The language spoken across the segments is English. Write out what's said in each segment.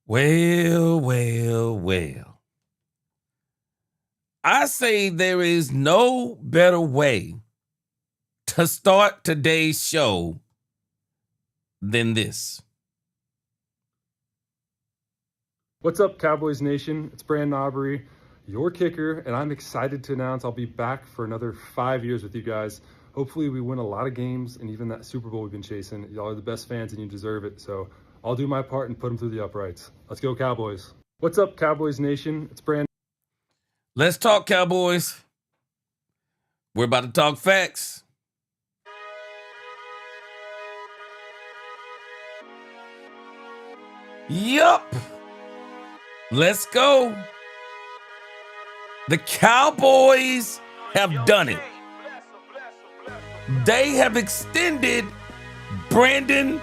Well, well, well. I say there is no better way to start today's show than this. What's up, Cowboys Nation? It's Brandon Aubrey, your kicker, and I'm excited to announce I'll be back for another 5 years with you guys. Hopefully we win a lot of games, and even that Super Bowl we've been chasing. Y'all are the best fans, and you deserve it. So I'll do my part and put them through the uprights. Let's go, Cowboys. What's up, Cowboys Nation? It's Brandon. Let's talk, Cowboys. We're about to talk facts. Yup. Let's go. The Cowboys have done it. They have extended Brandon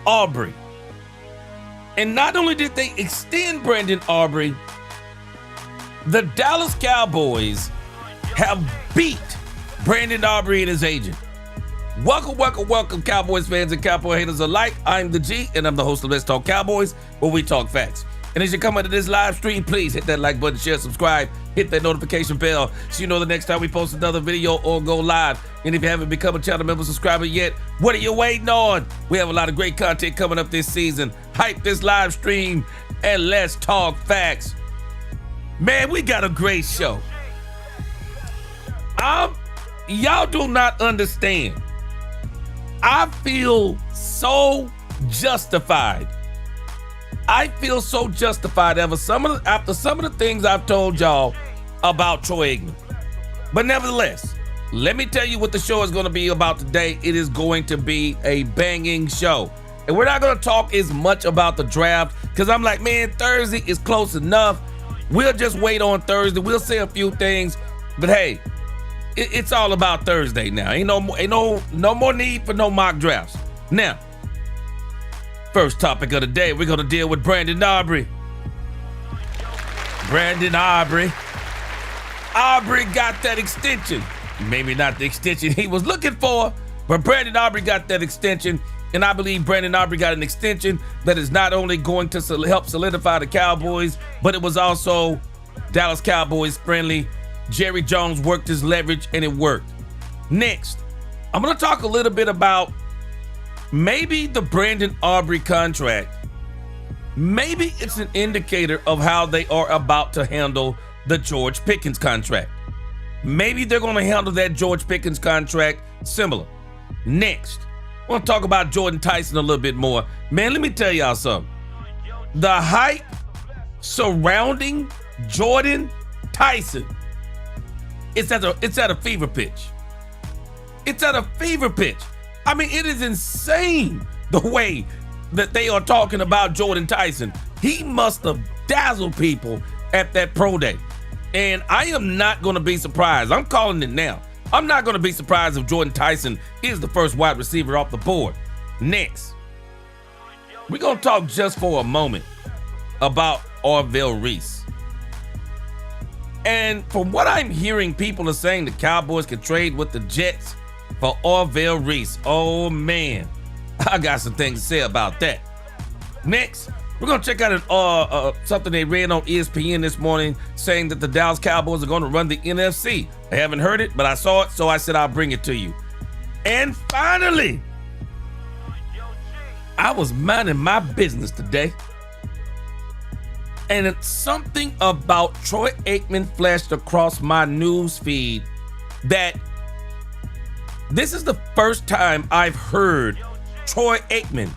Aubrey. And not only did they extend Brandon Aubrey, the Dallas Cowboys have beat Brandon Aubrey and his agent. Welcome, Cowboys fans and Cowboy haters alike. I'm the G, and I'm the host of Let's Talk Cowboys, where we talk facts. And as you come into this live stream, please hit that like button, share, subscribe, hit that notification bell so you know the next time we post another video or go live. And if you haven't become a channel member subscriber yet, what are you waiting on? We have a lot of great content coming up this season. Hype this live stream and let's talk facts. Man, we got a great show. Y'all do not understand. I feel so justified. I feel so justified after some of the things I've told y'all about Troy Aikman. But nevertheless, let me tell you what the show is going to be about today. It is going to be a banging show. And we're not going to talk as much about the draft because I'm like, man, Thursday is close enough. We'll just wait on Thursday. We'll say a few things. But hey, it's all about Thursday now. Ain't no more need for no mock drafts. Now, first topic of the day, we're going to deal with Brandon Aubrey. Brandon Aubrey. Aubrey got that extension. Maybe not the extension he was looking for, but Brandon Aubrey got that extension. And I believe Brandon Aubrey got an extension that is not only going to help solidify the Cowboys, but it was also Dallas Cowboys friendly. Jerry Jones worked his leverage and it worked. Next, I'm going to talk a little bit about maybe the Brandon Aubrey contract. Maybe it's an indicator of how they are about to handle the George Pickens contract. Maybe they're going to handle that George Pickens contract similar. Next, I want to talk about Jordyn Tyson a little bit more. Man, let me tell y'all something. The hype surrounding Jordyn Tyson, it's at a fever pitch. It's at a fever pitch. I mean, it is insane the way that they are talking about Jordyn Tyson. He must have dazzled people at that pro day. And I am not going to be surprised. I'm calling it now. I'm not going to be surprised if Jordyn Tyson is the first wide receiver off the board. Next, we're going to talk just for a moment about Orville Reese. And from what I'm hearing, people are saying the Cowboys can trade with the Jets for Orville Reese. Oh, man. I got some things to say about that. Next, we're going to check out something they ran on ESPN this morning saying that the Dallas Cowboys are going to run the NFC. I haven't heard it, but I saw it, so I said I'll bring it to you. And finally, I was minding my business today, and it's something about Troy Aikman flashed across my news feed that this is the first time I've heard Troy Aikman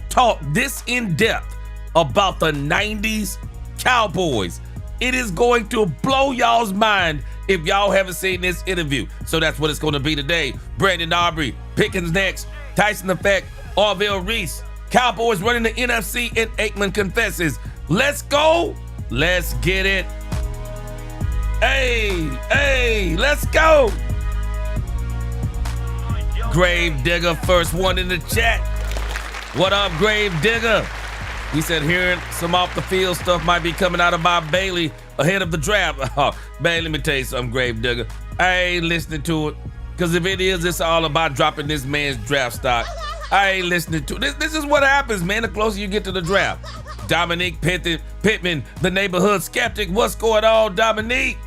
talk this in depth about the 90s Cowboys. It is going to blow y'all's mind if y'all haven't seen this interview. So that's what it's going to be today. Brandon Aubrey, Pickens next, Tyson effect, Orville Reese, Cowboys running the NFC, and Aikman confesses. Let's go. Let's get it. Hey, let's go. Grave Digger, first one in the chat. What up, Grave Digger? He said hearing some off the field stuff might be coming out of Bob Bailey ahead of the draft. Oh, man, let me tell you something, Grave Digger. I ain't listening to it. Because if it is, it's all about dropping this man's draft stock. I ain't listening to it. This is what happens, man, the closer you get to the draft. Dominique Pittman, the neighborhood skeptic. What's going on, Dominique?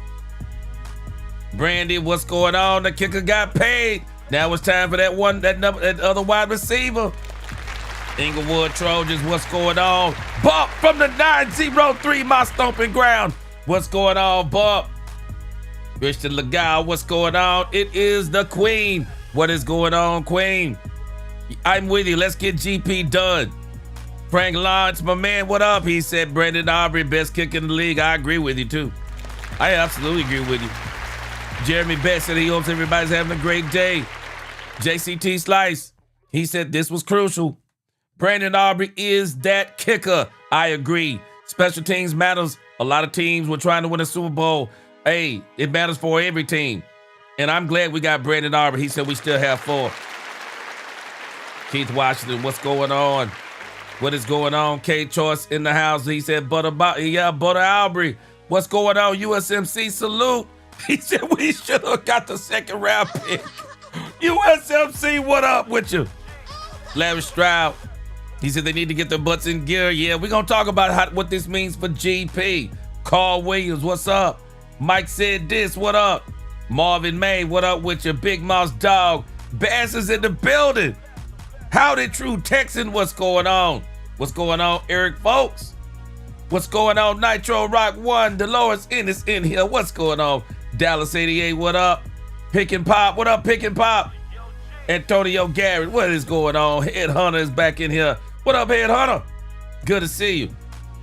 Brandy, what's going on? The kicker got paid. Now it's time for that other wide receiver. Inglewood Trojans, what's going on? Bump from the 903, my stomping ground. What's going on, Bump? Christian Legal, what's going on? It is the Queen. What is going on, Queen? I'm with you. Let's get GP done. Frank Lawrence, my man, what up? He said Brandon Aubrey, best kicker in the league. I agree with you, too. I absolutely agree with you. Jeremy Bett said he hopes everybody's having a great day. JCT Slice, he said this was crucial. Brandon Aubrey is that kicker. I agree. Special teams matters. A lot of teams were trying to win a Super Bowl. Hey, it matters for every team. And I'm glad we got Brandon Aubrey. He said we still have 4. Keith Washington, what's going on? What is going on? K Choice in the house. He said, Butter Aubrey. What's going on? USMC salute. He said we should have got the 2nd round pick. USMC, what up with you? Larry Stroud. He said they need to get their butts in gear. Yeah, we're going to talk about what this means for GP. Carl Williams, what's up? Mike said this, what up? Marvin May, what up with you? Big Mouse Dog. Bass is in the building. Howdy True Texan, what's going on? What's going on, Eric Folks? What's going on, Nitro Rock 1? Dolores Ennis in here. What's going on? Dallas 88, what up? Pick and Pop, what up, Pick and Pop? Antonio Garrett, what is going on? Headhunter is back in here. What up, Headhunter? Good to see you.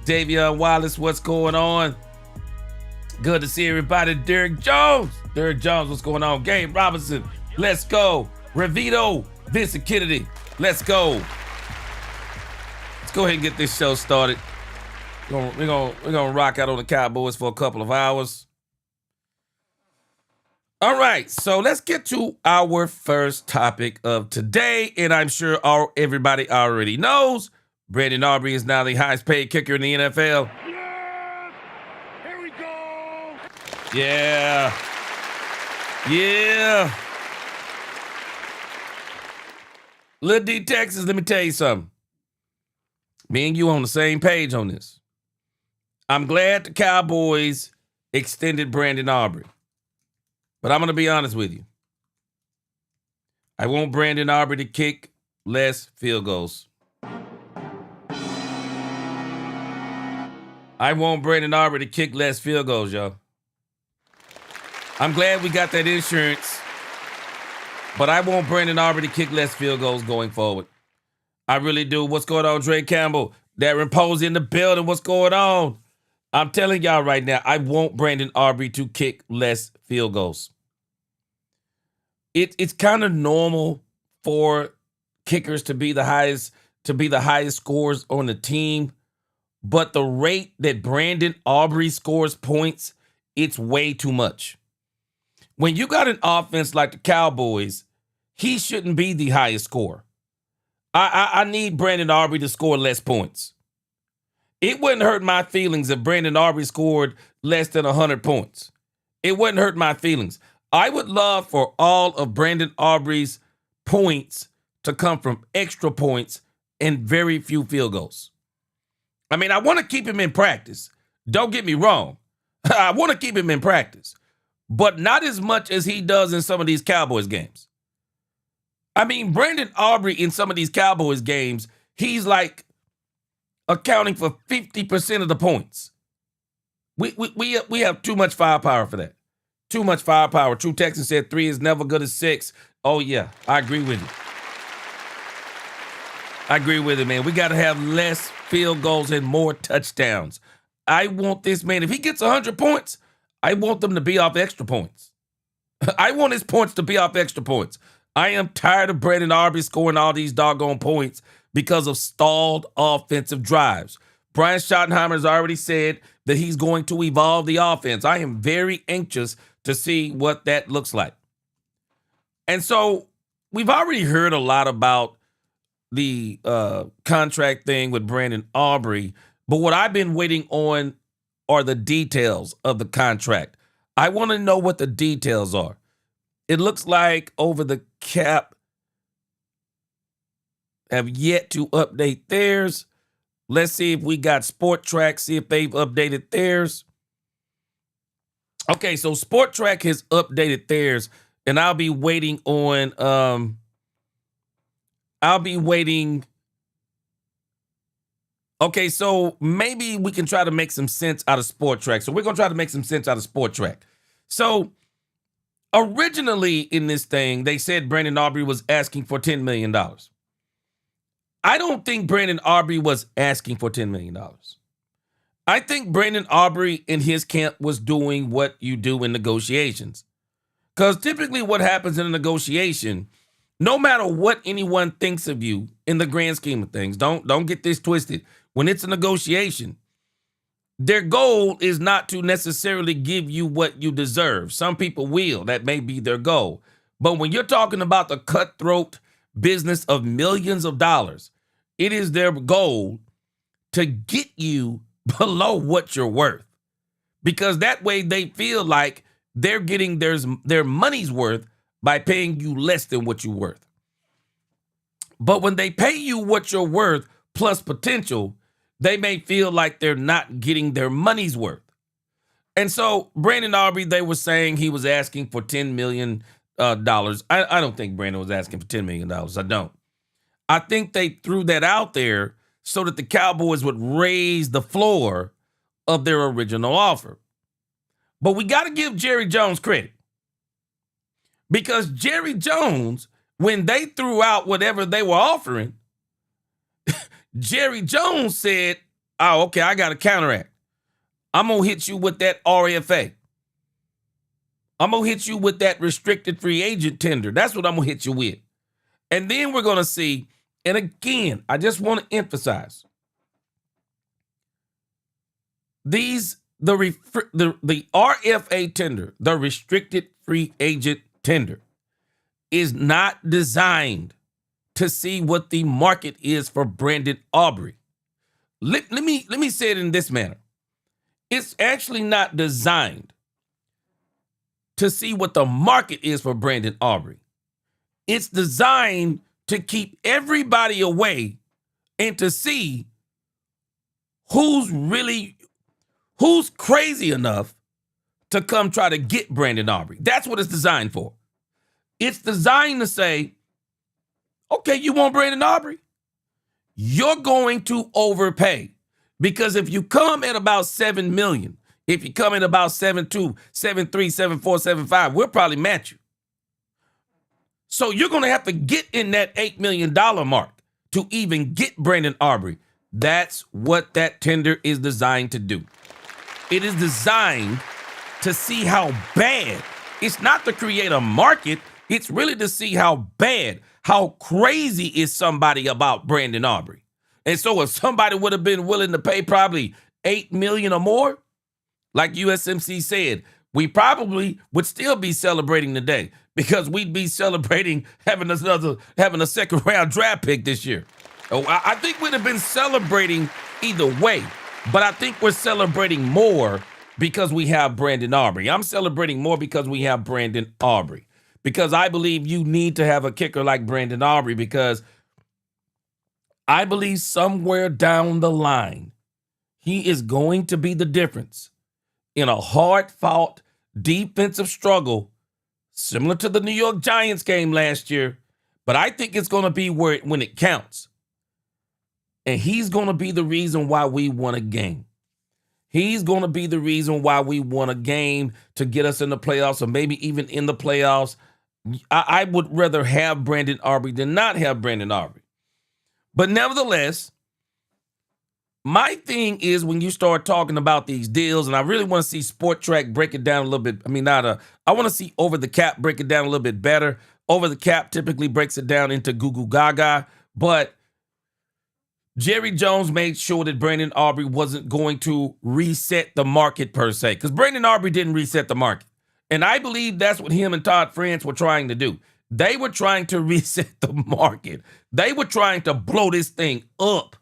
Davion Wallace, what's going on? Good to see everybody. Derek Jones, what's going on? Gabe Robinson, let's go. Revito, Vincent Kennedy, let's go. Let's go ahead and get this show started. We're gonna rock out on the Cowboys for a couple of hours. All right, so let's get to our first topic of today, and I'm sure everybody already knows Brandon Aubrey is now the highest paid kicker in the NFL. Yeah! Here we go! Yeah. Lil D Texas, let me tell you something. Me and you on the same page on this. I'm glad the Cowboys extended Brandon Aubrey. But I'm going to be honest with you. I want Brandon Aubrey to kick less field goals. I want Brandon Aubrey to kick less field goals, y'all. I'm glad we got that insurance. But I want Brandon Aubrey to kick less field goals going forward. I really do. What's going on, Dre Campbell? Darren Posey in the building. What's going on? I'm telling y'all right now, I want Brandon Aubrey to kick less field goals. It's kind of normal for kickers to be the highest scorers on the team, but the rate that Brandon Aubrey scores points, it's way too much. When you got an offense like the Cowboys, he shouldn't be the highest scorer. I need Brandon Aubrey to score less points. It wouldn't hurt my feelings if Brandon Aubrey scored less than 100 points. It wouldn't hurt my feelings. I would love for all of Brandon Aubrey's points to come from extra points and very few field goals. I mean, I want to keep him in practice. Don't get me wrong. I want to keep him in practice, but not as much as he does in some of these Cowboys games. I mean, Brandon Aubrey in some of these Cowboys games, he's like accounting for 50% of the points. We have too much firepower for that. Too much firepower. True Texan said 3 is never good as 6. Oh, yeah, I agree with you. I agree with it, man. We got to have less field goals and more touchdowns. I want this man, if he gets 100 points, I want them to be off extra points. I want his points to be off extra points. I am tired of Brandon Aubrey scoring all these doggone points because of stalled offensive drives. Brian Schottenheimer has already said that he's going to evolve the offense. I am very anxious to see what that looks like. And so we've already heard a lot about the contract thing with Brandon Aubrey, but what I've been waiting on are the details of the contract. I want to know what the details are. It looks like Over the Cap have yet to update theirs. Let's see if we got Sport Track, see if they've updated theirs. Okay, so Sport Track has updated theirs, and I'll be waiting on Okay, so maybe we can try to make some sense out of Sport Track. So we're going to try to make some sense out of Sport Track. So originally in this thing, they said Brandon Aubrey was asking for $10 million. I don't think Brandon Aubrey was asking for $10 million. I think Brandon Aubrey in his camp was doing what you do in negotiations. Because typically what happens in a negotiation, no matter what anyone thinks of you in the grand scheme of things, don't get this twisted. When it's a negotiation, their goal is not to necessarily give you what you deserve. Some people will. That may be their goal. But when you're talking about the cutthroat business of millions of dollars, it is their goal to get you below what you're worth. Because that way they feel like they're getting their money's worth by paying you less than what you're worth. But when they pay you what you're worth plus potential, they may feel like they're not getting their money's worth. And so Brandon Aubrey, they were saying he was asking for $10 million. I don't think Brandon was asking for $10 million. I don't. I think they threw that out there so that the Cowboys would raise the floor of their original offer. But we got to give Jerry Jones credit. Because Jerry Jones, when they threw out whatever they were offering, Jerry Jones said, oh, okay, I got to counteract. I'm going to hit you with that RFA. I'm going to hit you with that restricted free agent tender. That's what I'm going to hit you with. And then we're going to see, and again, I just want to emphasize, the RFA tender, the restricted free agent tender, is not designed to see what the market is for Brandon Aubrey. Let me say it in this manner. It's actually not designed to see what the market is for Brandon Aubrey. It's designed to keep everybody away and to see who's crazy enough to come try to get Brandon Aubrey. That's what it's designed for. It's designed to say, okay, you want Brandon Aubrey? You're going to overpay. Because if you come at about $7 million, if you come at about 7.2, 7.3, 7.4, 7.5, we'll probably match you. So you're going to have to get in that $8 million mark to even get Brandon Aubrey. That's what that tender is designed to do. It is designed to see how bad. It's not to create a market. It's really to see how bad, how crazy is somebody about Brandon Aubrey. And so if somebody would have been willing to pay probably $8 million or more, like USMC said, we probably would still be celebrating today because we'd be celebrating having a second round draft pick this year. Oh, I think we'd have been celebrating either way, but I think we're celebrating more because we have Brandon Aubrey. I'm celebrating more because we have Brandon Aubrey, because I believe you need to have a kicker like Brandon Aubrey, because I believe somewhere down the line, he is going to be the difference in a hard-fought defensive struggle similar to the New York Giants game last year. But I think it's going to be when it counts. And he's going to be the reason why we won a game. He's going to be the reason why we won a game to get us in the playoffs, or maybe even in the playoffs. I would rather have Brandon Aubrey than not have Brandon Aubrey. But nevertheless, my thing is when you start talking about these deals, and I really want to see Sport Track break it down a little bit. I want to see Over the Cap break it down a little bit better. Over the Cap typically breaks it down into goo goo gaga, but Jerry Jones made sure that Brandon Aubrey wasn't going to reset the market per se, because Brandon Aubrey didn't reset the market. And I believe that's what him and Todd France were trying to do. They were trying to reset the market. They were trying to blow this thing up.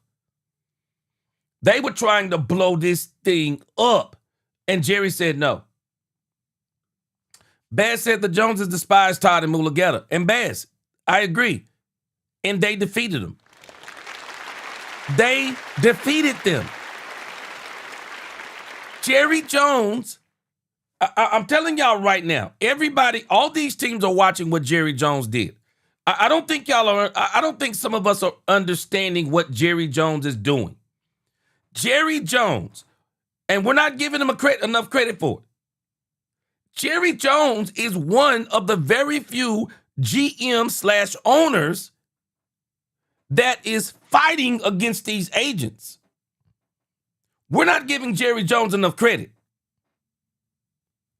They were trying to blow this thing up. And Jerry said no. Baz said the Joneses despised Todd and Mulugeta. And Baz, I agree. And they defeated him. They defeated them. Jerry Jones, I'm telling y'all right now, everybody, all these teams are watching what Jerry Jones did. I don't think y'all are, I don't think some of us are understanding what Jerry Jones is doing. Jerry Jones, and we're not giving him enough credit for it. Jerry Jones is one of the very few GM/owners that is fighting against these agents. We're not giving Jerry Jones enough credit.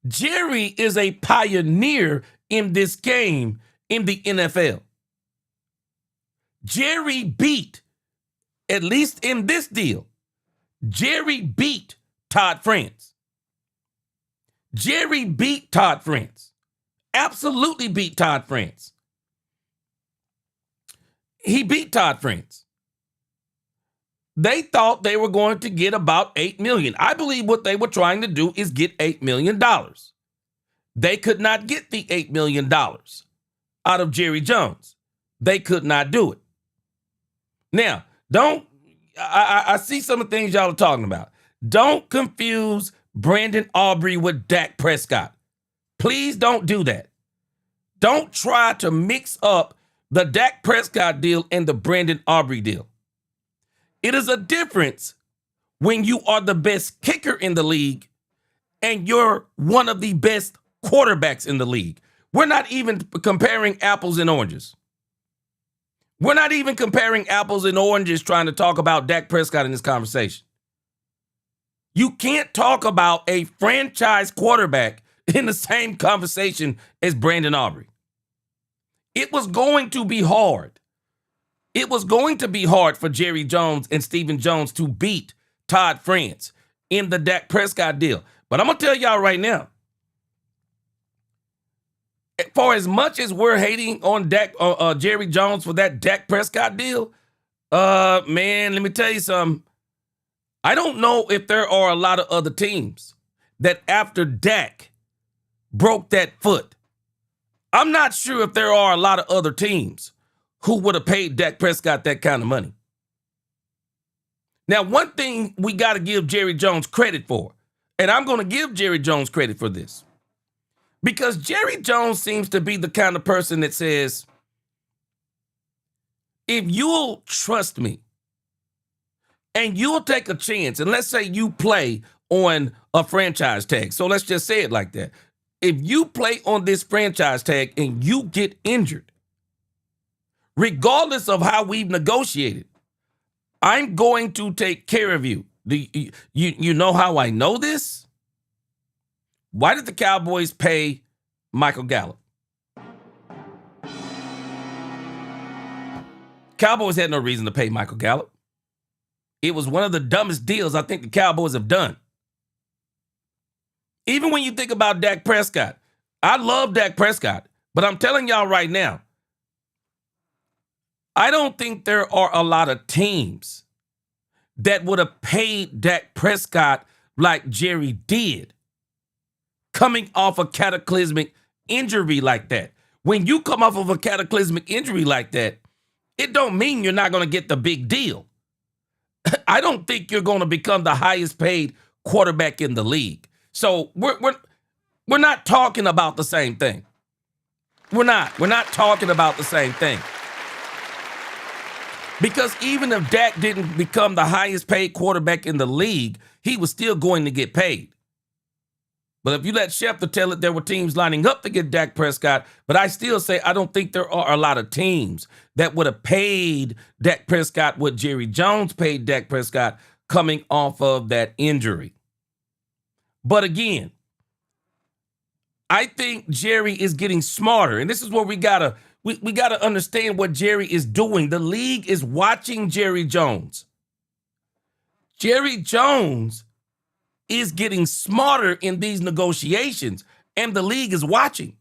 Jerry is a pioneer in this game in the NFL. Jerry beat, at least in this deal, Jerry beat Todd France. Jerry beat Todd France. Absolutely beat Todd France. He beat Todd France. They thought they were going to get about $8 million. I believe what they were trying to do is get $8 million. They could not get the $8 million out of Jerry Jones. They could not do it. Now, I see some of the things y'all are talking about. Don't confuse Brandon Aubrey with Dak Prescott. Please don't do that. Don't try to mix up the Dak Prescott deal and the Brandon Aubrey deal. It is a difference when you are the best kicker in the league and you're one of the best quarterbacks in the league. We're not even comparing apples and oranges. We're not even comparing apples and oranges trying to talk about Dak Prescott in this conversation. You can't talk about a franchise quarterback in the same conversation as Brandon Aubrey. It was going to be hard. It was going to be hard for Jerry Jones and Stephen Jones to beat Todd France in the Dak Prescott deal. But I'm going to tell y'all right now, for as much as we're hating on Jerry Jones for that Dak Prescott deal, man, let me tell you something. I don't know if there are a lot of other teams that after Dak broke that foot, I'm not sure if there are a lot of other teams who would have paid Dak Prescott that kind of money. Now, one thing we got to give Jerry Jones credit for, and I'm going to give Jerry Jones credit for this, because Jerry Jones seems to be the kind of person that says, if you'll trust me and you'll take a chance, and let's say you play on a franchise tag. So let's just say it like that. If you play on this franchise tag and you get injured, regardless of how we've negotiated, I'm going to take care of you. You know how I know this? Why did the Cowboys pay Michael Gallup? Cowboys had no reason to pay Michael Gallup. It was one of the dumbest deals I think the Cowboys have done. Even when you think about Dak Prescott, I love Dak Prescott, but I'm telling y'all right now, I don't think there are a lot of teams that would have paid Dak Prescott like Jerry did, coming off a cataclysmic injury like that. When you come off of a cataclysmic injury like that, it don't mean you're not going to get the big deal. I don't think you're going to become the highest paid quarterback in the league. So we're not talking about the same thing. We're not talking about the same thing. Because even if Dak didn't become the highest paid quarterback in the league, he was still going to get paid. But if you let Schefter tell it, there were teams lining up to get Dak Prescott. But I still say I don't think there are a lot of teams that would have paid Dak Prescott what Jerry Jones paid Dak Prescott coming off of that injury. But again, I think Jerry is getting smarter. And this is where we gotta understand what Jerry is doing. The league is watching Jerry Jones. Jerry Jones is getting smarter in these negotiations, and the league is watching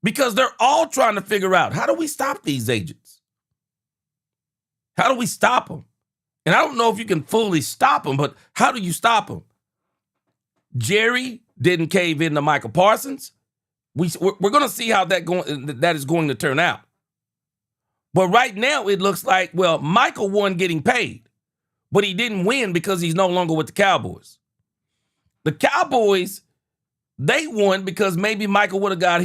because they're all trying to figure out, how do we stop these agents? How do we stop them? And I don't know if you can fully stop them, but how do you stop them? Jerry didn't cave in to Michael Parsons. We're going to see how that is going to turn out. But right now, it looks like, well, Michael won getting paid. but he didn't win because he's no longer with the Cowboys. The Cowboys, they won because maybe Michael would have got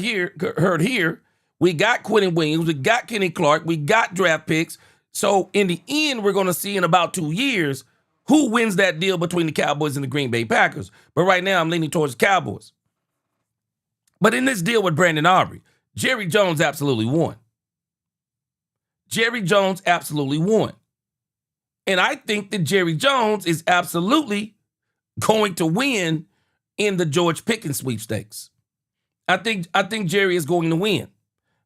hurt here. We got Quentin Williams. We got Kenny Clark. We got draft picks. So in the end, we're going to see in about 2 years who wins that deal between the Cowboys and the Green Bay Packers. But right now, I'm leaning towards the Cowboys. But in this deal with Brandon Aubrey, Jerry Jones absolutely won. Jerry Jones absolutely won. And I think that Jerry Jones is absolutely going to win in the George Pickens sweepstakes. I think Jerry is going to win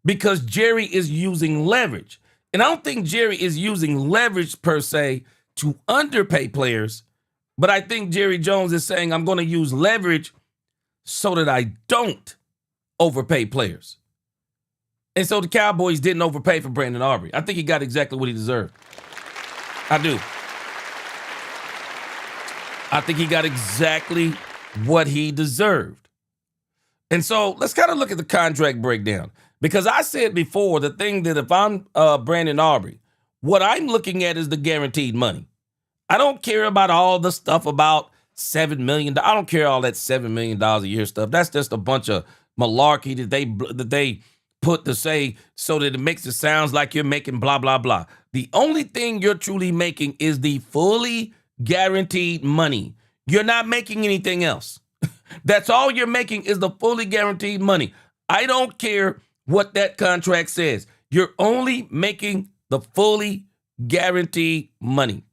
because Jerry is using leverage. And I don't think Jerry is using leverage per se to underpay players, but I think Jerry Jones is saying, I'm going to use leverage so that I don't overpay players. And so the Cowboys didn't overpay for Brandon Aubrey. I think he got exactly what he deserved. I do. I think he got exactly what he deserved. And so let's kind of look at the contract breakdown. Because I said before, the thing that if I'm Brandon Aubrey, what I'm looking at is the guaranteed money. I don't care about all the stuff about $7 million. I don't care all that $7 million a year stuff. That's just a bunch of malarkey that they put to say so that it makes it sound like you're making blah, blah, blah. The only thing you're truly making is the fully guaranteed money. You're not making anything else. That's all you're making is the fully guaranteed money. I don't care what that contract says. You're only making the fully guaranteed money.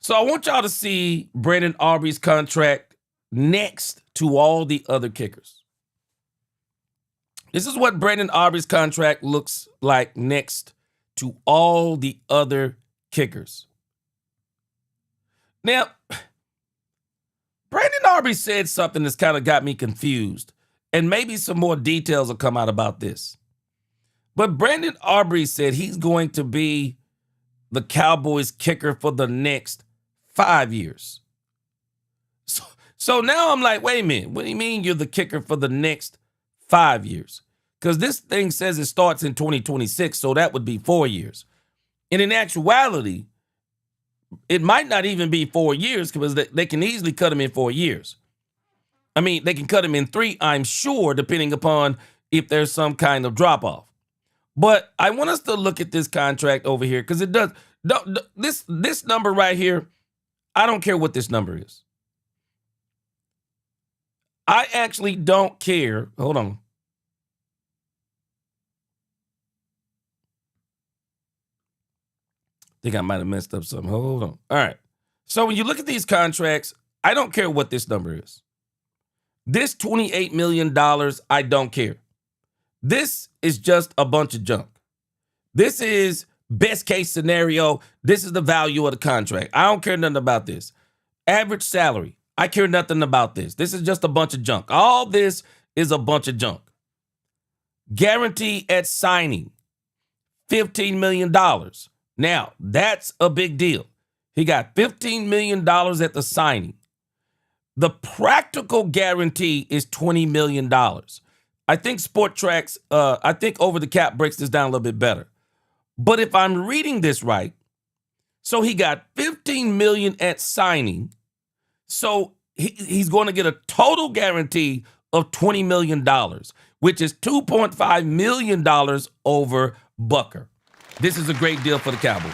So I want y'all to see Brandon Aubrey's contract next to all the other kickers. This is what Brandon Aubrey's contract looks like next to all the other kickers. Now, Brandon Aubrey said something that's kind of got me confused, and maybe some more details will come out about this. But Brandon Aubrey said he's going to be the Cowboys kicker for the next 5 years. So now I'm like, wait a minute. What do you mean you're the kicker for the next 5 years? Because this thing says it starts in 2026, so that would be 4 years. And in actuality, it might not even be 4 years because they can easily cut him in 4 years. I mean, they can cut him in 3, I'm sure, depending upon if there's some kind of drop-off. But I want us to look at this contract over here because it does. This number right here, I don't care what this number is. I actually don't care. Hold on. I think I might have messed up something. Hold on. All right. So when you look at these contracts, I don't care what this number is. This $28 million, I don't care. This is just a bunch of junk. This is best case scenario. This is the value of the contract. I don't care nothing about this. Average salary. I care nothing about this. This is just a bunch of junk. All this is a bunch of junk. Guarantee at signing, $15 million. Now, that's a big deal. He got $15 million at the signing. The practical guarantee is $20 million. I think Sport Tracks, I think Over the Cap breaks this down a little bit better. But if I'm reading this right, so he got $15 million at signing. So he's going to get a total guarantee of $20 million, which is $2.5 million over Bucker. This is a great deal for the Cowboys.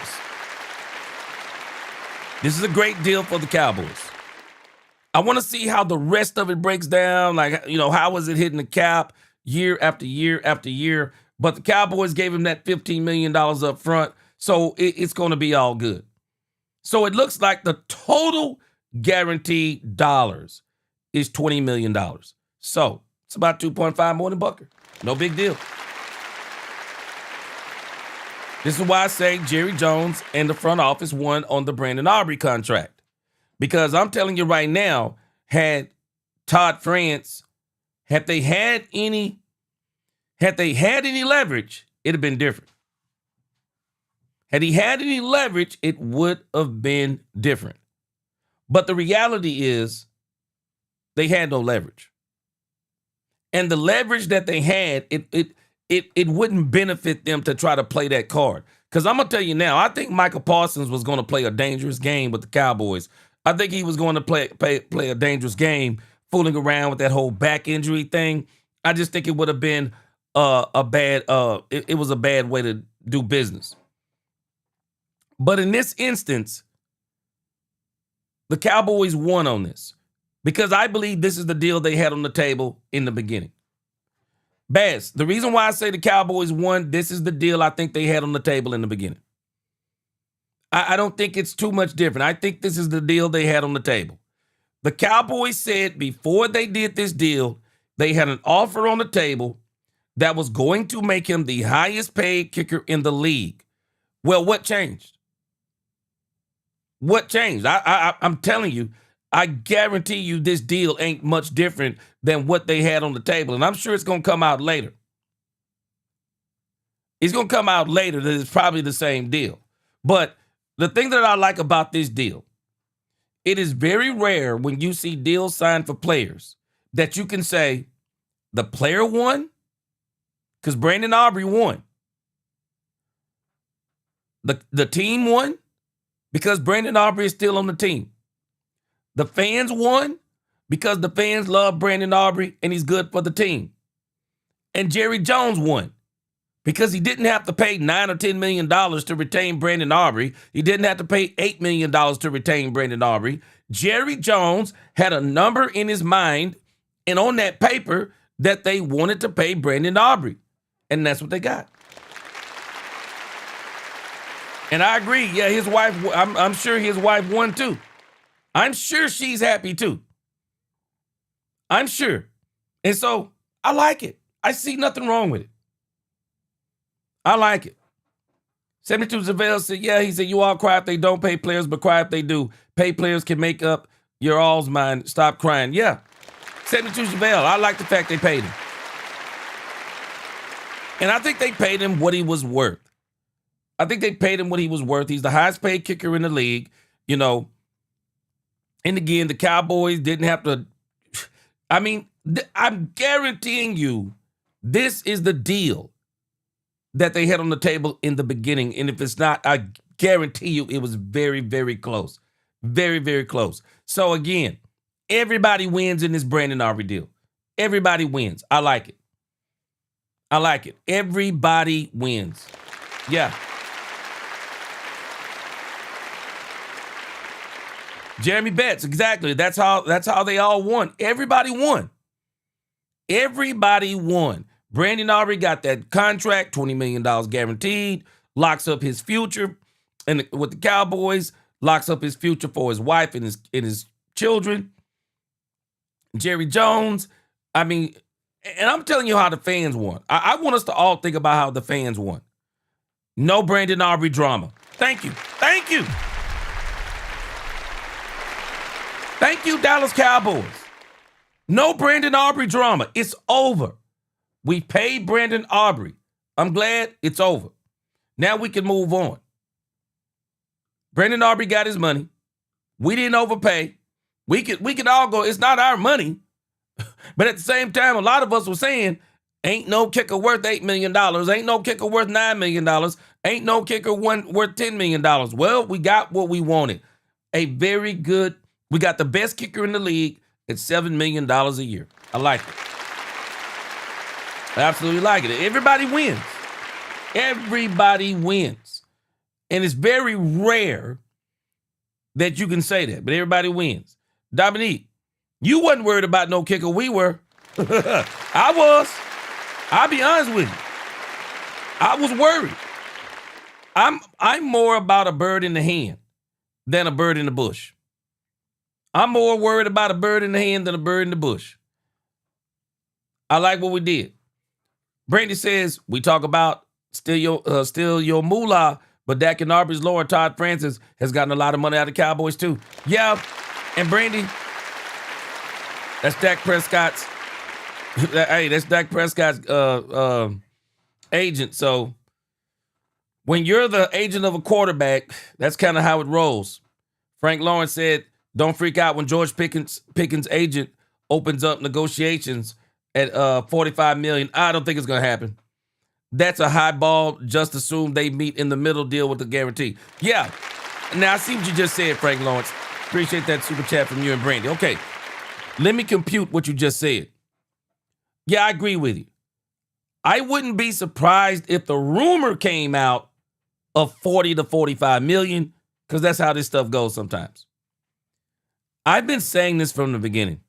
This is a great deal for the Cowboys. I want to see how the rest of it breaks down. Like, how is it hitting the cap year after year after year? But the Cowboys gave him that $15 million up front, so it's going to be all good. So it looks like the total guaranteed dollars is $20 million. So it's about 2.5 more than Bucker. No big deal. This is why I say Jerry Jones and the front office won on the Brandon Aubrey contract. Because I'm telling you right now, had Todd France, had they had any leverage, it'd have been different. Had he had any leverage, it would have been different. But the reality is they had no leverage. And the leverage that they had, it wouldn't benefit them to try to play that card. Because I'm going to tell you now, I think Michael Parsons was going to play a dangerous game with the Cowboys. I think he was going to play a dangerous game, fooling around with that whole back injury thing. I just think it would have been it was a bad way to do business. But in this instance, the Cowboys won on this because I believe this is the deal they had on the table in the beginning. Bass, the reason why I say the Cowboys won, this is the deal I think they had on the table in the beginning. I don't think it's too much different. I think this is the deal they had on the table. The Cowboys said before they did this deal, they had an offer on the table that was going to make him the highest paid kicker in the league. Well, what changed? What changed? I'm telling you, I guarantee you this deal ain't much different than what they had on the table. And I'm sure it's going to come out later. It's going to come out later that it's probably the same deal. But the thing that I like about this deal, it is very rare when you see deals signed for players that you can say the player won because Brandon Aubrey won. The team won because Brandon Aubrey is still on the team. The fans won because the fans love Brandon Aubrey and he's good for the team. And Jerry Jones won because he didn't have to pay $9 or $10 million to retain Brandon Aubrey. He didn't have to pay $8 million to retain Brandon Aubrey. Jerry Jones had a number in his mind and on that paper that they wanted to pay Brandon Aubrey. And that's what they got. And I agree. Yeah, his wife, I'm sure his wife won too. I'm sure she's happy too. I'm sure. And so I like it. I see nothing wrong with it. I like it. 72 Zavelle said, yeah, he said, you all cry if they don't pay players, but cry if they do. Pay players can make up your all's mind. Stop crying. Yeah. 72 Zavelle, I like the fact they paid him. And I think they paid him what he was worth. I think they paid him what he was worth. He's the highest paid kicker in the league, you know. And again, the Cowboys didn't have to. I mean, I'm guaranteeing you this is the deal that they had on the table in the beginning. And if it's not, I guarantee you it was very, very close. Very, very close. So again, everybody wins in this Brandon Aubrey deal. Everybody wins. I like it. I like it. Everybody wins. Yeah. Jeremy Betts, exactly. That's how they all won. Everybody won. Everybody won. Brandon Aubrey got that contract, $20 million guaranteed, locks up his future and with the Cowboys, locks up his future for his wife and his children. Jerry Jones, I mean, and I'm telling you how the fans won. I want us to all think about how the fans won. No Brandon Aubrey drama. Thank you. Thank you. Thank you, Dallas Cowboys. No Brandon Aubrey drama. It's over. We paid Brandon Aubrey. I'm glad it's over. Now we can move on. Brandon Aubrey got his money. We didn't overpay. We could all go, it's not our money. But at the same time, a lot of us were saying, ain't no kicker worth $8 million. Ain't no kicker worth $9 million. Ain't no kicker worth $10 million. Well, we got what we wanted. We got the best kicker in the league at $7 million a year. I like it. I absolutely like it. Everybody wins. Everybody wins. And it's very rare that you can say that, but everybody wins. Dominique, you wasn't worried about no kicker. We were. I was. I'll be honest with you. I was worried. I'm more about a bird in the hand than a bird in the bush. I'm more worried about a bird in the hand than a bird in the bush. I like what we did. Brandy says, we talk about still your moolah, but Dak and Aubrey's lawyer, Todd Francis, has gotten a lot of money out of the Cowboys too. Yeah, and Brandy, that's Dak Prescott's, that's Dak Prescott's agent. So when you're the agent of a quarterback, that's kind of how it rolls. Frank Lawrence said, don't freak out when George Pickens' agent opens up negotiations at $45 million. I don't think it's going to happen. That's a high ball. Just assume they meet in the middle, deal with the guarantee. Yeah. Now, I see what you just said, Frank Lawrence. Appreciate that super chat from you and Brandy. Okay. Let me compute what you just said. Yeah, I agree with you. I wouldn't be surprised if the rumor came out of 40 to 45 million, because that's how this stuff goes sometimes. I've been saying this from the beginning.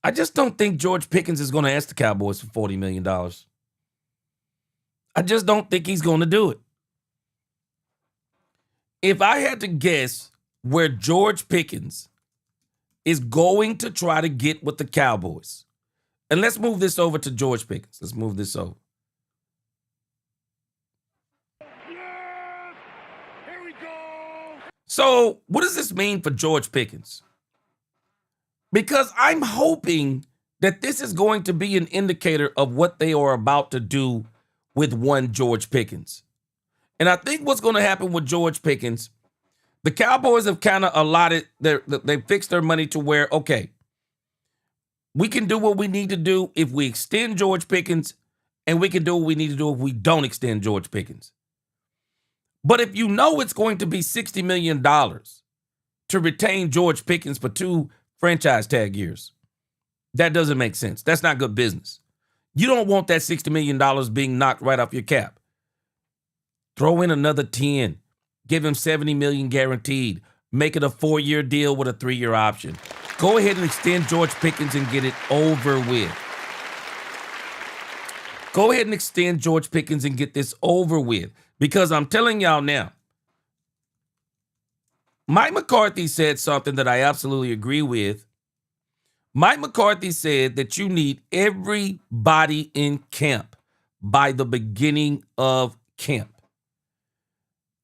I just don't think George Pickens is going to ask the Cowboys for $40 million. I just don't think he's going to do it. If I had to guess where George Pickens is going to try to get with the Cowboys, and let's move this over to George Pickens. Let's move this over. Yes! Here we go! So, what does this mean for George Pickens? Because I'm hoping that this is going to be an indicator of what they are about to do with one George Pickens. And I think what's going to happen with George Pickens, the Cowboys have kind of allotted, they fixed their money to where, okay, we can do what we need to do if we extend George Pickens, and we can do what we need to do if we don't extend George Pickens. But if you know it's going to be $60 million to retain George Pickens for 2 franchise tag years, that doesn't make sense. That's not good business. You don't want that $60 million being knocked right off your cap. Throw in another 10. Give him $70 million guaranteed. Make it a 4-year deal with a 3-year option. Go ahead and extend George Pickens and get it over with. Go ahead and extend George Pickens and get this over with. Because I'm telling y'all now, Mike McCarthy said something that I absolutely agree with. Mike McCarthy said that you need everybody in camp by the beginning of camp.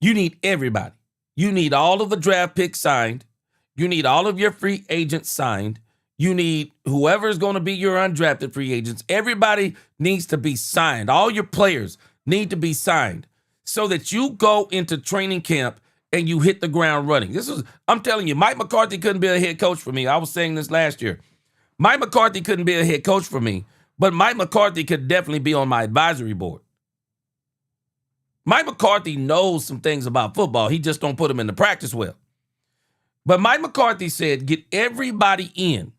You need everybody. You need all of the draft picks signed. You need all of your free agents signed. You need whoever's going to be your undrafted free agents. Everybody needs to be signed. All your players need to be signed so that you go into training camp and you hit the ground running. I'm telling you, Mike McCarthy couldn't be a head coach for me. I was saying this last year. Mike McCarthy couldn't be a head coach for me, but Mike McCarthy could definitely be on my advisory board. Mike McCarthy knows some things about football. He just don't put them into practice well. But Mike McCarthy said, get everybody in.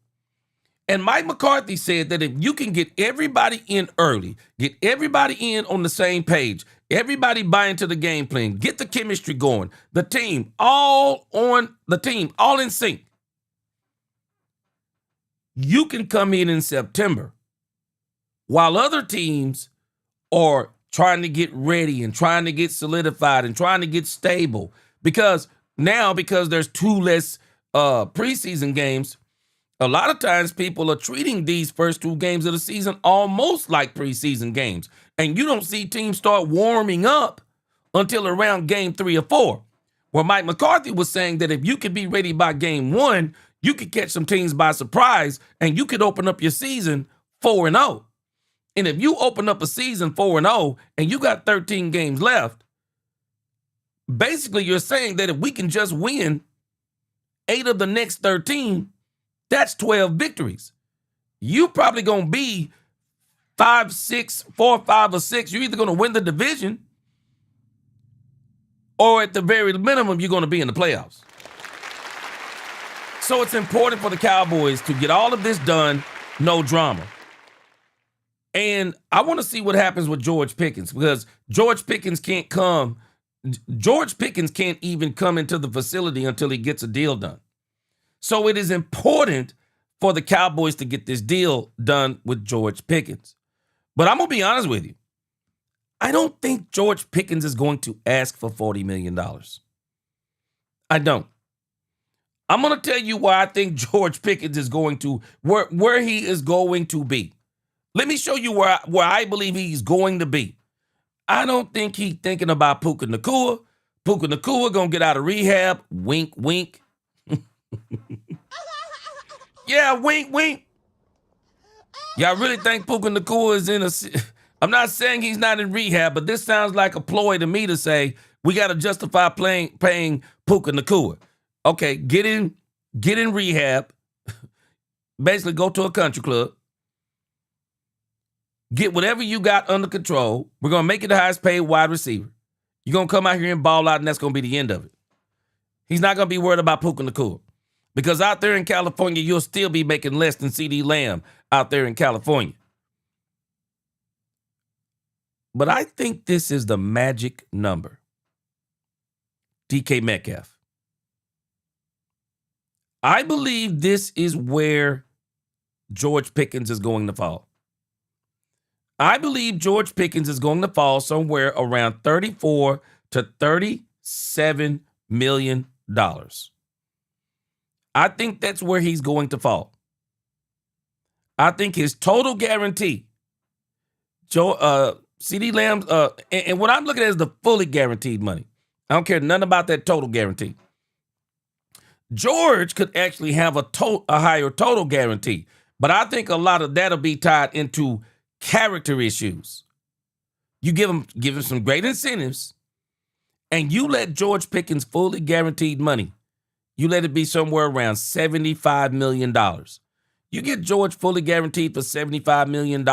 And Mike McCarthy said that if you can get everybody in early, get everybody in on the same page, everybody buy into the game plan, get the chemistry going, the team all in sync, you can come in September while other teams are trying to get ready and trying to get solidified and trying to get stable. Because there's 2 less preseason games, a lot of times people are treating these first 2 games of the season almost like preseason games. And you don't see teams start warming up until around game 3 or 4. Where Mike McCarthy was saying that if you could be ready by game 1, you could catch some teams by surprise and you could open up your season 4-0. And if you open up a season 4-0 and you got 13 games left, basically you're saying that if we can just win 8 of the next 13, that's 12 victories. You probably going to be 5, 6, 4, 5, or 6. You're either going to win the division or at the very minimum, you're going to be in the playoffs. So it's important for the Cowboys to get all of this done, no drama. And I want to see what happens with George Pickens, because George Pickens can't even come into the facility until he gets a deal done. So it is important for the Cowboys to get this deal done with George Pickens. But I'm going to be honest with you. I don't think George Pickens is going to ask for $40 million. I don't. I'm going to tell you why I think George Pickens is going to, where he is going to be. Let me show you where I believe he's going to be. I don't think he's thinking about Puka Nacua. Puka Nacua going to get out of rehab. Wink, wink. Yeah, wink, wink. Y'all really think Puka Nacua is in a... I'm not saying he's not in rehab, but this sounds like a ploy to me to say we got to justify paying Puka Nacua. Okay, get in rehab. Basically, go to a country club. Get whatever you got under control. We're going to make it the highest paid wide receiver. You're going to come out here and ball out, and that's going to be the end of it. He's not going to be worried about Puka Nacua. Because out there in California, you'll still be making less than CeeDee Lamb out there in California. But I think this is the magic number. DK Metcalf. I believe this is where George Pickens is going to fall. I believe George Pickens is going to fall somewhere around $34 to $37 million. I think that's where he's going to fall. I think his total guarantee, CeeDee Lamb, and what I'm looking at is the fully guaranteed money. I don't care nothing about that total guarantee. George could actually have a higher total guarantee, but I think a lot of that'll be tied into character issues. You give him some great incentives, and you let George Pickens fully guaranteed money. You let it be somewhere around $75 million. You get George fully guaranteed for $75 million.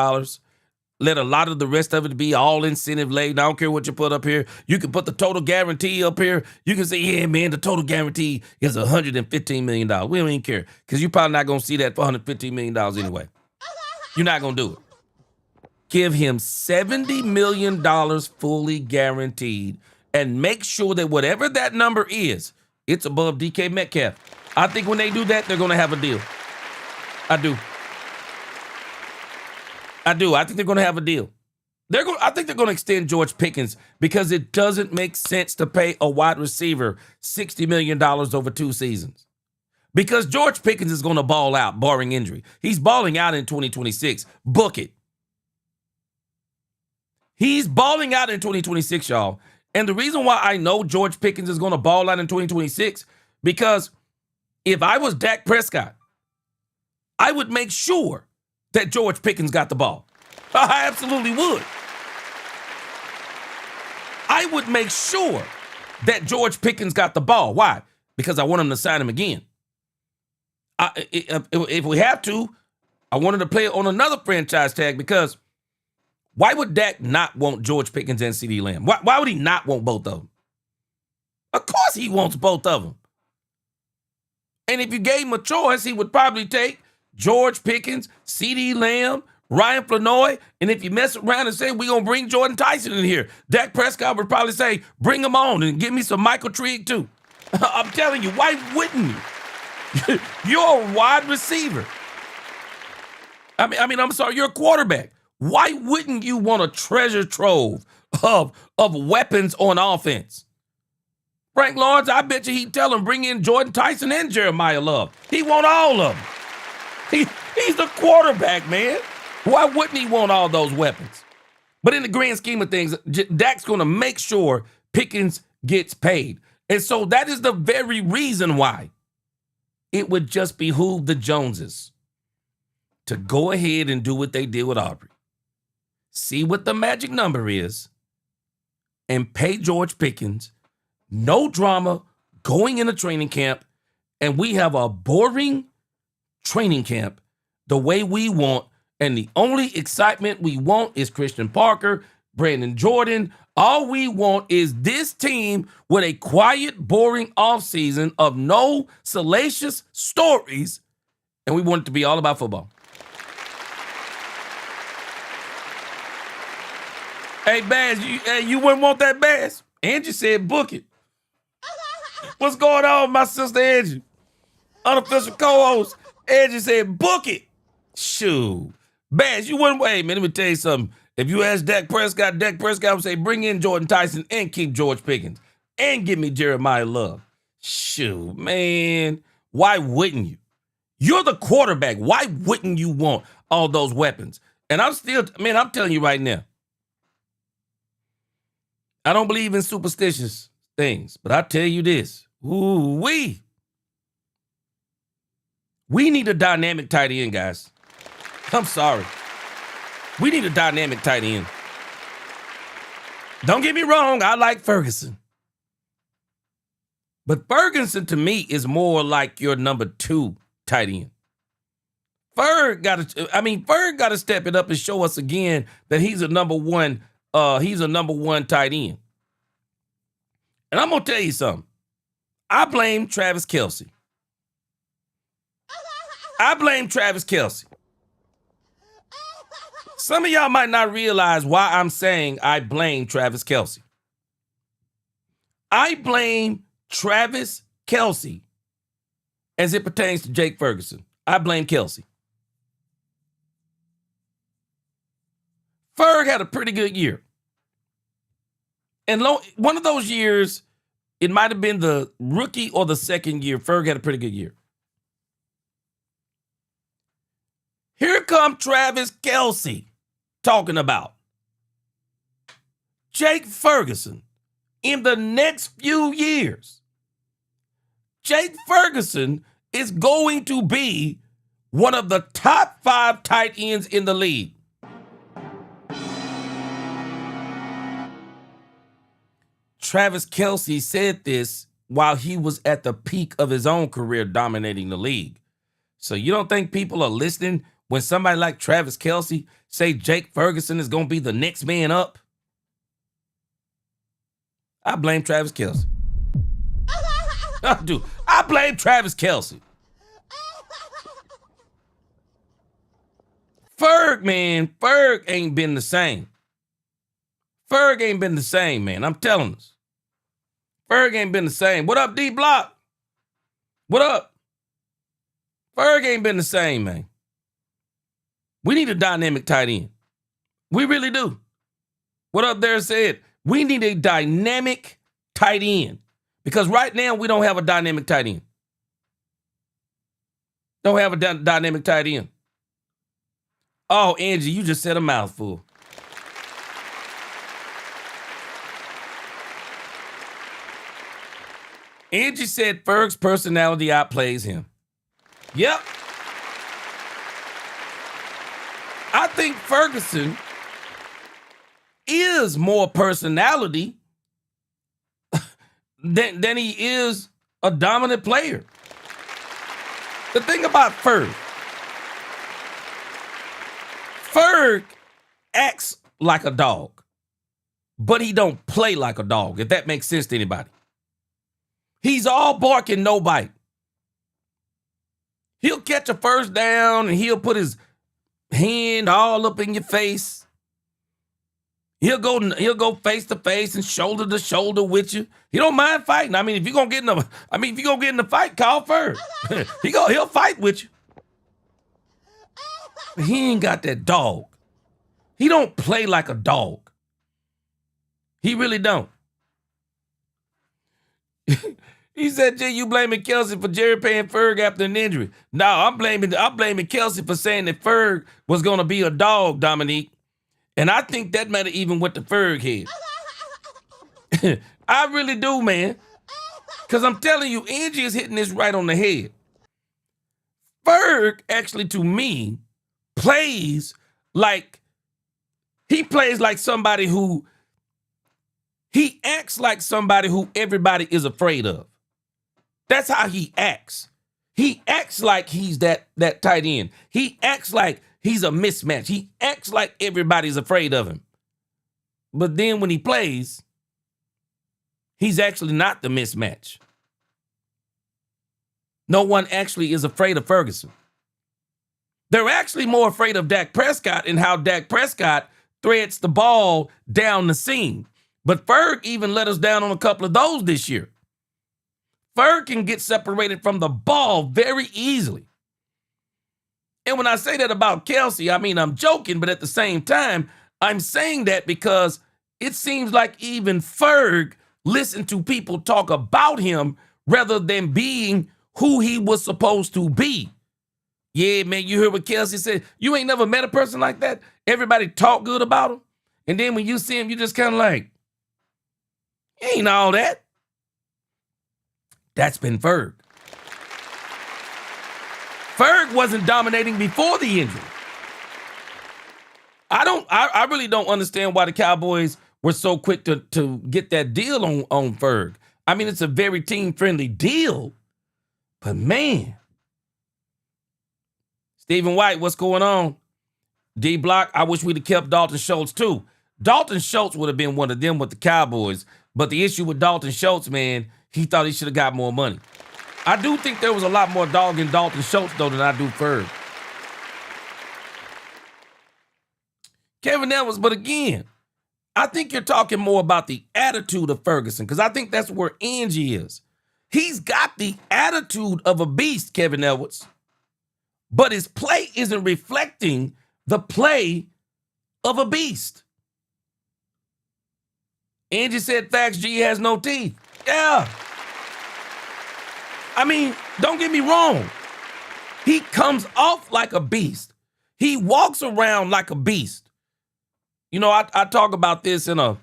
Let a lot of the rest of it be all incentive laden. I don't care what you put up here. You can put the total guarantee up here. You can say, yeah, man, the total guarantee is $115 million. We don't even care because you're probably not going to see that for $115 million anyway. You're not going to do it. Give him $70 million fully guaranteed and make sure that whatever that number is, it's above DK Metcalf. I think when they do that, they're going to have a deal. I do. I think they're going to have a deal. I think they're going to extend George Pickens because it doesn't make sense to pay a wide receiver $60 million over 2 seasons. Because George Pickens is going to ball out, barring injury. He's balling out in 2026. Book it. He's balling out in 2026, y'all. And the reason why I know George Pickens is going to ball out in 2026, because if I was Dak Prescott, I would make sure that George Pickens got the ball. I absolutely would. I would make sure that George Pickens got the ball. Why? Because I want him to sign him again. If we have to, I wanted to play on another franchise tag because why would Dak not want George Pickens and CeeDee Lamb? Why would he not want both of them? Of course he wants both of them. And if you gave him a choice, he would probably take George Pickens, CeeDee Lamb, Ryan Flanoy, and if you mess around and say, we're going to bring Jordyn Tyson in here, Dak Prescott would probably say, bring him on and give me some Michael Trigg too. I'm telling you, why wouldn't you? You're a wide receiver. I'm sorry, you're a quarterback. Why wouldn't you want a treasure trove of weapons on offense? Frank Lawrence, I bet you he'd tell him bring in Jordyn Tyson and Jeremiah Love. He want all of them. He's the quarterback, man. Why wouldn't he want all those weapons? But in the grand scheme of things, Dak's going to make sure Pickens gets paid. And so that is the very reason why it would just behoove the Joneses to go ahead and do what they did with Aubrey. See what the magic number is and pay George Pickens. No drama going into training camp. And we have a boring training camp the way we want. And the only excitement we want is Christian Parker, Brandon Jordan. All we want is this team with a quiet, boring offseason of no salacious stories. And we want it to be all about football. Hey, Baz, you wouldn't want that, Baz? Angie said book it. What's going on, my sister Angie? Unofficial co-host. Angie said book it. Shoot. Baz, you wouldn't wait. Man, let me tell you something. If you ask Dak Prescott would say bring in Jordyn Tyson and keep George Pickens and give me Jeremiah Love. Shoot, man. Why wouldn't you? You're the quarterback. Why wouldn't you want all those weapons? And I'm telling you right now, I don't believe in superstitious things, but I tell you this. We need a dynamic tight end, guys. I'm sorry. We need a dynamic tight end. Don't get me wrong, I like Ferguson. But Ferguson to me is more like your number 2 tight end. Ferg got to step it up and show us again that he's a number one tight end. And I'm going to tell you something. I blame Travis Kelce. Some of y'all might not realize why I'm saying I blame Travis Kelce. I blame Travis Kelce as it pertains to Jake Ferguson. I blame Kelce. Ferg had a pretty good year. And one of those years, it might have been the rookie or the second year, Ferg had a pretty good year. Here come Travis Kelce talking about Jake Ferguson in the next few years. Jake Ferguson is going to be one of the top 5 tight ends in the league. Travis Kelce said this while he was at the peak of his own career dominating the league. So you don't think people are listening when somebody like Travis Kelce say Jake Ferguson is going to be the next man up? I blame Travis Kelce. I do. I blame Travis Kelce. Ferg ain't been the same. Ferg ain't been the same, man. I'm telling us. Ferg ain't been the same. What up, D-Block? What up? Ferg ain't been the same, man. We need a dynamic tight end. We really do. What up there said? We need a dynamic tight end. Because right now, we don't have a dynamic tight end. Don't have a dynamic tight end. Oh, Angie, you just said a mouthful. Angie said Ferg's personality outplays him. Yep. I think Ferguson is more personality than he is a dominant player. The thing about Ferg acts like a dog, but he don't play like a dog, if that makes sense to anybody. He's all bark and no bite. He'll catch a first down and he'll put his hand all up in your face. He'll go face to face and shoulder to shoulder with you. He don't mind fighting. I mean, if you're gonna get in the fight, call Ferg. He'll fight with you. But he ain't got that dog. He don't play like a dog. He really don't. He said, Jay, you blaming Kelce for Jerry paying Ferg after an injury. No, I'm blaming Kelce for saying that Ferg was going to be a dog, Dominique. And I think that might have even went to Ferg head. I really do, man. Because I'm telling you, Angie is hitting this right on the head. Ferg, actually, to me, plays like somebody who, he acts like somebody who everybody is afraid of. That's how he acts. He acts like he's that tight end. He acts like he's a mismatch. He acts like everybody's afraid of him. But then when he plays, he's actually not the mismatch. No one actually is afraid of Ferguson. They're actually more afraid of Dak Prescott and how Dak Prescott threads the ball down the seam. But Ferg even let us down on a couple of those this year. Ferg can get separated from the ball very easily. And when I say that about Kelce, I mean, I'm joking, but at the same time, I'm saying that because it seems like even Ferg listened to people talk about him rather than being who he was supposed to be. Yeah, man, you heard what Kelce said. You ain't never met a person like that. Everybody talk good about him. And then when you see him, you just kind of like, ain't all that. That's been Ferg. Ferg wasn't dominating before the injury. I really don't understand why the Cowboys were so quick to get that deal on Ferg. I mean, it's a very team-friendly deal, but man, Stephen White, what's going on? D Block, I wish we'd have kept Dalton Schultz too. Dalton Schultz would have been one of them with the Cowboys. But the issue with Dalton Schultz, man, he thought he should have got more money. I do think there was a lot more dog in Dalton Schultz, though, than I do Ferg. Kevin Edwards, but again, I think you're talking more about the attitude of Ferguson, because I think that's where Angie is. He's got the attitude of a beast, Kevin Edwards, but his play isn't reflecting the play of a beast. Angie said Facts G has no teeth. Yeah. I mean, don't get me wrong. He comes off like a beast. He walks around like a beast. You know, I talk about this in a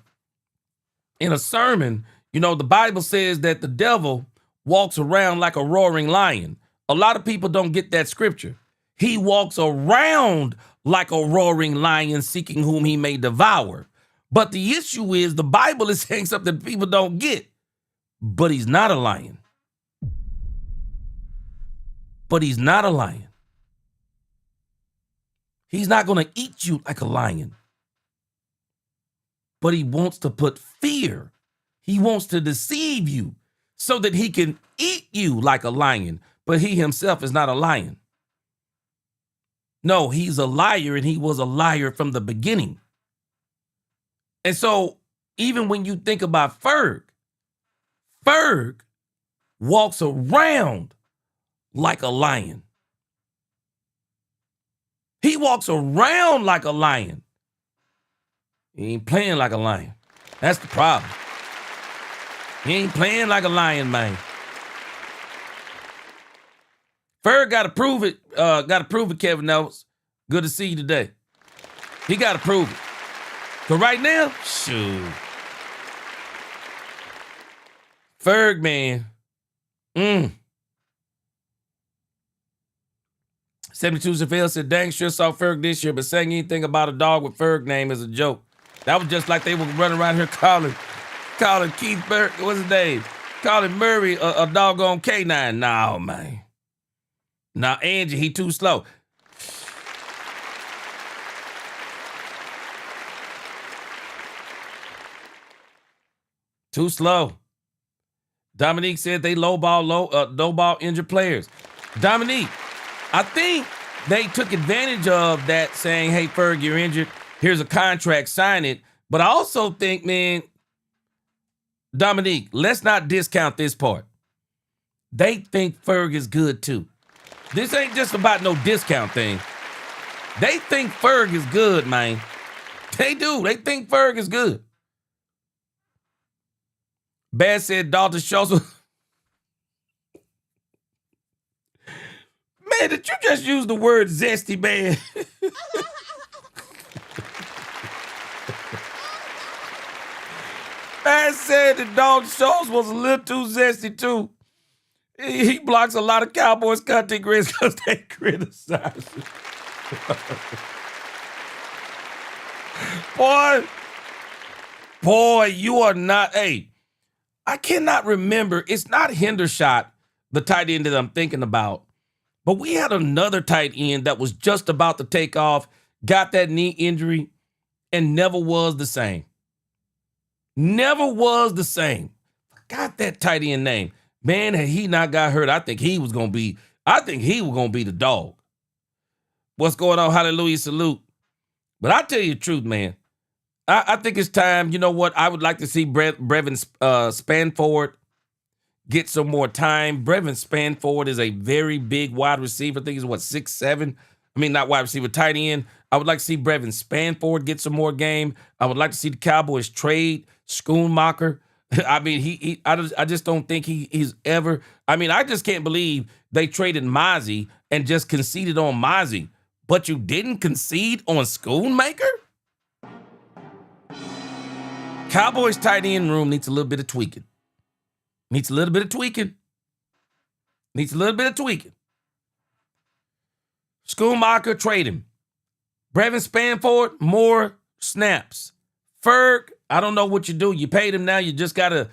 sermon. You know, the Bible says that the devil walks around like a roaring lion. A lot of people don't get that scripture. He walks around like a roaring lion, seeking whom he may devour. But the issue is the Bible is saying something people don't get. But he's not a lion. But he's not a lion. He's not going to eat you like a lion. But he wants to put fear. He wants to deceive you so that he can eat you like a lion. But he himself is not a lion. No, he's a liar, and he was a liar from the beginning. And so even when you think about Ferg walks around like a lion. He walks around like a lion. He ain't playing like a lion. That's the problem. He ain't playing like a lion, man. Ferg got to prove it. Kevin Edwards. Good to see you today. He got to prove it. Because right now, shoot. Ferg, man. 72 Seville said, dang sure saw Ferg this year, but saying anything about a dog with Ferg name is a joke. That was just like they were running around here calling Keith Berg, what's his name? Calling Murray a doggone K9. No, man. Now, Angie, he too slow. Too slow. Dominique said they lowball injured players. Dominique, I think they took advantage of that, saying, hey, Ferg, you're injured. Here's a contract, sign it. But I also think, man, Dominique, let's not discount this part. They think Ferg is good too. This ain't just about no discount thing. They think Ferg is good, man. They do. They think Ferg is good. Bad said Dalton Schultz. Man, did you just use the word zesty, man? Man said that Dalton Schultz was a little too zesty, too. He blocks a lot of Cowboys content creators because they criticize him. Boy, you are not, hey, I cannot remember. It's not Hendershot, the tight end that I'm thinking about. But we had another tight end that was just about to take off, got that knee injury, and never was the same. Never was the same. Got that tight end name. Man, had he not got hurt, I think he was going to be the dog. What's going on? Hallelujah, salute. But I tell you the truth, man. I think it's time. You know what? I would like to see Brevin Spanford get some more time. Brevin Spanford is a very big wide receiver. I think he's 6'7". I mean, not wide receiver, tight end. I would like to see Brevin Spanford get some more game. I would like to see the Cowboys trade Schoonmaker. I mean, I just don't think he's ever. I mean, I just can't believe they traded Mozzie and just conceded on Mozzie, but you didn't concede on Schoonmaker? Cowboys tight end room needs a little bit of tweaking. Schoonmaker, trade him. Brevin Spanford, more snaps. Ferg, I don't know what you do. You paid him now. You just gotta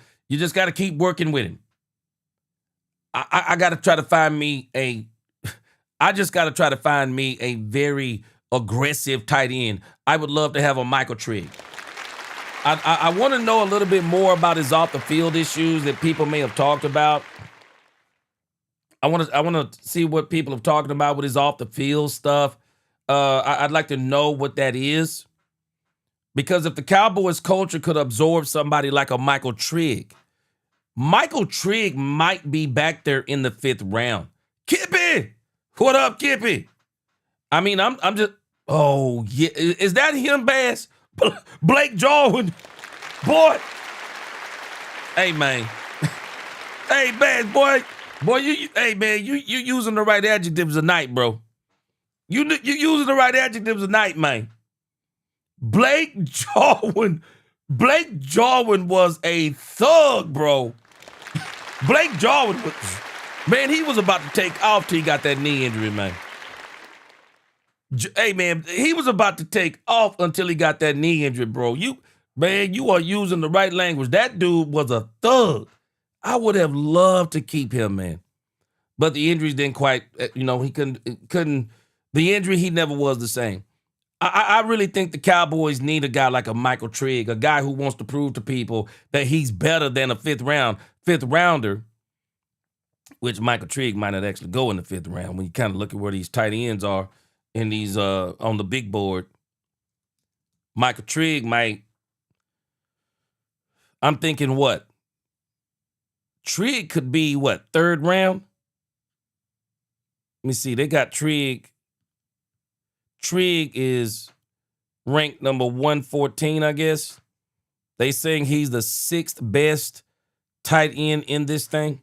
keep working with him. I gotta try to find me I just got to try to find me a very aggressive tight end. I would love to have a Michael Trigg. I want to know a little bit more about his off the field issues that people may have talked about. I want to see what people have talked about with his off the field stuff. I'd like to know what that is, because if the Cowboys culture could absorb somebody like a Michael Trigg might be back there in the 5th round. Kippy, what up, Kippy? I mean, I'm just. Oh yeah, is that him, Bass? Blake Jarwin, boy. Hey man, hey Bass, boy, hey man, you using the right adjectives tonight, bro. You using the right adjectives tonight, man. Blake Jarwin was a thug, bro. Blake Jarwin was, man, he was about to take off till he got that knee injury, man. Hey man, he was about to take off until he got that knee injury, bro. You are using the right language. That dude was a thug. I would have loved to keep him, man. But the injuries didn't quite, he couldn't, the injury, he never was the same. I really think the Cowboys need a guy like a Michael Trigg, a guy who wants to prove to people that he's better than a fifth rounder, which Michael Trigg might not actually go in the 5th round when you kind of look at where these tight ends are in these on the big board. Michael Trigg might. I'm thinking what? Trigg could be what, 3rd round? Let me see. They got Trigg. Trigg is ranked number 114, I guess. They saying he's the 6th best tight end in this thing.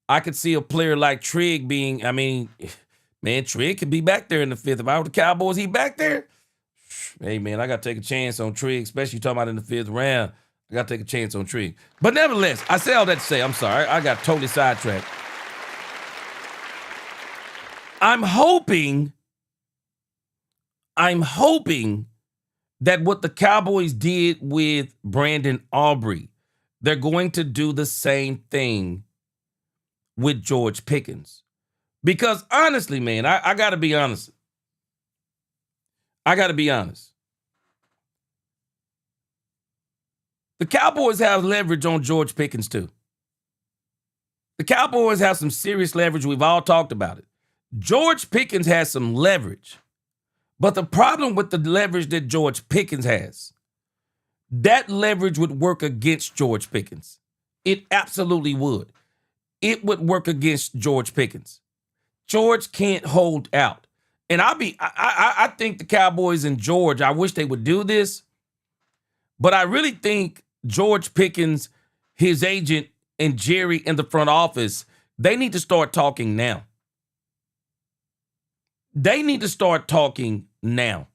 I could see a player like Trigg being, man, Trigg could be back there in the 5th. If I were the Cowboys, he back there. Hey, man, I got to take a chance on Trigg, especially talking about in the 5th round. I got to take a chance on Trigg. But nevertheless, I say all that to say, I'm sorry, I got totally sidetracked. I'm hoping that what the Cowboys did with Brandon Aubrey, they're going to do the same thing with George Pickens. Because honestly, man, I got to be honest. The Cowboys have leverage on George Pickens too. The Cowboys have some serious leverage. We've all talked about it. George Pickens has some leverage. But the problem with the leverage that George Pickens has, that leverage would work against George Pickens. It absolutely would. It would work against George Pickens. George can't hold out. And I think the Cowboys and George, I wish they would do this, but I really think George Pickens, his agent, and Jerry in the front office, they need to start talking now. They need to start talking now.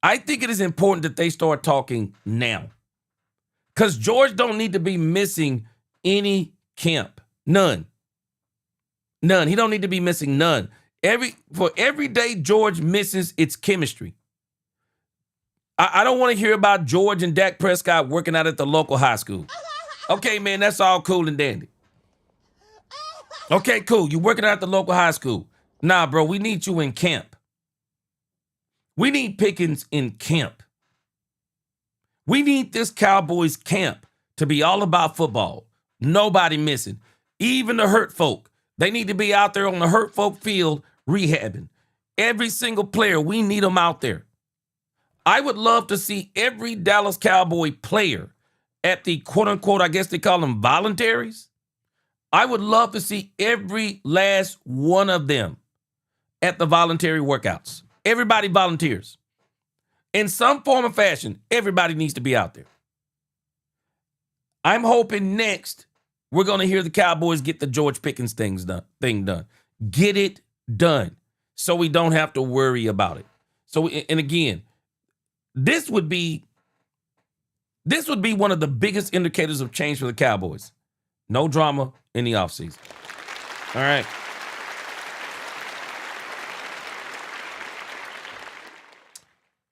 I think it is important that they start talking now. Because George don't need to be missing any camp. None. He don't need to be missing none. For every day George misses, it's chemistry. I don't want to hear about George and Dak Prescott working out at the local high school. Okay, man, that's all cool and dandy. Okay, cool. You working out at the local high school. Nah, bro, we need you in camp. We need Pickens in camp. We need this Cowboys camp to be all about football. Nobody missing. Even the hurt folk. They need to be out there on the hurt folk field rehabbing. Every single player, we need them out there. I would love to see every Dallas Cowboy player at the quote-unquote, I guess they call them voluntaries. I would love to see every last one of them at the voluntary workouts. Everybody volunteers. In some form or fashion, everybody needs to be out there. I'm hoping next we're going to hear the Cowboys get the George Pickens thing done. Get it done so we don't have to worry about it. So, and again, this would be one of the biggest indicators of change for the Cowboys. No drama in the offseason. All right.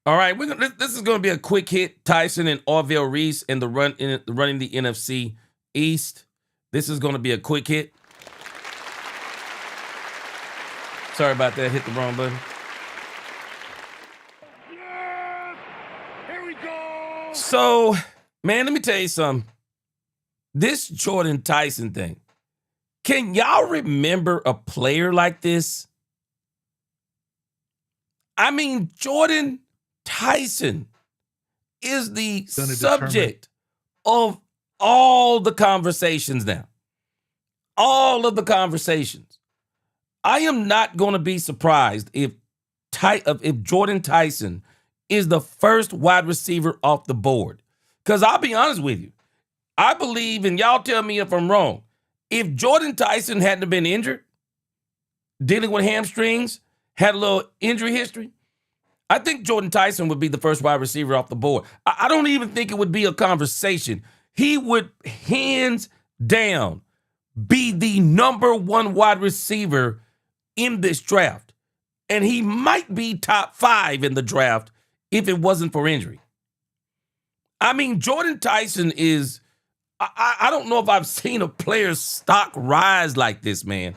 All right, this is going to be a quick hit. Tyson and Orville Reese in the running the NFC East. This is going to be a quick hit. Sorry about that. Hit the wrong button. Yes! Here we go! So, man, let me tell you something. This Jordyn Tyson thing. Can y'all remember a player like this? I mean, Jordyn Tyson is the subject of all the conversations now. All of the conversations. I am not going to be surprised if Jordyn Tyson is the first wide receiver off the board. Because I'll be honest with you. I believe, and y'all tell me if I'm wrong, if Jordyn Tyson hadn't been injured, dealing with hamstrings, had a little injury history, I think Jordyn Tyson would be the first wide receiver off the board. I don't even think it would be a conversation. He would, hands down, be the number one wide receiver in this draft. And he might be top 5 in the draft if it wasn't for injury. I mean, Jordyn Tyson is, I don't know if I've seen a player's stock rise like this, man.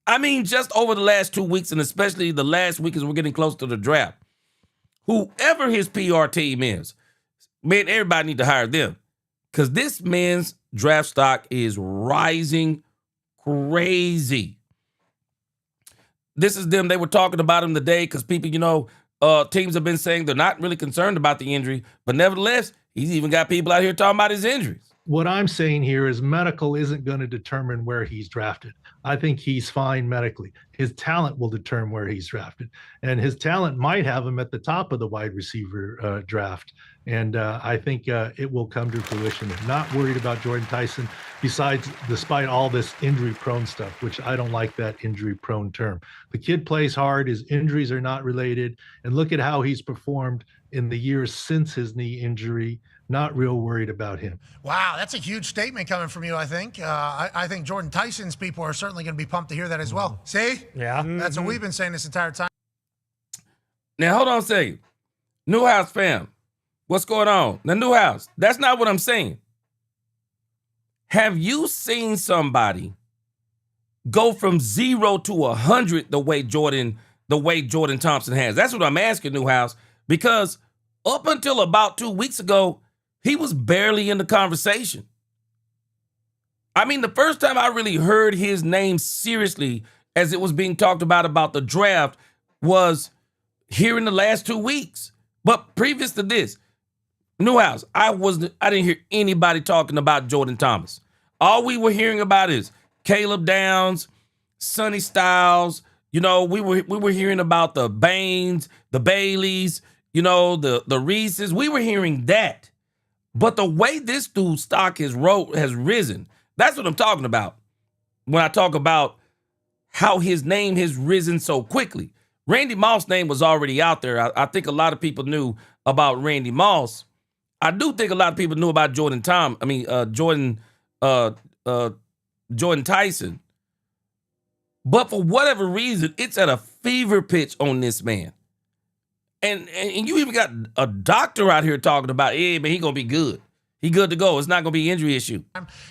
I mean, just over the last 2 weeks, and especially the last week as we're getting close to the draft, whoever his PR team is, man, everybody need to hire them. Because this man's draft stock is rising crazy. This is them. They were talking about him today because people, teams have been saying they're not really concerned about the injury. But nevertheless, he's even got people out here talking about his injuries. What I'm saying here is medical isn't going to determine where he's drafted. I think he's fine medically. His talent will determine where he's drafted. And his talent might have him at the top of the wide receiver draft. And I think it will come to fruition. I'm not worried about Jordyn Tyson, despite all this injury-prone stuff, which I don't like that injury-prone term. The kid plays hard. His injuries are not related. And look at how he's performed in the years since his knee injury. Not real worried about him. Wow, that's a huge statement coming from you, I think. I think Jordyn Tyson's people are certainly going to be pumped to hear that as well. See? Yeah. That's what we've been saying this entire time. Now, hold on a second. Newhouse fam, what's going on? Now, Newhouse, that's not what I'm saying. Have you seen somebody go from 0 to 100 the way Jordyn Thompson has? That's what I'm asking, Newhouse, because up until about 2 weeks ago, he was barely in the conversation. I mean, the first time I really heard his name seriously as it was being talked about the draft was here in the last 2 weeks. But previous to this, Newhouse, I didn't hear anybody talking about Jordyn Thomas. All we were hearing about is Caleb Downs, Sonny Styles. We were hearing about the Baines, the Baileys, the Reeses. We were hearing that. But the way this dude's stock has risen, that's what I'm talking about when I talk about how his name has risen so quickly. Randy Moss' name was already out there. I think a lot of people knew about Randy Moss. I do think a lot of people knew about Jordyn Tyson. But for whatever reason, it's at a fever pitch on this man. And you even got a doctor out here talking about, hey, man, he going to be good. He good to go. It's not going to be an injury issue.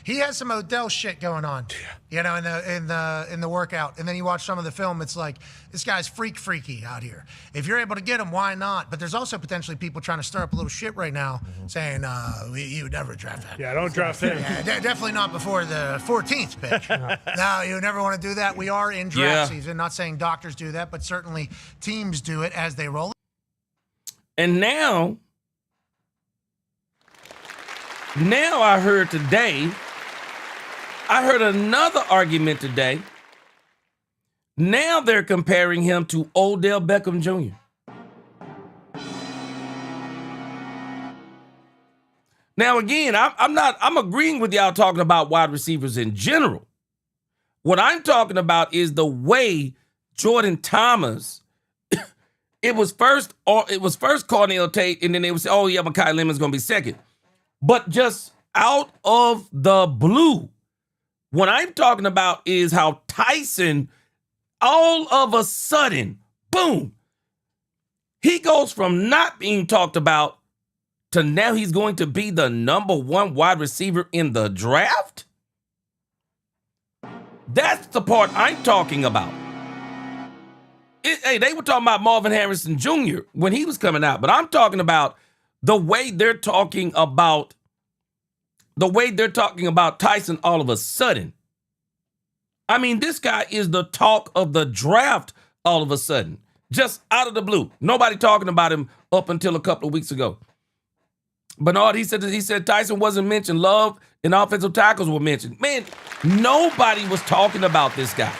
He has some Odell shit going on, in the workout. And then you watch some of the film, it's like, this guy's freaky out here. If you're able to get him, why not? But there's also potentially people trying to stir up a little shit right now, saying, you would never draft that. Yeah, don't draft him. Yeah, definitely not before the 14th pitch. No, you never want to do that. We are in draft season. Not saying doctors do that, but certainly teams do it as they roll. And now I heard another argument today. Now they're comparing him to Odell Beckham Jr. Now, again, I'm agreeing with y'all talking about wide receivers in general. What I'm talking about is the way Jordyn Thomas, it was first Cornell Tate, and then they would say, oh, yeah, Mekhi Lemon's going to be second. But just out of the blue, what I'm talking about is how Tyson, all of a sudden, boom, he goes from not being talked about to now he's going to be the number one wide receiver in the draft? That's the part I'm talking about. Hey, they were talking about Marvin Harrison Jr. when he was coming out, but I'm talking about the way they're talking about Tyson all of a sudden. I mean, this guy is the talk of the draft all of a sudden, just out of the blue. Nobody talking about him up until a couple of weeks ago. Bernard, he said Tyson wasn't mentioned. Love and offensive tackles were mentioned. Man, nobody was talking about this guy.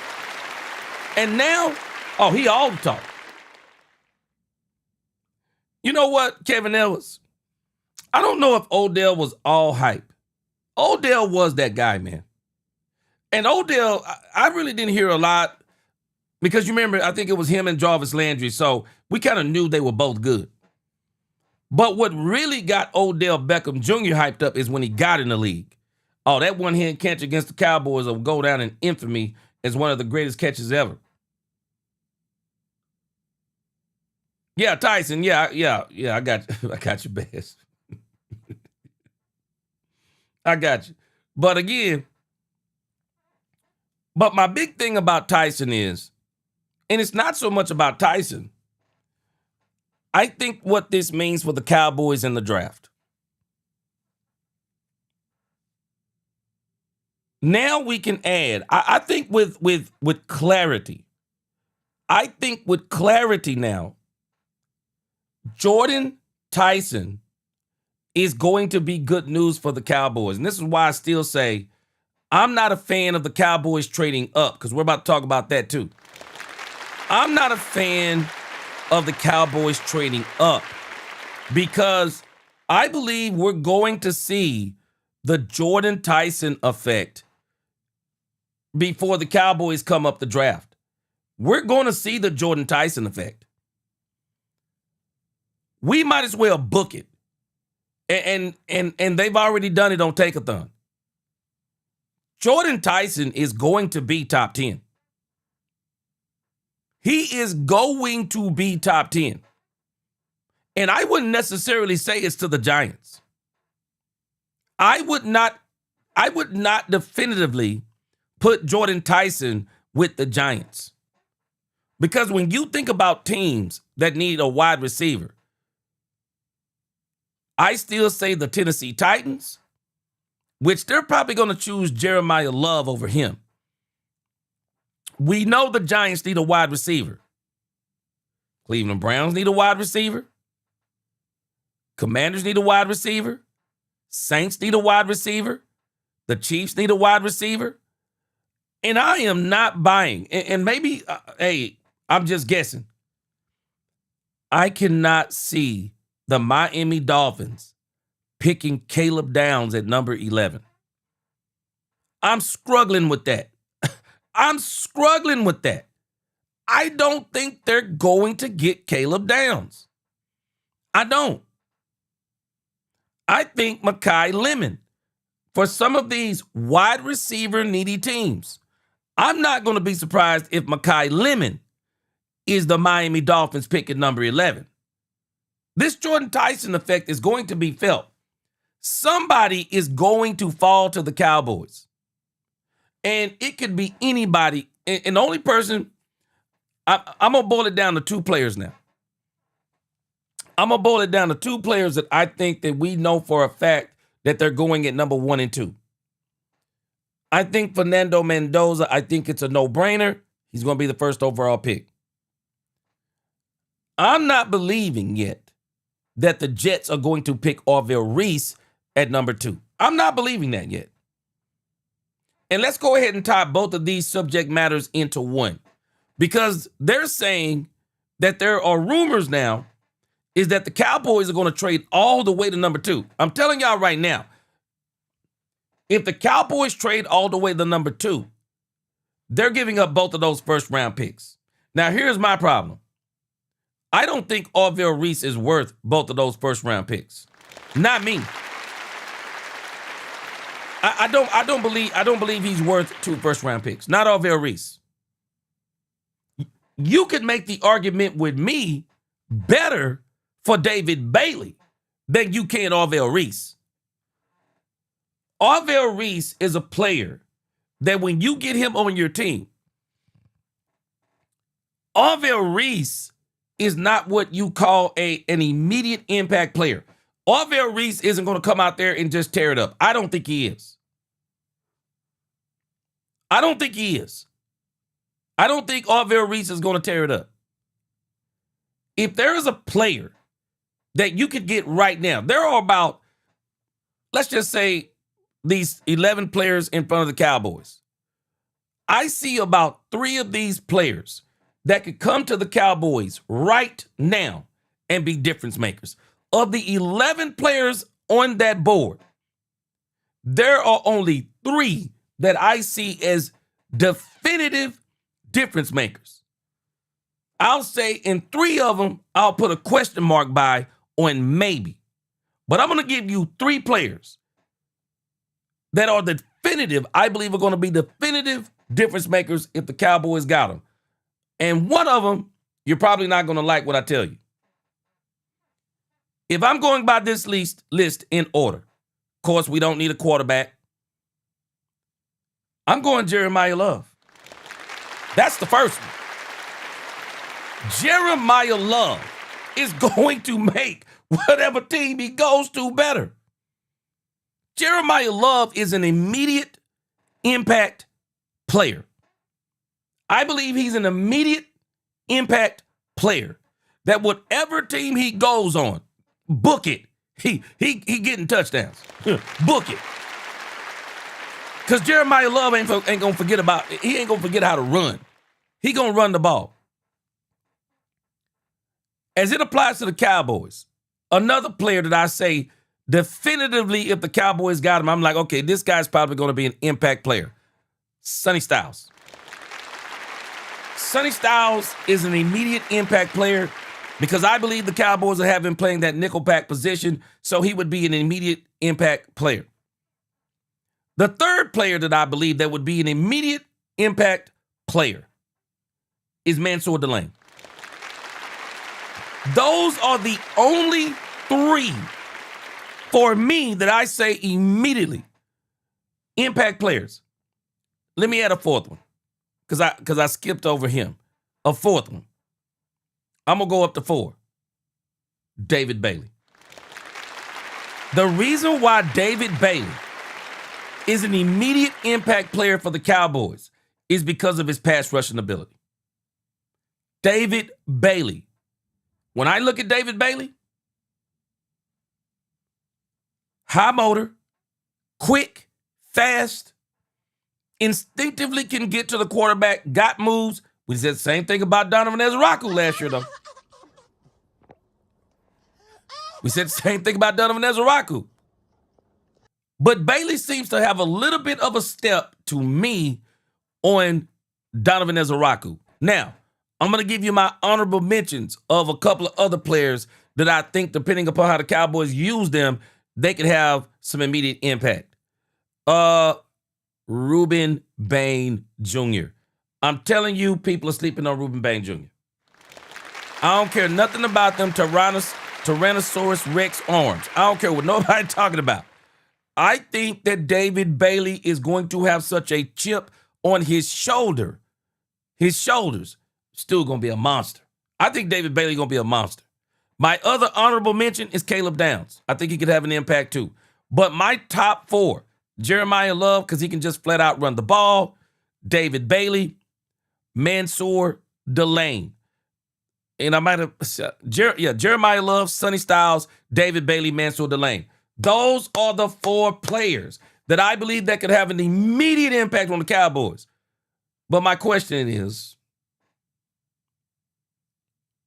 And now, he all the talk. You know what, Kevin Ellis? I don't know if Odell was all hype. Odell was that guy, man. And Odell, I really didn't hear a lot because you remember, I think it was him and Jarvis Landry. So we kind of knew they were both good. But what really got Odell Beckham Jr. hyped up is when he got in the league. Oh, that one-hand catch against the Cowboys will go down in infamy as one of the greatest catches ever. Yeah, Tyson. Yeah. I got your best. I got you. But again, my big thing about Tyson is, and it's not so much about Tyson. I think what this means for the Cowboys in the draft. Now we can add, I think with clarity. I think with clarity now, Jordyn Tyson is going to be good news for the Cowboys. And this is why I still say I'm not a fan of the Cowboys trading up, because we're about to talk about that too. I'm not a fan of the Cowboys trading up because I believe we're going to see the Jordyn Tyson effect before the Cowboys come up the draft. We're going to see the Jordyn Tyson effect. We might as well book it. And they've already done it on Take-A-Thon. Jordyn Tyson is going to be top 10. He is going to be top 10. And I wouldn't necessarily say it's to the Giants. I would not definitively put Jordyn Tyson with the Giants. Because when you think about teams that need a wide receiver, I still say the Tennessee Titans, which they're probably going to choose Jeremiah Love over him. We know the Giants need a wide receiver. Cleveland Browns need a wide receiver. Commanders need a wide receiver. Saints need a wide receiver. The Chiefs need a wide receiver. And I am not buying, and maybe, I'm just guessing. I cannot see the Miami Dolphins picking Caleb Downs at number 11. I'm struggling with that. I don't think they're going to get Caleb Downs. I don't. I think Mekhi Lemon for some of these wide receiver needy teams. I'm not going to be surprised if Mekhi Lemon is the Miami Dolphins pick at number 11. This Jordyn Tyson effect is going to be felt. Somebody is going to fall to the Cowboys. And it could be anybody. And the only person, I'm going to boil it down to two players now. I'm going to boil it down to two players that I think that we know for a fact that they're going at number 1 and 2. I think Fernando Mendoza, I think it's a no-brainer. He's going to be the first overall pick. I'm not believing yet that the Jets are going to pick Orville Reese at number 2. I'm not believing that yet. And let's go ahead and tie both of these subject matters into one. Because they're saying that there are rumors now is that the Cowboys are going to trade all the way to number 2. I'm telling y'all right now, if the Cowboys trade all the way to number 2, they're giving up both of those first-round picks. Now, here's my problem. I don't think Orville Reese is worth both of those first-round picks. Not me. I don't believe he's worth 2 first-round picks. Not Orville Reese. You could make the argument with me better for David Bailey than you can Orville Reese. Orville Reese is a player that when you get him on your team, Orville Reese is not what you call an immediate impact player. Orville Reese isn't going to come out there and just tear it up. I don't think he is. I don't think he is. I don't think Orville Reese is going to tear it up. If there is a player that you could get right now, there are about, let's just say, these 11 players in front of the Cowboys. I see about 3 of these players that could come to the Cowboys right now and be difference makers. Of the 11 players on that board, there are only 3 that I see as definitive difference makers. I'll say in 3 of them, I'll put a question mark by on maybe. But I'm going to give you 3 players that are definitive, I believe are going to be definitive difference makers if the Cowboys got them. And one of them, you're probably not going to like what I tell you. If I'm going by this list in order, of course, we don't need a quarterback. I'm going Jeremiah Love. That's the first one. Jeremiah Love is going to make whatever team he goes to better. Jeremiah Love is an immediate impact player. I believe he's an immediate impact player that whatever team he goes on, book it. He getting touchdowns. Book it. Because Jeremiah Love ain't gonna forget how to run. He gonna run the ball. As it applies to the Cowboys, another player that I say definitively, if the Cowboys got him, I'm like, okay, this guy's probably going to be an impact player. Sonny Styles. Sonny Styles is an immediate impact player because I believe the Cowboys will have him playing that nickelback position, so he would be an immediate impact player. The third player that I believe that would be an immediate impact player is Mansour Delane. Those are the only 3 for me that I say immediately impact players. Let me add a 4th one because I skipped over him. A 4th one. I'm going to go up to 4. David Bailey. The reason why David Bailey is an immediate impact player for the Cowboys is because of his pass rushing ability. David Bailey. When I look at David Bailey, high motor, quick, fast, instinctively can get to the quarterback, got moves. We said the same thing about Donovan Ezraku last year, though. We said the same thing about Donovan Ezraku. But Bailey seems to have a little bit of a step to me on Donovan Ezraku. Now, I'm going to give you my honorable mentions of a couple of other players that I think, depending upon how the Cowboys use them, they could have some immediate impact. Ruben Bain Jr. I'm telling you, people are sleeping on Ruben Bain Jr. I don't care nothing about them Tyrannosaurus Rex arms. I don't care what nobody's talking about. I think that David Bailey is going to have such a chip on his shoulder. His shoulders. Still going to be a monster. I think David Bailey going to be a monster. My other honorable mention is Caleb Downs. I think he could have an impact too. But my top 4, Jeremiah Love, because he can just flat out run the ball, David Bailey, Mansour Delane. And I might have, Jeremiah Love, Sonny Styles, David Bailey, Mansour Delane. Those are the 4 players that I believe that could have an immediate impact on the Cowboys. But my question is,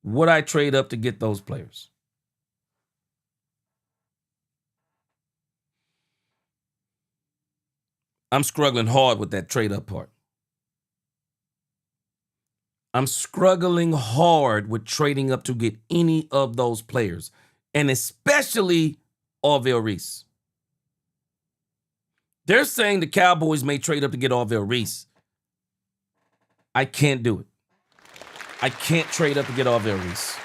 would I trade up to get those players? I'm struggling hard with that trade up part. I'm struggling hard with trading up to get any of those players, and especially Orville Reese. They're saying the Cowboys may trade up to get Orville Reese. I can't do it. I can't trade up to get Orville Reese.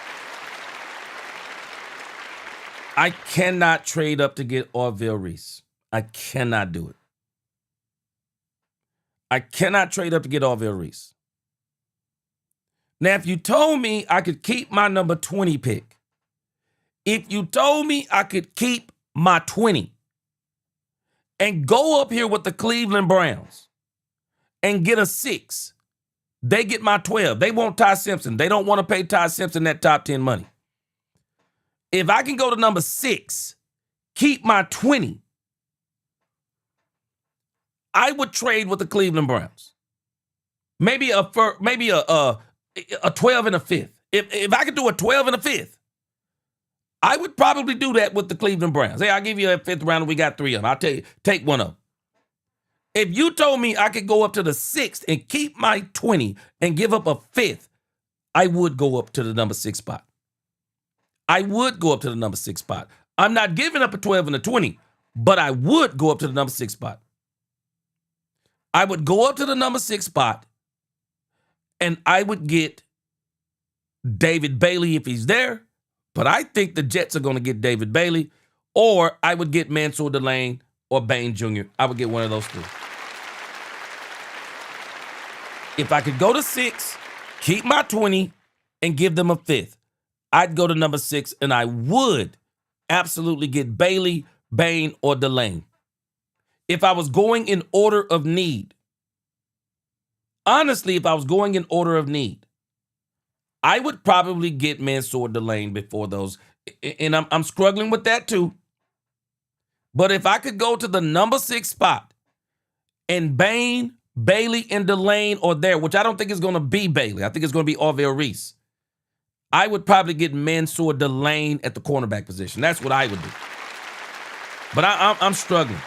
I cannot trade up to get Orville Reese. I cannot do it. I cannot trade up to get Orville Reese. Now, if you told me I could keep my number 20 pick, if you told me I could keep my 20 and go up here with the Cleveland Browns and get a 6, they get my 12. They want Ty Simpson. They don't want to pay Ty Simpson that top 10 money. If I can go to number 6, keep my 20, I would trade with the Cleveland Browns. Maybe a 12 and a 5th. If I could do a 12 and a 5th, I would probably do that with the Cleveland Browns. Hey, I'll give you a 5th round and we got 3 of them. I'll take one of them. If you told me I could go up to the 6th and keep my 20 and give up a 5th, I would go up to the number 6 spot. I would go up to the number 6 spot. I'm not giving up a 12 and a 20, but I would go up to the number 6 spot. I would go up to the number 6 spot and I would get David Bailey if he's there, but I think the Jets are going to get David Bailey, or I would get Mansour Delane or Bain Jr. I would get one of those 3. If I could go to 6, keep my 20, and give them a 5th, I'd go to number 6, and I would absolutely get Bailey, Bain, or Delane. If I was going in order of need, honestly, if I was going in order of need, I would probably get Mansour Delane before those. And I'm struggling with that too. But if I could go to the number 6 spot and Bain, Bailey, and Delane are there, which I don't think is going to be Bailey. I think it's going to be Orville Reese. I would probably get Mansour Delane at the cornerback position. That's what I would do. But I'm struggling.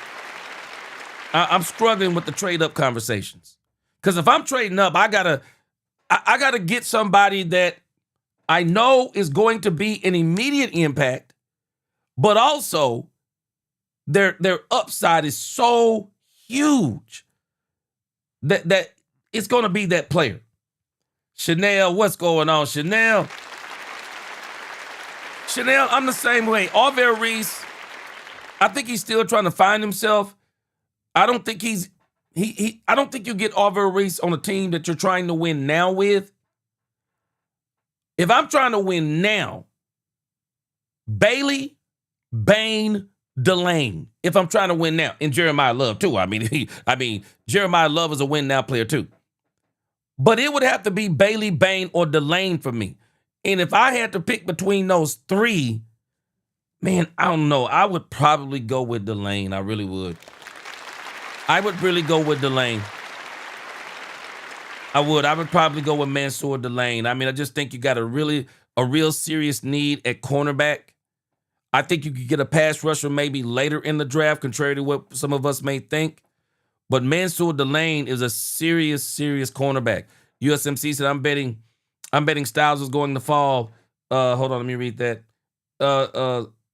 I'm struggling with the trade-up conversations. Because if I'm trading up, I gotta get somebody that I know is going to be an immediate impact, but also their upside is so huge that it's going to be that player. Chanel, what's going on, Chanel? Chanel, I'm the same way. Orville Reese, I think he's still trying to find himself. I don't think I don't think you get Orville Reese on a team that you're trying to win now with. If I'm trying to win now, Bailey, Bain, Delane. If I'm trying to win now, and Jeremiah Love too. I mean, Jeremiah Love is a win now player too. But it would have to be Bailey, Bain, or Delane for me. And if I had to pick between those 3, man, I don't know. I would probably go with Delane. I really would. I would really go with Delane. I would probably go with Mansour Delane. I mean, I just think you got a real serious need at cornerback. I think you could get a pass rusher maybe later in the draft, contrary to what some of us may think. But Mansour Delane is a serious cornerback. USMC said, I'm betting Styles is going to fall. Hold on, let me read that.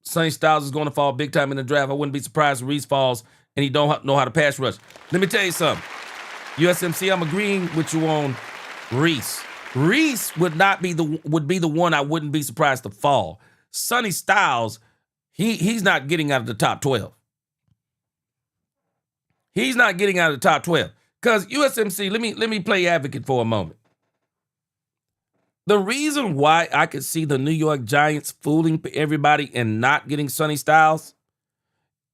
Sonny Styles is going to fall big time in the draft. I wouldn't be surprised if Reese falls and he don't know how to pass rush. Let me tell you something. USMC, I'm agreeing with you on Reese. Reese would be the one I wouldn't be surprised to fall. Sonny Styles, he's not getting out of the top 12. He's not getting out of the top 12. Because USMC, let me play advocate for a moment. The reason why I could see the New York Giants fooling everybody and not getting Sonny Styles,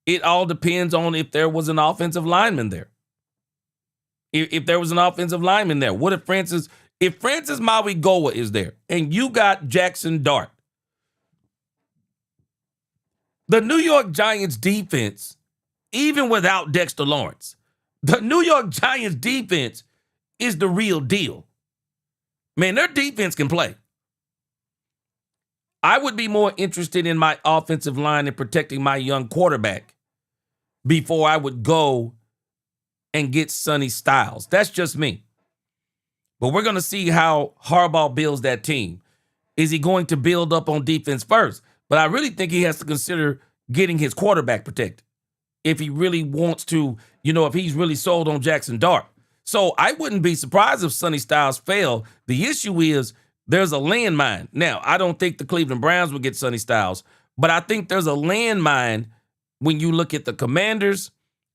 it all depends on if there was an offensive lineman there. If there was an offensive lineman there, what if Francis Mauigoa is there and you got Jackson Dart? The New York Giants defense, even without Dexter Lawrence, the New York Giants defense is the real deal. Man, their defense can play. I would be more interested in my offensive line and protecting my young quarterback before I would go and get Sonny Styles. That's just me. But we're going to see how Harbaugh builds that team. Is he going to build up on defense first? But I really think he has to consider getting his quarterback protected if he really wants to, if he's really sold on Jackson Dart. So I wouldn't be surprised if Sonny Styles failed. The issue is there's a landmine. Now, I don't think the Cleveland Browns will get Sonny Styles, but I think there's a landmine when you look at the Commanders,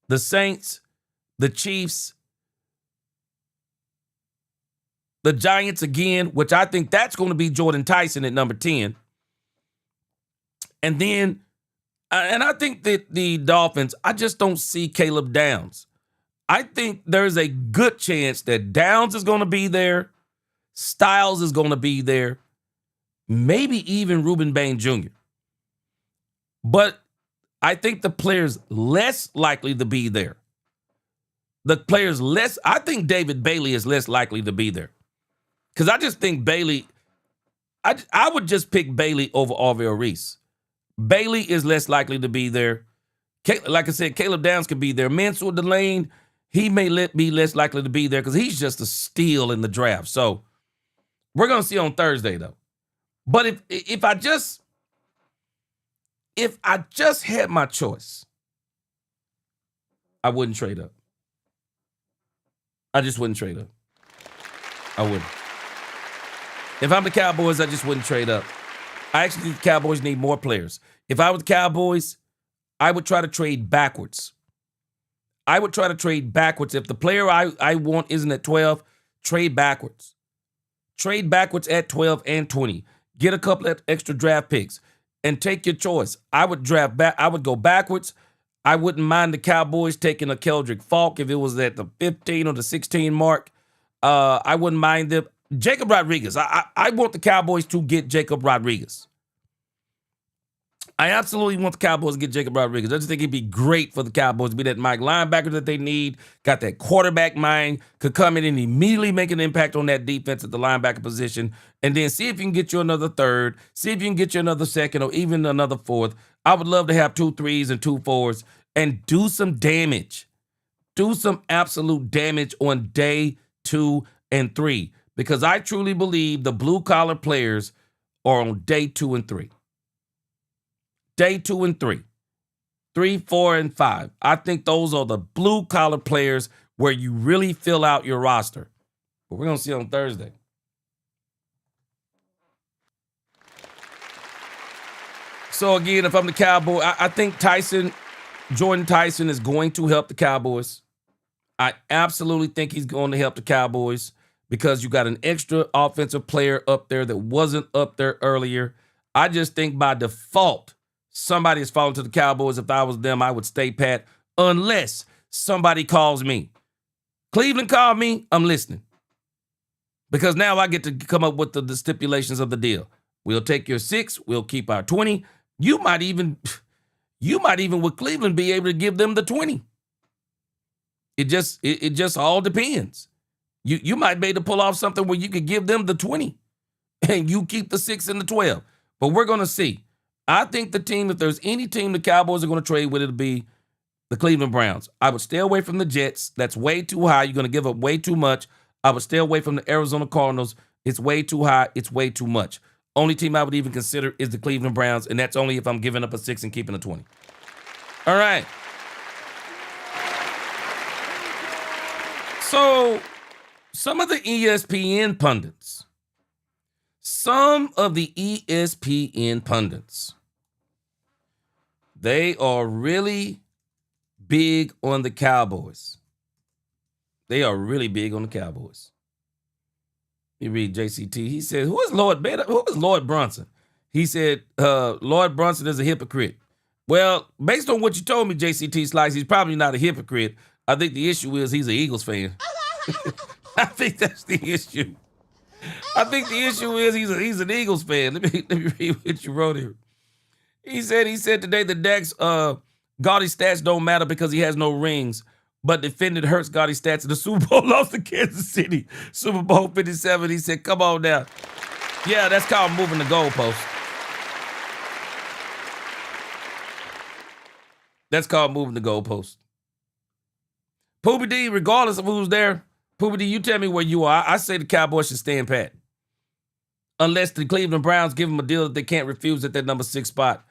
the Saints, the Chiefs, The Giants again, which I think that's going to be Jordyn Tyson at number 10. And then, and I think that the Dolphins, I just don't see Caleb Downs. I think there's a good chance that Downs is going to be there. Styles is going to be there. Maybe even Reuben Bain Jr. But I think the players less likely to be there. I think David Bailey is less likely to be there. Because I just think Bailey, I would just pick Bailey over Orville Reese. Bailey is less likely to be there. Like I said, Caleb Downs could be there. Mansour Delane, he may be less likely to be there because he's just a steal in the draft. So we're going to see on Thursday, though. But if I just had my choice, I wouldn't trade up. I just wouldn't trade up. I wouldn't. If I'm the Cowboys, I just wouldn't trade up. I actually think the Cowboys need more players. If I was the Cowboys, I would try to trade backwards. I would try to trade backwards. If the player I want isn't at 12, trade backwards. Trade backwards at 12 and 20. Get a couple of extra draft picks and take your choice. I would draft back. I would go backwards. I wouldn't mind the Cowboys taking a Keldrick Falk if it was at the 15 or the 16 mark. I wouldn't mind them. Jacob Rodriguez. I want the Cowboys to get Jacob Rodriguez. I absolutely want the Cowboys to get Jacob Rodriguez. I just think it'd be great for the Cowboys to be that Mike linebacker that they need, got that quarterback mind, could come in and immediately make an impact on that defense at the linebacker position, and then see if you can get you another third, see if you can get you another second or even another fourth. I would love to have 2 3s and 2 4s and do some damage. Do some absolute damage on day 2 and 3. Because I truly believe the blue-collar players are on day 2 and 3. Day 2 and 3. 3, 4, and 5. I think those are the blue-collar players where you really fill out your roster. But we're going to see on Thursday. So, again, if I'm the Cowboy, I think Jordyn Tyson is going to help the Cowboys. I absolutely think he's going to help the Cowboys. Because you got an extra offensive player up there that wasn't up there earlier. I just think by default, somebody is falling to the Cowboys. If I was them, I would stay pat unless somebody calls me. Cleveland called me, I'm listening. Because now I get to come up with the stipulations of the deal. We'll take your 6, we'll keep our 20. You might even with Cleveland be able to give them the 20. It just all depends. You might be able to pull off something where you could give them the 20 and you keep the 6 and the 12. But we're going to see. I think the team, if there's any team the Cowboys are going to trade with, it'll be the Cleveland Browns. I would stay away from the Jets. That's way too high. You're going to give up way too much. I would stay away from the Arizona Cardinals. It's way too high. It's way too much. Only team I would even consider is the Cleveland Browns, and that's only if I'm giving up a 6 and keeping a 20. All right. So, some of the ESPN pundits, they are really big on the Cowboys. They are really big on the Cowboys. You read JCT. He said, who is Lloyd Brunson? He said, Lloyd Brunson is a hypocrite. Well, based on what you told me, JCT Slice, he's probably not a hypocrite. I think the issue is he's an Eagles fan. I think that's the issue. I think the issue is he's an Eagles fan. Let me read what you wrote here. He said today that Dak's gaudy stats don't matter because he has no rings, but defended Hurts' gaudy stats in the Super Bowl, lost to Kansas City. Super Bowl 57. He said, come on now. Yeah, that's called moving the goalpost. That's called moving the goalpost. Poobie D, regardless of who's there, Poobie D, you tell me where you are. I say the Cowboys should stand pat. Unless the Cleveland Browns give them a deal that they can't refuse at that number 6 spot.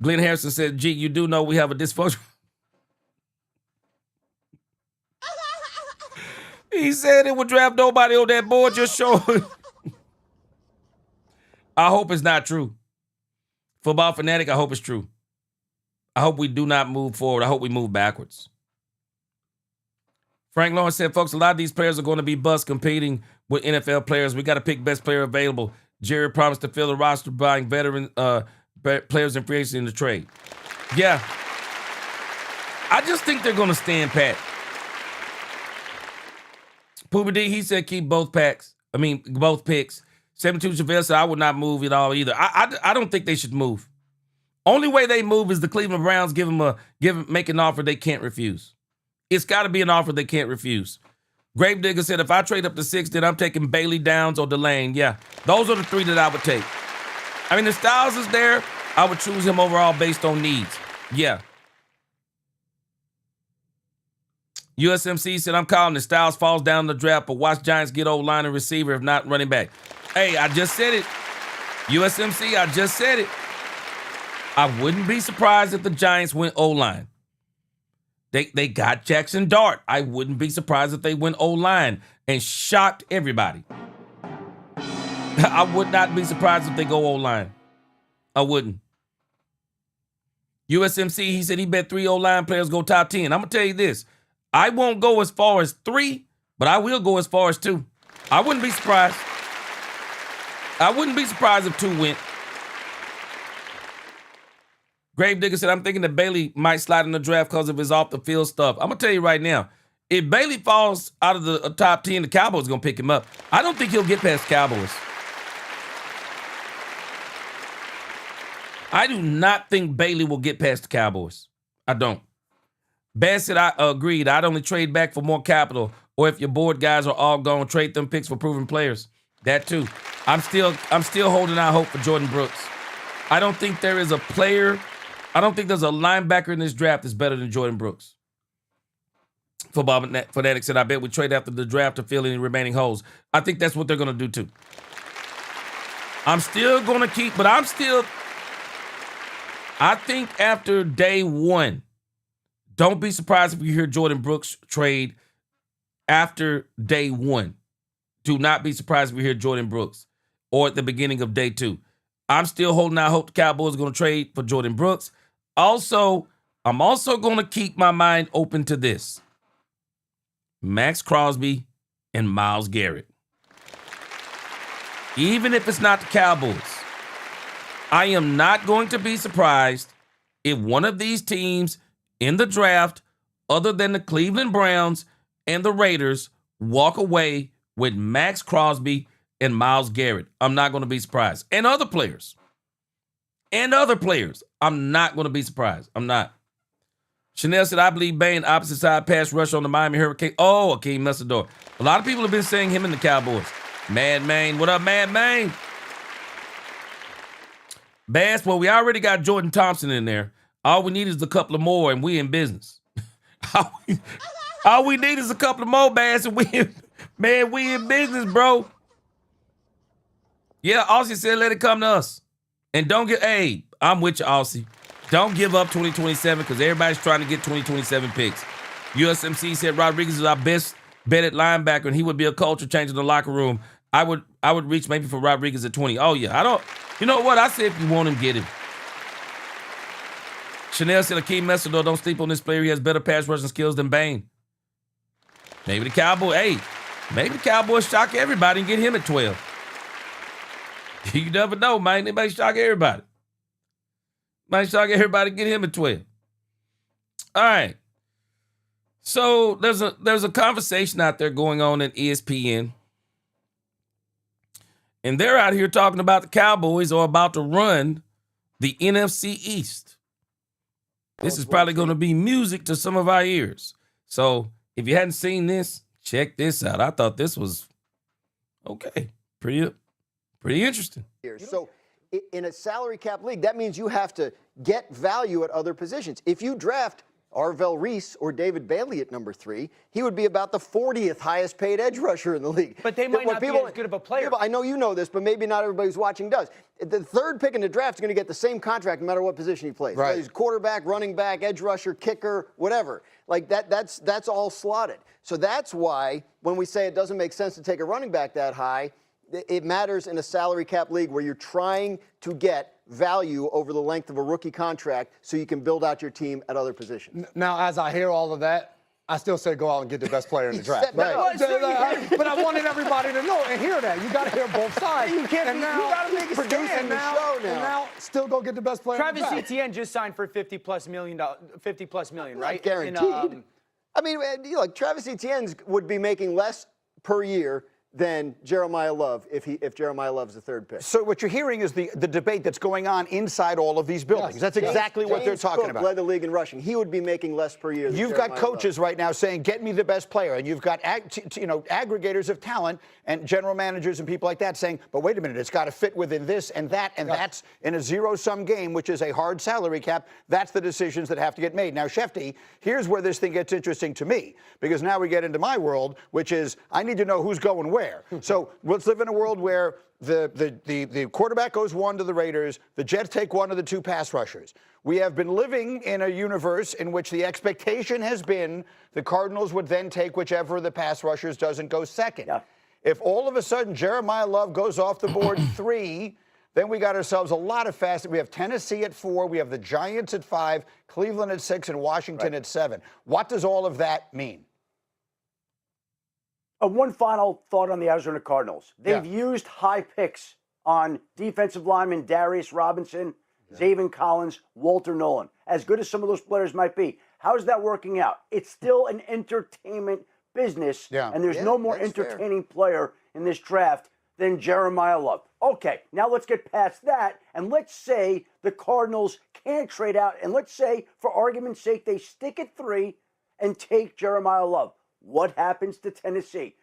Glenn Harrison said, gee, you do know we have a dysfunction. He said it would draft nobody on that board, just showing. I hope it's not true. Football fanatic, I hope it's true. I hope we do not move forward. I hope we move backwards. Frank Lawrence said, folks, a lot of these players are going to be bust competing with NFL players. We got to pick best player available. Jerry promised to fill the roster buying veteran players and free agents in the trade. Yeah. I just think they're going to stand pat. Pooba D, he said keep both picks. 72 Chevelle said I would not move at all either. I don't think they should move. Only way they move is the Cleveland Browns make an offer they can't refuse. It's got to be an offer they can't refuse. Gravedigger said, if I trade up to 6, then I'm taking Bailey, Downs, or Delane. Yeah, those are the 3 that I would take. I mean, if Styles is there, I would choose him overall based on needs. Yeah. USMC said, I'm calling it. Styles falls down in the draft, but watch Giants get O-line and receiver, if not running back. Hey, I just said it. USMC, I just said it. I wouldn't be surprised if the Giants went O-line. They got Jackson Dart. I wouldn't be surprised if they went O-line and shocked everybody. I would not be surprised if they go O-line. I wouldn't. USMC, he said he bet 3 O-line players go top 10. I'm going to tell you this. I won't go as far as 3, but I will go as far as 2. I wouldn't be surprised. I wouldn't be surprised if 2 went. Gravedigger said, I'm thinking that Bailey might slide in the draft because of his off-the-field stuff. I'm going to tell you right now, if Bailey falls out of the top 10, the Cowboys are going to pick him up. I don't think he'll get past the Cowboys. I do not think Bailey will get past the Cowboys. I don't. Bassett, I agreed. I'd only trade back for more capital, or if your board guys are all gone, trade them picks for proven players. That too. I'm still holding out hope for Jordyn Brooks. I don't think there is a player. I don't think there's a linebacker in this draft that's better than Jordyn Brooks. Football Fanatic said, I bet we trade after the draft to fill any remaining holes. I think that's what they're going to do too. I'm still going to keep, but I think after day 1, don't be surprised if you hear Jordyn Brooks trade after day 1. Do not be surprised if you hear Jordyn Brooks or at the beginning of day 2. I'm still holding out hope the Cowboys are going to trade for Jordyn Brooks. Also, I'm also going to keep my mind open to this. Max Crosby and Myles Garrett. Even if it's not the Cowboys, I am not going to be surprised if one of these teams in the draft, other than the Cleveland Browns and the Raiders, walk away with Max Crosby and Myles Garrett. I'm not going to be surprised. And other players. I'm not going to be surprised. I'm not. Chanel said, I believe Bain, opposite side pass rush on the Miami Hurricane. Oh, Akeem Messador. A lot of people have been saying him in the Cowboys. Mad Main. What up, Mad Main? Bass, well, we already got Jordan Thompson in there. All we need is a couple of more, and we in business. All we need is a couple of more, Bass, and we in business, bro. Yeah, Aussie said let it come to us. And don't get, hey, I'm with you, Aussie. Don't give up 2027 because everybody's trying to get 2027 picks. USMC said Rodriguez is our best bet at linebacker, and he would be a culture changer in the locker room. I would reach maybe for Rodriguez at 20. Oh, yeah. You know what? I said if you want him, get him. Chanel said Akeem Messador, don't sleep on this player. He has better pass rushing skills than Bain. Maybe the Cowboys shock everybody and get him at 12. You never know, man. They might shock everybody. Get him at 12. All right. So there's a conversation out there going on at ESPN. And they're out here talking about the Cowboys are about to run the NFC East. This is probably going to be music to some of our ears. So if you hadn't seen this, check this out. I thought this was okay. Pretty interesting. So in a salary cap league, that means you have to get value at other positions. If you draft Arvell Reese or David Bailey at number 3, he would be about the 40th highest paid edge rusher in the league. But they might not be as good of a player. I know you know this, but maybe not everybody who's watching does. The third pick in the draft is going to get the same contract no matter what position he plays. Right. He's quarterback, running back, edge rusher, kicker, whatever. Like that's all slotted. So that's why when we say it doesn't make sense to take a running back that high, it matters in a salary cap league where you're trying to get value over the length of a rookie contract so you can build out your team at other positions. Now, as I hear all of that, I still say go out and get the best player in the draft. Right. But I wanted everybody to know and hear that. You got to hear both sides. You can't. And You now, got to make a producing stand. now, and now still go get the best player in the Travis draft. Etienne just signed for $50+ million, right? Not guaranteed. I mean, like Travis Etienne would be making less per year than Jeremiah Love if Jeremiah Love's the third pick. So what you're hearing is the debate that's going on inside all of these buildings. Yes. That's exactly what they're James talking Cook about. led the league in rushing. He would be making less per year than You've got Jeremiah coaches Love. right now saying, get me the best player. And you've got aggregators of talent and general managers and people like that saying, but wait a minute, it's got to fit within this and that. And that's in a zero-sum game, which is a hard salary cap. That's the decisions that have to get made. Now, Shefty, here's where this thing gets interesting to me, because now we get into my world, which is I need to know who's going where. So let's live in a world where the quarterback goes one to the Raiders, the Jets take one of the two pass rushers. We have been living in a universe in which the expectation has been the Cardinals would then take whichever of the pass rushers doesn't go second. Yeah. If all of a sudden Jeremiah Love goes off the board 3, then we got ourselves a lot of fast. We have Tennessee at 4, we have the Giants at 5, Cleveland at 6, and Washington at 7. What does all of that mean? One final thought on the Arizona Cardinals. They've used high picks on defensive linemen Darius Robinson, Zaven Collins, Walter Nolan. As good as some of those players might be, how is that working out? It's still an entertainment business, and there's no more entertaining player in this draft than Jeremiah Love. Okay, now let's get past that, and let's say the Cardinals can't trade out, and let's say, for argument's sake, they stick at 3 and take Jeremiah Love. What happens to Tennessee?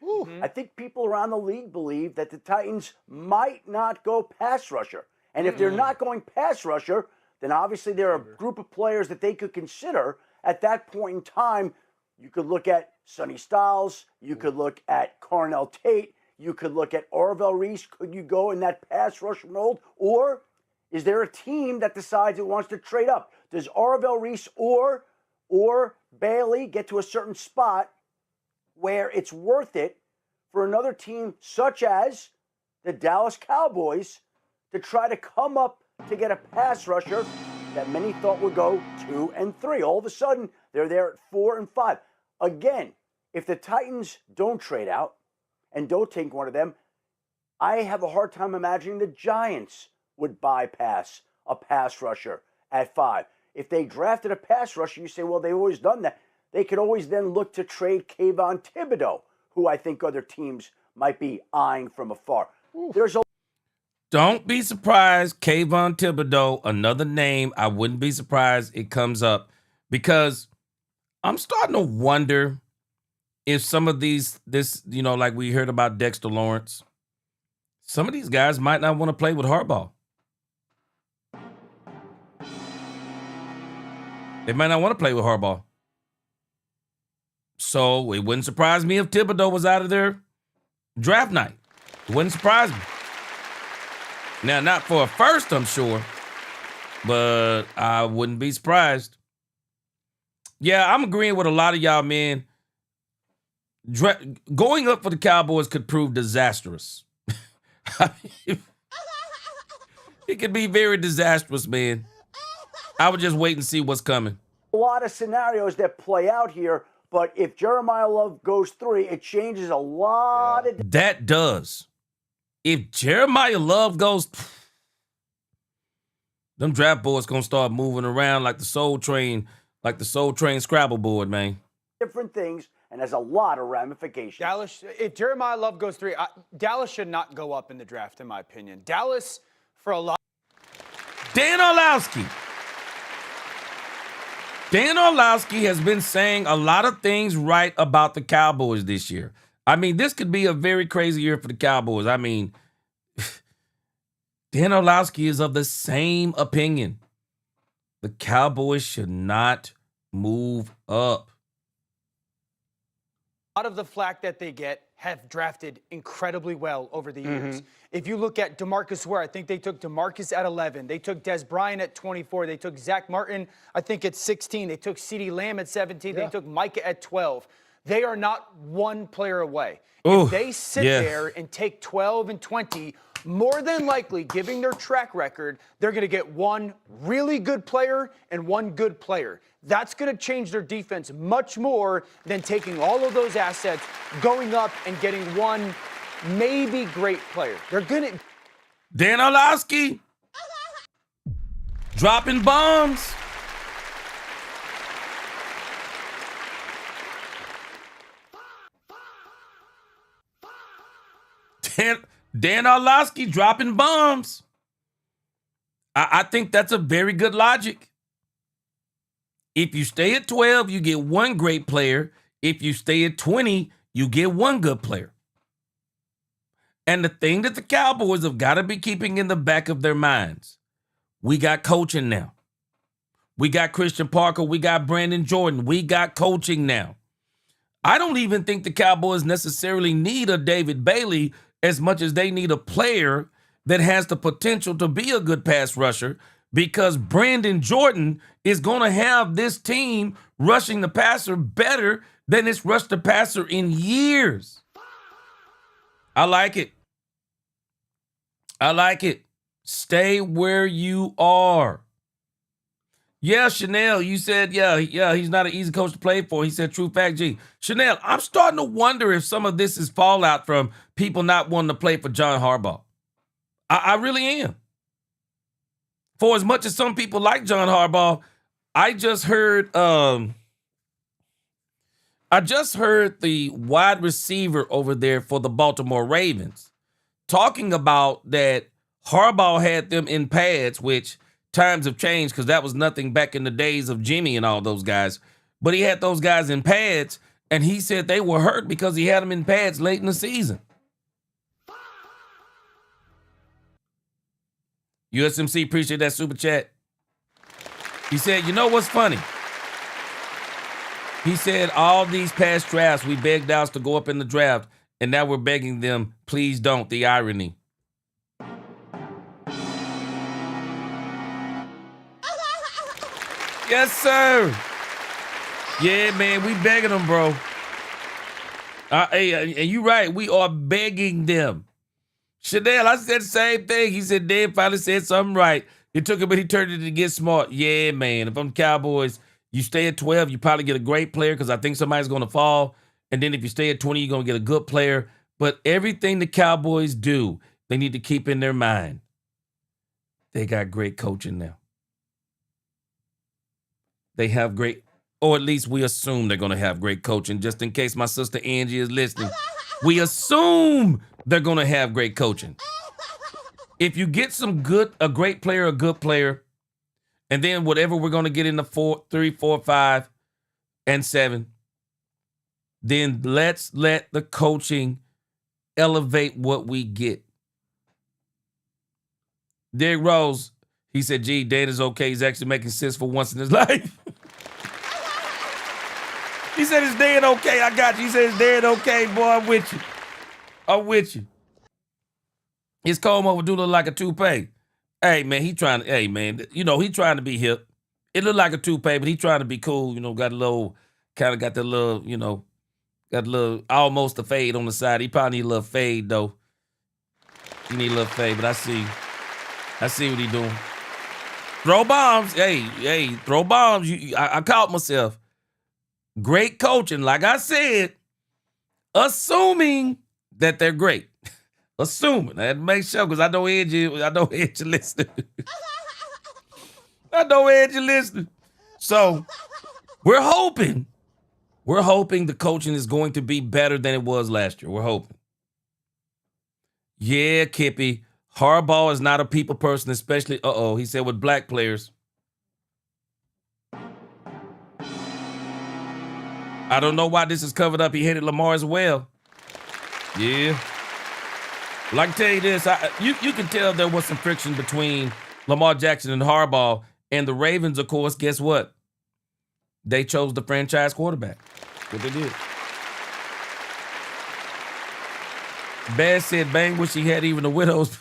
I think people around the league believe that the Titans might not go pass rusher. And if they're not going pass rusher, then obviously there are a group of players that they could consider at that point in time. You could look at Sonny Styles. You could look at Cornell Tate. You could look at Orville Reese. Could you go in that pass rush mold? Or is there a team that decides it wants to trade up? Does Orville Reese or Bailey get to a certain spot where it's worth it for another team such as the Dallas Cowboys to try to come up to get a pass rusher that many thought would go 2 and 3. All of a sudden, they're there at 4 and 5. Again, if the Titans don't trade out and don't take one of them, I have a hard time imagining the Giants would bypass a pass rusher at 5. If they drafted a pass rusher, you say, well, they've always done that. They could always then look to trade Kayvon Thibodeau, who I think other teams might be eyeing from afar. Don't be surprised, Kayvon Thibodeau, another name. I wouldn't be surprised it comes up, because I'm starting to wonder if some of like we heard about Dexter Lawrence, some of these guys might not want to play with Harbaugh. They might not want to play with Harbaugh. So it wouldn't surprise me if Thibodeau was out of there draft night. It wouldn't surprise me. Now, not for a first, I'm sure, but I wouldn't be surprised. Yeah, I'm agreeing with a lot of y'all, man. Going up for the Cowboys could prove disastrous. It could be very disastrous, man. I would just wait and see what's coming. A lot of scenarios that play out here, but if Jeremiah Love goes 3, it changes a lot of... That does. If Jeremiah Love goes, them draft boards gonna start moving around like the Soul Train Scrabble board, man. Different things, and has a lot of ramifications. Dallas, if Jeremiah Love goes 3, Dallas should not go up in the draft, in my opinion. Dallas, for a lot. Dan Orlowski has been saying a lot of things right about the Cowboys this year. I mean, this could be a very crazy year for the Cowboys. I mean, Dan Orlowski is of the same opinion. The Cowboys should not move up. A lot of the flack that they get have drafted incredibly well over the years. If you look at DeMarcus Ware, I think they took DeMarcus at 11. They took Des Bryant at 24. They took Zach Martin, I think, at 16. They took CeeDee Lamb at 17. They took Micah at 12. They are not one player away. If they sit there and take 12 and 20, more than likely, giving their track record, they're going to get one really good player and one good player. That's going to change their defense much more than taking all of those assets, going up and getting one maybe great player. They're going to... Dan Orlovsky dropping bombs. Dan Orlovsky dropping bombs. I think that's a very good logic. If you stay at 12, you get one great player. If you stay at 20, you get one good player. And the thing that the Cowboys have got to be keeping in the back of their minds, we got coaching now. We got Christian Parker. We got Brandon Jordan. We got coaching now. I don't even think the Cowboys necessarily need a David Bailey as much as they need a player that has the potential to be a good pass rusher, because Brandon Jordan is going to have this team rushing the passer better than it's rushed the passer in years. I like it. I like it. Stay where you are. Yeah, Chanel, you said, yeah, he's not an easy coach to play for. He said, true fact, G. Chanel, I'm starting to wonder if some of this is fallout from people not wanting to play for John Harbaugh. I really am. For as much as some people like John Harbaugh, I just heard the wide receiver over there for the Baltimore Ravens talking about that Harbaugh had them in pads, which times have changed because that was nothing back in the days of Jimmy and all those guys. But he had those guys in pads, and he said they were hurt because he had them in pads late in the season. USMC, appreciate that super chat. He said, you know what's funny? He said, all these past drafts, we begged Dallas to go up in the draft, and now we're begging them, please don't. The irony. Yes, sir. Yeah, man, we begging them, bro. Hey, and you right, we are begging them. Chanel, I said the same thing. He said, Dan finally said something right. It took him, but he turned it to get smart. Yeah, man, if I'm the Cowboys, you stay at 12, you probably get a great player because I think somebody's going to fall. And then if you stay at 20, you're going to get a good player. But everything the Cowboys do, they need to keep in their mind. They got great coaching now. They have great, or at least we assume they're going to have great coaching, just in case my sister Angie is listening. We assume they're going to have great coaching. If you get a great player, a good player, and then whatever we're going to get in the 3, 4, 5, and 7, then let's let the coaching elevate what we get. Derrick Rose, he said, gee, Dan is okay. He's actually making sense for once in his life. He said, it's Dan okay. I got you. He said, it's Dan okay, boy. I'm with you. I'm with you. His comb over do look like a toupee. Hey, man, he trying to be hip. It look like a toupee, but he trying to be cool. You know, got the little, almost a fade on the side. He probably need a little fade, though. He need a little fade, but I see what he doing. Throw bombs. Hey, throw bombs. I caught myself. Great coaching, like I said, assuming that they're great. Assuming. I had to make sure because I know Angie listening. I know Angie listening. So we're hoping the coaching is going to be better than it was last year. We're hoping. Yeah, Kippy. Harbaugh is not a people person, especially, he said with black players. I don't know why this is covered up. He hated Lamar as well. Yeah. Well, I can tell you this. You can tell there was some friction between Lamar Jackson and Harbaugh. And the Ravens, of course, guess what? They chose the franchise quarterback. What they did. Baz said, Bang wish he had even the widows.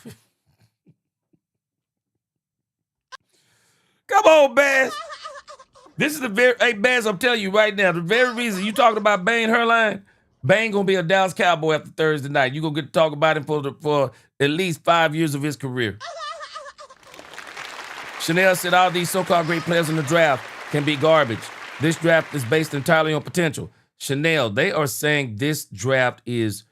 Come on, Baz. This is hey, Baz, I'm telling you right now, the very reason you talking about Bane Herline, Bane gonna be a Dallas Cowboy after Thursday night. You gonna get to talk about him for at least 5 years of his career. Chanel said all these so-called great players in the draft can be garbage. This draft is based entirely on potential. Chanel, they are saying this is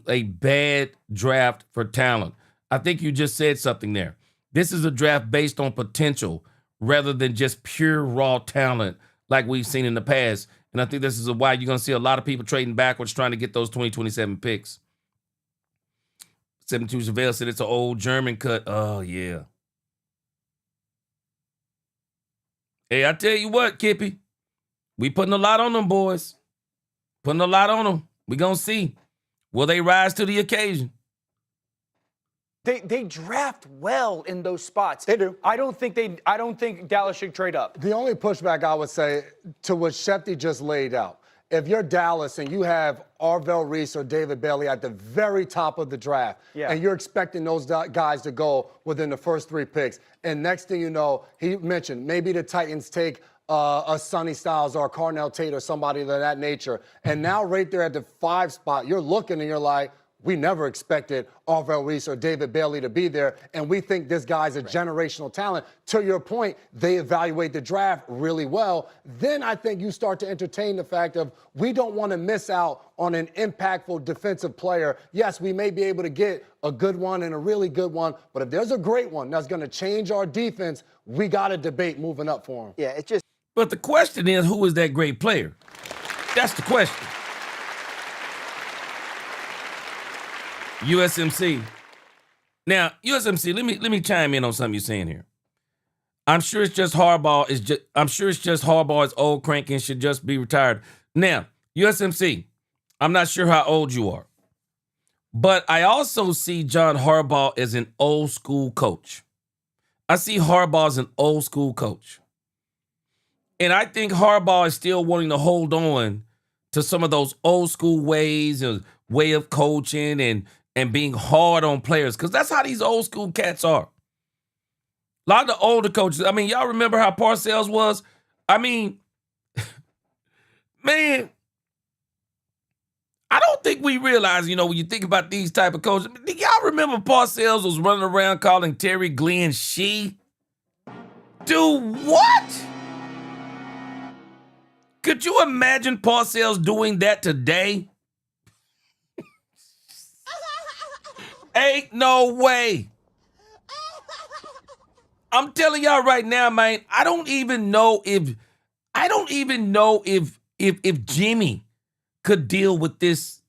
a bad draft for talent. I think you just said something there. This is a draft based on potential rather than just pure raw talent like we've seen in the past. And I think this is why you're going to see a lot of people trading backwards trying to get those 2027 picks. 72 Chevelle said it's an old German cut. Oh, yeah. Hey, I tell you what, Kippy. We putting a lot on them, boys. Putting a lot on them. We going to see. Will they rise to the occasion? They draft well in those spots. They do. I don't think Dallas should trade up. The only pushback I would say to what Shefty just laid out, if you're Dallas and you have Arvell Reese or David Bailey at the very top of the draft, and you're expecting those guys to go within the first 3 picks, and next thing you know, he mentioned maybe the Titans take a Sonny Styles or a Carnell Tate or somebody of that nature, and now right there at the 5 spot, you're looking and you're like, we never expected Arvell Reese or David Bailey to be there, and we think this guy's a generational talent. To your point, they evaluate the draft really well. Then I think you start to entertain the fact of we don't want to miss out on an impactful defensive player. Yes, we may be able to get a good one and a really good one, but if there's a great one that's going to change our defense, we got to debate moving up for him. Yeah, it's just. But the question is, who is that great player? That's the question. USMC. Now, USMC, let me chime in on something you're saying here. I'm sure it's just Harbaugh is old, cranky, and should just be retired. Now, USMC, I'm not sure how old you are, but I also see John Harbaugh as an old school coach. I see Harbaugh as an old school coach. And I think Harbaugh is still wanting to hold on to some of those old school ways and way of coaching and being hard on players, because that's how these old school cats are. A lot of the older coaches, I mean, y'all remember how Parcells was? I mean, man, I don't think we realize, when you think about these type of coaches, do y'all remember Parcells was running around calling Terry Glenn she? Do what? Could you imagine Parcells doing that today? Ain't no way. I'm telling y'all right now, man, I don't even know if Jimmy could deal with this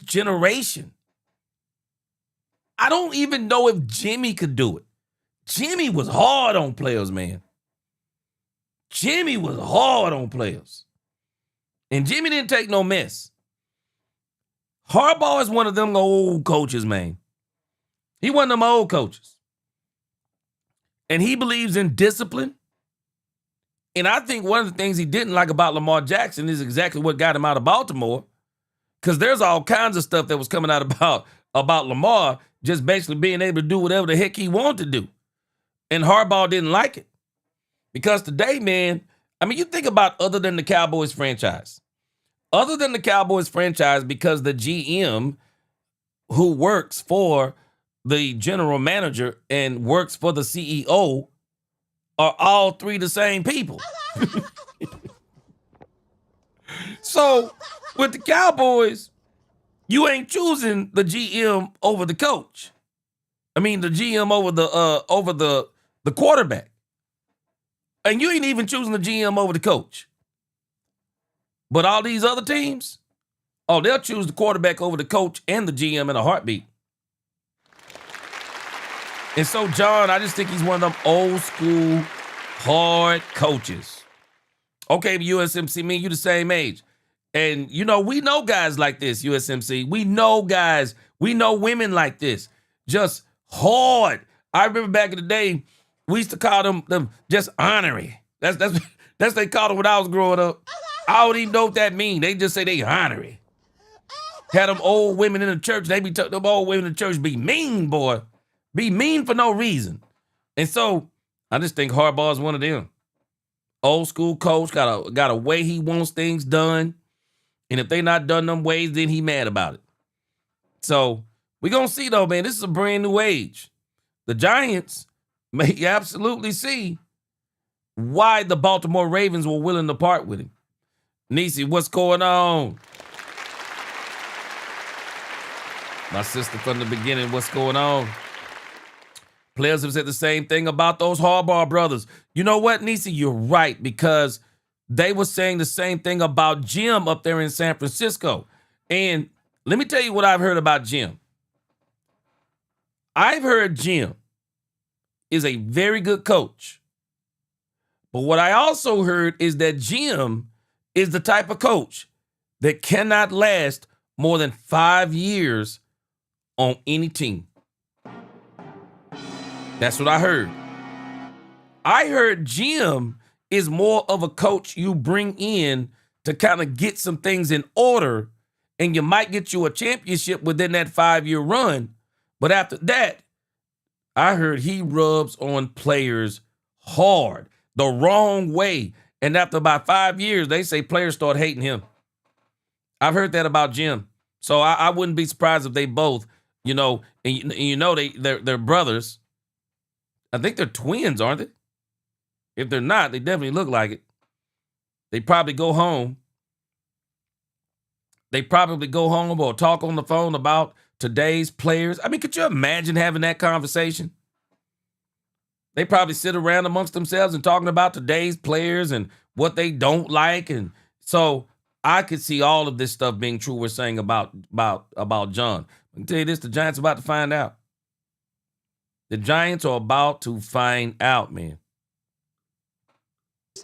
generation. I don't even know if Jimmy could do it. Jimmy was hard on players, man. Jimmy was hard on players. And Jimmy didn't take no mess. Harbaugh is one of them old coaches, man. He one of them old coaches. And he believes in discipline. And I think one of the things he didn't like about Lamar Jackson is exactly what got him out of Baltimore. Because there's all kinds of stuff that was coming out about Lamar just basically being able to do whatever the heck he wanted to do. And Harbaugh didn't like it. Because today, man, I mean, you think about other than the Cowboys franchise. Other than the Cowboys franchise, because the GM who works for the general manager and works for the CEO are all 3 the same people. So with the Cowboys, you ain't choosing the GM over the coach. I mean, the GM over the quarterback. And you ain't even choosing the GM over the coach. But all these other teams, they'll choose the quarterback over the coach and the GM in a heartbeat. And so, John, I just think he's one of them old school, hard coaches. Okay, USMC, me and you the same age. And, we know guys like this, USMC. We know guys. We know women like this. Just hard. I remember back in the day, we used to call them just ornery. That's they called them when I was growing up. I don't even know what that means. They just say they ornery. Had them old women in the church. Them old women in the church be mean, boy. Be mean for no reason. And so I just think Harbaugh is one of them. Old school coach, got a way he wants things done. And if they not done them ways, then he mad about it. So we're going to see, though, man. This is a brand new age. The Giants may absolutely see why the Baltimore Ravens were willing to part with him. Niecy, what's going on? My sister from the beginning, what's going on? Players have said the same thing about those Harbaugh brothers. You know what, Niecy? You're right, because they were saying the same thing about Jim up there in San Francisco. And let me tell you what I've heard about Jim. I've heard Jim is a very good coach. But what I also heard is that Jim is the type of coach that cannot last more than 5 years on any team. That's what I heard. I heard Jim is more of a coach you bring in to kind of get some things in order, and you might get you a championship within that 5-year run. But after that, I heard he rubs on players hard, the wrong way. And after about 5 years, they say players start hating him. I've heard that about Jim. So I wouldn't be surprised if they both, and they're brothers. I think they're twins, aren't they? If they're not, they definitely look like it. They probably go home. They probably go home or talk on the phone about today's players. I mean, could you imagine having that conversation? They probably sit around amongst themselves and talking about today's players and what they don't like. And so I could see all of this stuff being true we're saying about John. I can tell you this, the Giants are about to find out. The Giants are about to find out, man.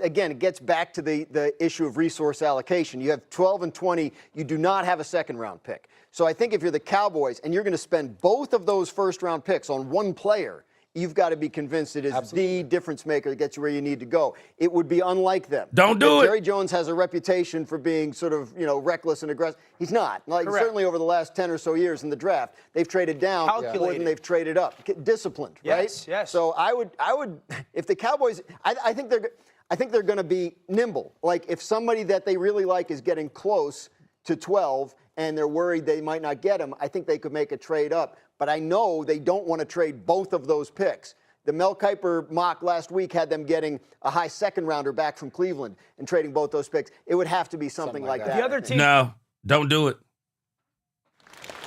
Again, it gets back to the issue of resource allocation. You have 12 and 20. You do not have a second-round pick. So I think if you're the Cowboys and you're going to spend both of those first-round picks on one player, you've got to be convinced it is the difference maker that gets you where you need to go. It would be unlike them. Don't do it. Jerry Jones has a reputation for being sort of, reckless and aggressive. He's not. Certainly over the last 10 or so years in the draft, they've traded down more than they've traded up. Disciplined, right? Yes. So I would, if the Cowboys, I think they're going to be nimble. Like if somebody that they really like is getting close to 12 and they're worried they might not get him, I think they could make a trade up. But I know they don't want to trade both of those picks. The Mel Kiper mock last week had them getting a high second-rounder back from Cleveland and trading both those picks. It would have to be something like that. The other team. No, don't do it.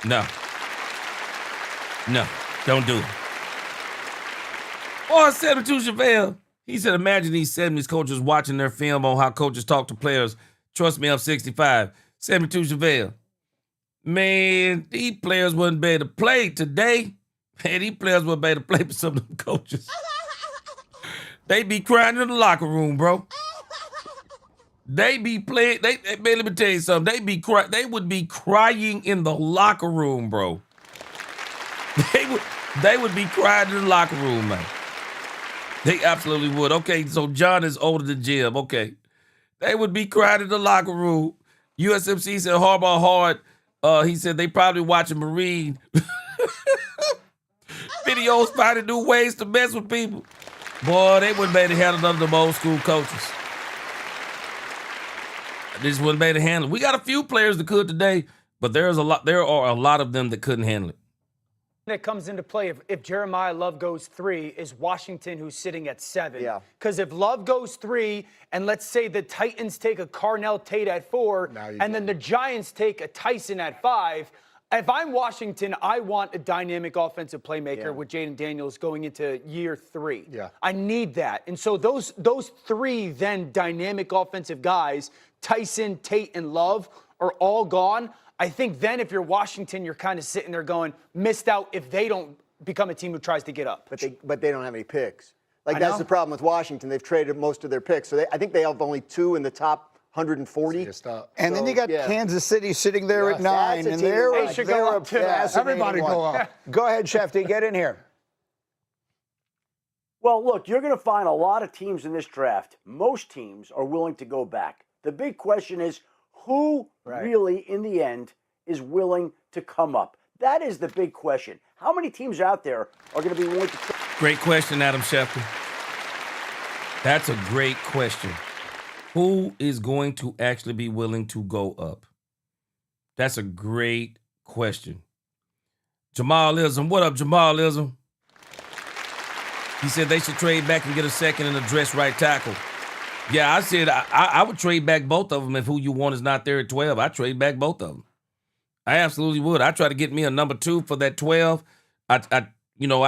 No, don't do it. Or 72 Chevelle. He said, imagine these 70s coaches watching their film on how coaches talk to players. Trust me, I'm 65. 72 Chevelle. Man, these players wouldn't be able to play today. Man, these players wouldn't be able to play for some of them coaches. They be crying in the locker room, bro. They be playing. Man, let me tell you something. They would be crying in the locker room, bro. They would be crying in the locker room, man. They absolutely would. Okay, so John is older than Jim. Okay. They would be crying in the locker room. USMC said Harbaugh hard. He said they probably watching Marine videos, finding new ways to mess with people. Boy, they wouldn't be able to handle none of them old school coaches. They just wouldn't be able to handle it. We got a few players that could today, but there are a lot of them that couldn't handle it. That comes into play if Jeremiah Love goes 3 is Washington, who's sitting at 7. Yeah. Because if Love goes 3, and let's say the Titans take a Carnell Tate at 4, and then the Giants take a Tyson at 5, if I'm Washington, I want a dynamic offensive playmaker with Jaden Daniels going into year 3. Yeah. I need that. And so those 3 then dynamic offensive guys, Tyson, Tate, and Love, are all gone. I think then if you're Washington, you're kind of sitting there going, missed out if they don't become a team who tries to get up. But they don't have any picks. That's the problem with Washington. They've traded most of their picks. So I think they have only 2 in the top 140. And then you got Kansas City sitting there at 9. And they're a fascinating Everybody one. go up. Go ahead, Shefty, get in here. Well, look, you're going to find a lot of teams in this draft. Most teams are willing to go back. The big question is, who really, in the end, is willing to come up? That is the big question. How many teams out there are going to be willing to... Great question, Adam Schefter. That's a great question. Who is going to actually be willing to go up? That's a great question. Jamalism. What up, Jamalism? He said they should trade back and get a second and address right tackle. Yeah, I said I would trade back both of them if who you want is not there at 12. I trade back both of them. I absolutely would. I try to get me a number 2 for that 12. I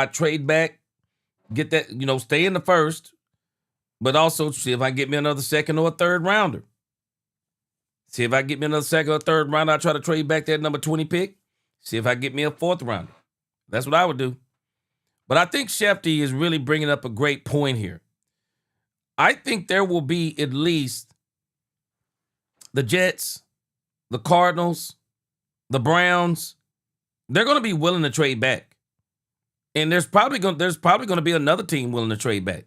trade back, get that, stay in the first, but also see if I get me another second or a third rounder. See if I get me another second or third rounder. I try to trade back that number 20 pick. See if I get me a fourth rounder. That's what I would do. But I think Shefty is really bringing up a great point here. I think there will be at least the Jets, the Cardinals, the Browns. They're going to be willing to trade back. And there's probably going to be another team willing to trade back.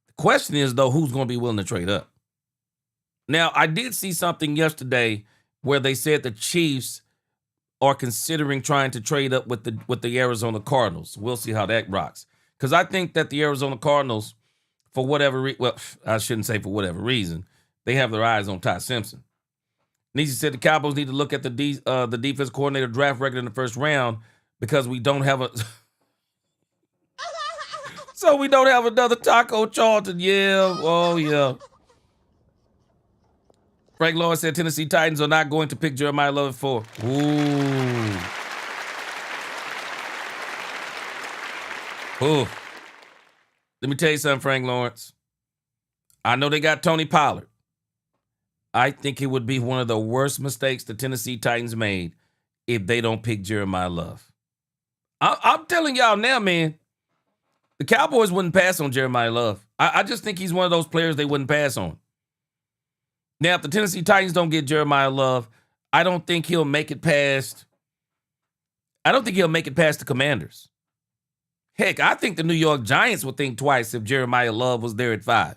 The question is, though, who's going to be willing to trade up? Now, I did see something yesterday where they said the Chiefs are considering trying to trade up with the Arizona Cardinals. We'll see how that rocks. Because I think that the Arizona Cardinals, for whatever I shouldn't say for whatever reason, they have their eyes on Ty Simpson. Nietzsche said the Cowboys need to look at the defense coordinator draft record in the first round because we don't have a so we don't have another Taco Charlton. Yeah, oh yeah. Frank Lawrence said Tennessee Titans are not going to pick Jeremiah Love at 4. Ooh. Let me tell you something, Frank Lawrence. I know they got Tony Pollard. I think it would be one of the worst mistakes the Tennessee Titans made if they don't pick Jeremiah Love. I'm telling y'all now, man, the Cowboys wouldn't pass on Jeremiah Love. I just think he's one of those players they wouldn't pass on. Now, if the Tennessee Titans don't get Jeremiah Love, I don't think he'll make it past the Commanders. Heck, I think the New York Giants would think twice if Jeremiah Love was there at 5.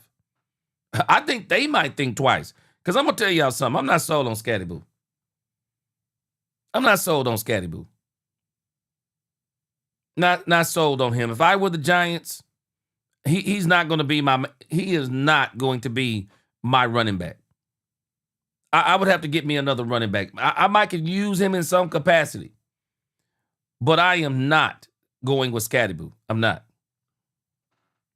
I think they might think twice. Because I'm going to tell y'all something. I'm not sold on Scatty Boo. I'm not sold on Scatty Boo. Not sold on him. If I were the Giants, he is not going to be my running back. I would have to get me another running back. I might could use him in some capacity. But I am not going with Scatty Boo. I'm not.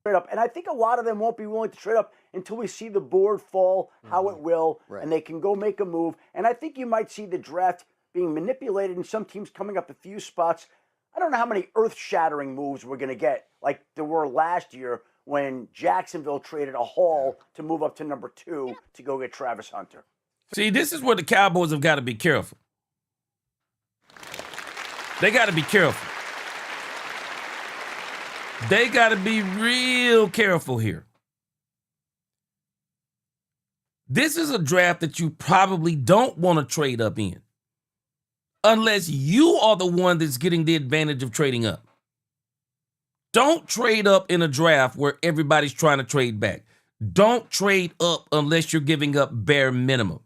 Trade up. And I think a lot of them won't be willing to trade up until we see the board fall, how it will, and they can go make a move. And I think you might see the draft being manipulated and some teams coming up a few spots. I don't know how many earth-shattering moves we're going to get, like there were last year when Jacksonville traded a haul to move up to number 2 to go get Travis Hunter. See, this is where the Cowboys have got to be careful. They got to be careful. They got to be real careful here. This is a draft that you probably don't want to trade up in. Unless you are the one that's getting the advantage of trading up. Don't trade up in a draft where everybody's trying to trade back. Don't trade up unless you're giving up bare minimum.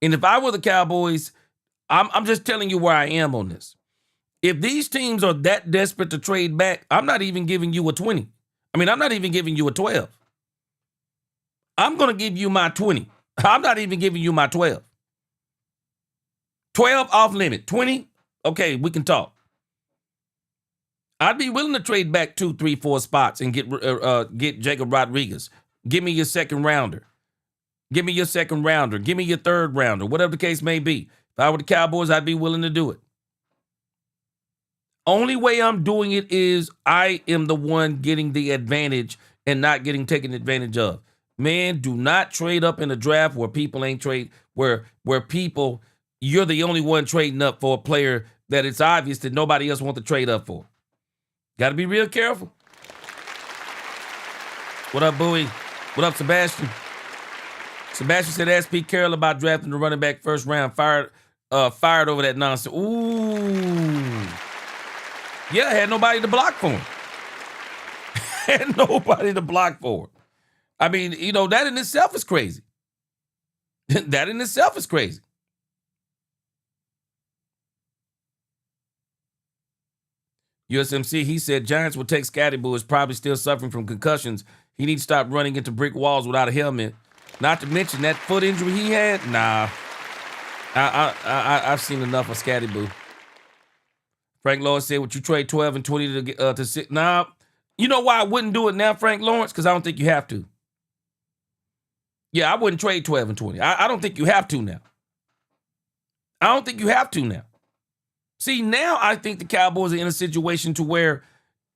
And if I were the Cowboys, I'm just telling you where I am on this. If these teams are that desperate to trade back, I'm not even giving you a 20. I'm not even giving you a 12. I'm going to give you my 20. I'm not even giving you my 12. 12 off limit. 20, okay, we can talk. I'd be willing to trade back 2, 3, 4 spots and get Jacob Rodriguez. Give me your second rounder. Give me your second rounder. Give me your third rounder, whatever the case may be. If I were the Cowboys, I'd be willing to do it. Only way I'm doing it is I am the one getting the advantage and not getting taken advantage of. Man, do not trade up in a draft where people ain't trade, where people, you're the only one trading up for a player that it's obvious that nobody else wants to trade up for. Got to be real careful. What up, Bowie? What up, Sebastian? Sebastian said, ask Pete Carroll about drafting the running back first round. Fired over that nonsense. Ooh. Yeah, had nobody to block for him. Had nobody to block for him. I mean, that in itself is crazy. That in itself is crazy. USMC, he said Giants will take Scatty Boo, is probably still suffering from concussions. He needs to stop running into brick walls without a helmet. Not to mention that foot injury he had. Nah. I've seen enough of Scatty Boo. Frank Lawrence said, would you trade 12 and 20 to sit? Now, you know why I wouldn't do it now, Frank Lawrence? Because I don't think you have to. Yeah, I wouldn't trade 12 and 20. I don't think you have to now. I don't think you have to now. See, now I think the Cowboys are in a situation to where,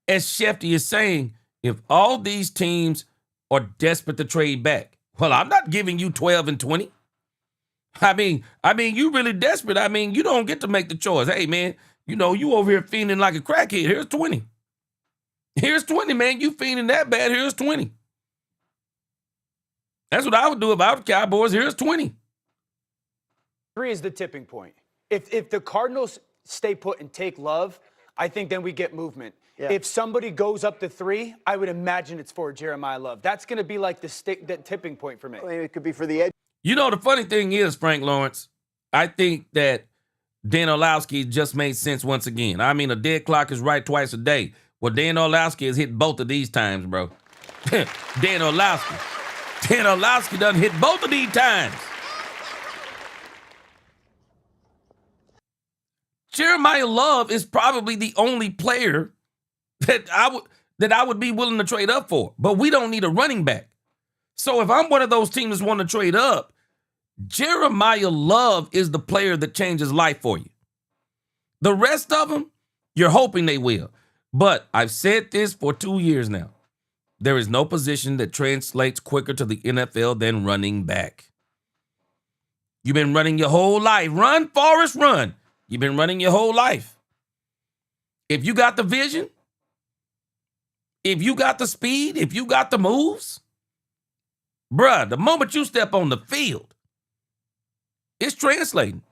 as Shefty is saying, if all these teams are desperate to trade back, well, I'm not giving you 12 and 20. I mean, you really desperate. I mean, you don't get to make the choice. Hey, man, you know, you over here fiending like a crackhead. Here's 20. Here's 20, man. You fiending that bad. Here's 20. That's what I would do if I was Cowboys. Here's 20. 3 is the tipping point. If the Cardinals stay put and take Love, I think then we get movement. Yeah. If somebody goes up to 3, I would imagine it's for Jeremiah Love. That's going to be like the tipping point for me. I mean, it could be for the edge. You know, the funny thing is, Frank Lawrence, I think that Dan Orlovsky just made sense once again. I mean, a dead clock is right twice a day. Well, Dan Orlovsky has hit both of these times, bro. Dan Orlovsky done hit both of these times. Jeremiah Love is probably the only player that I would be willing to trade up for. But we don't need a running back. So if I'm one of those teams that want to trade up, Jeremiah Love is the player that changes life for you. The rest of them, you're hoping they will. But I've said this for 2 years now. There is no position that translates quicker to the NFL than running back. You've been running your whole life. Run, Forrest, run. You've been running your whole life. If you got the vision, if you got the speed, if you got the moves, bruh, the moment you step on the field, it's translating.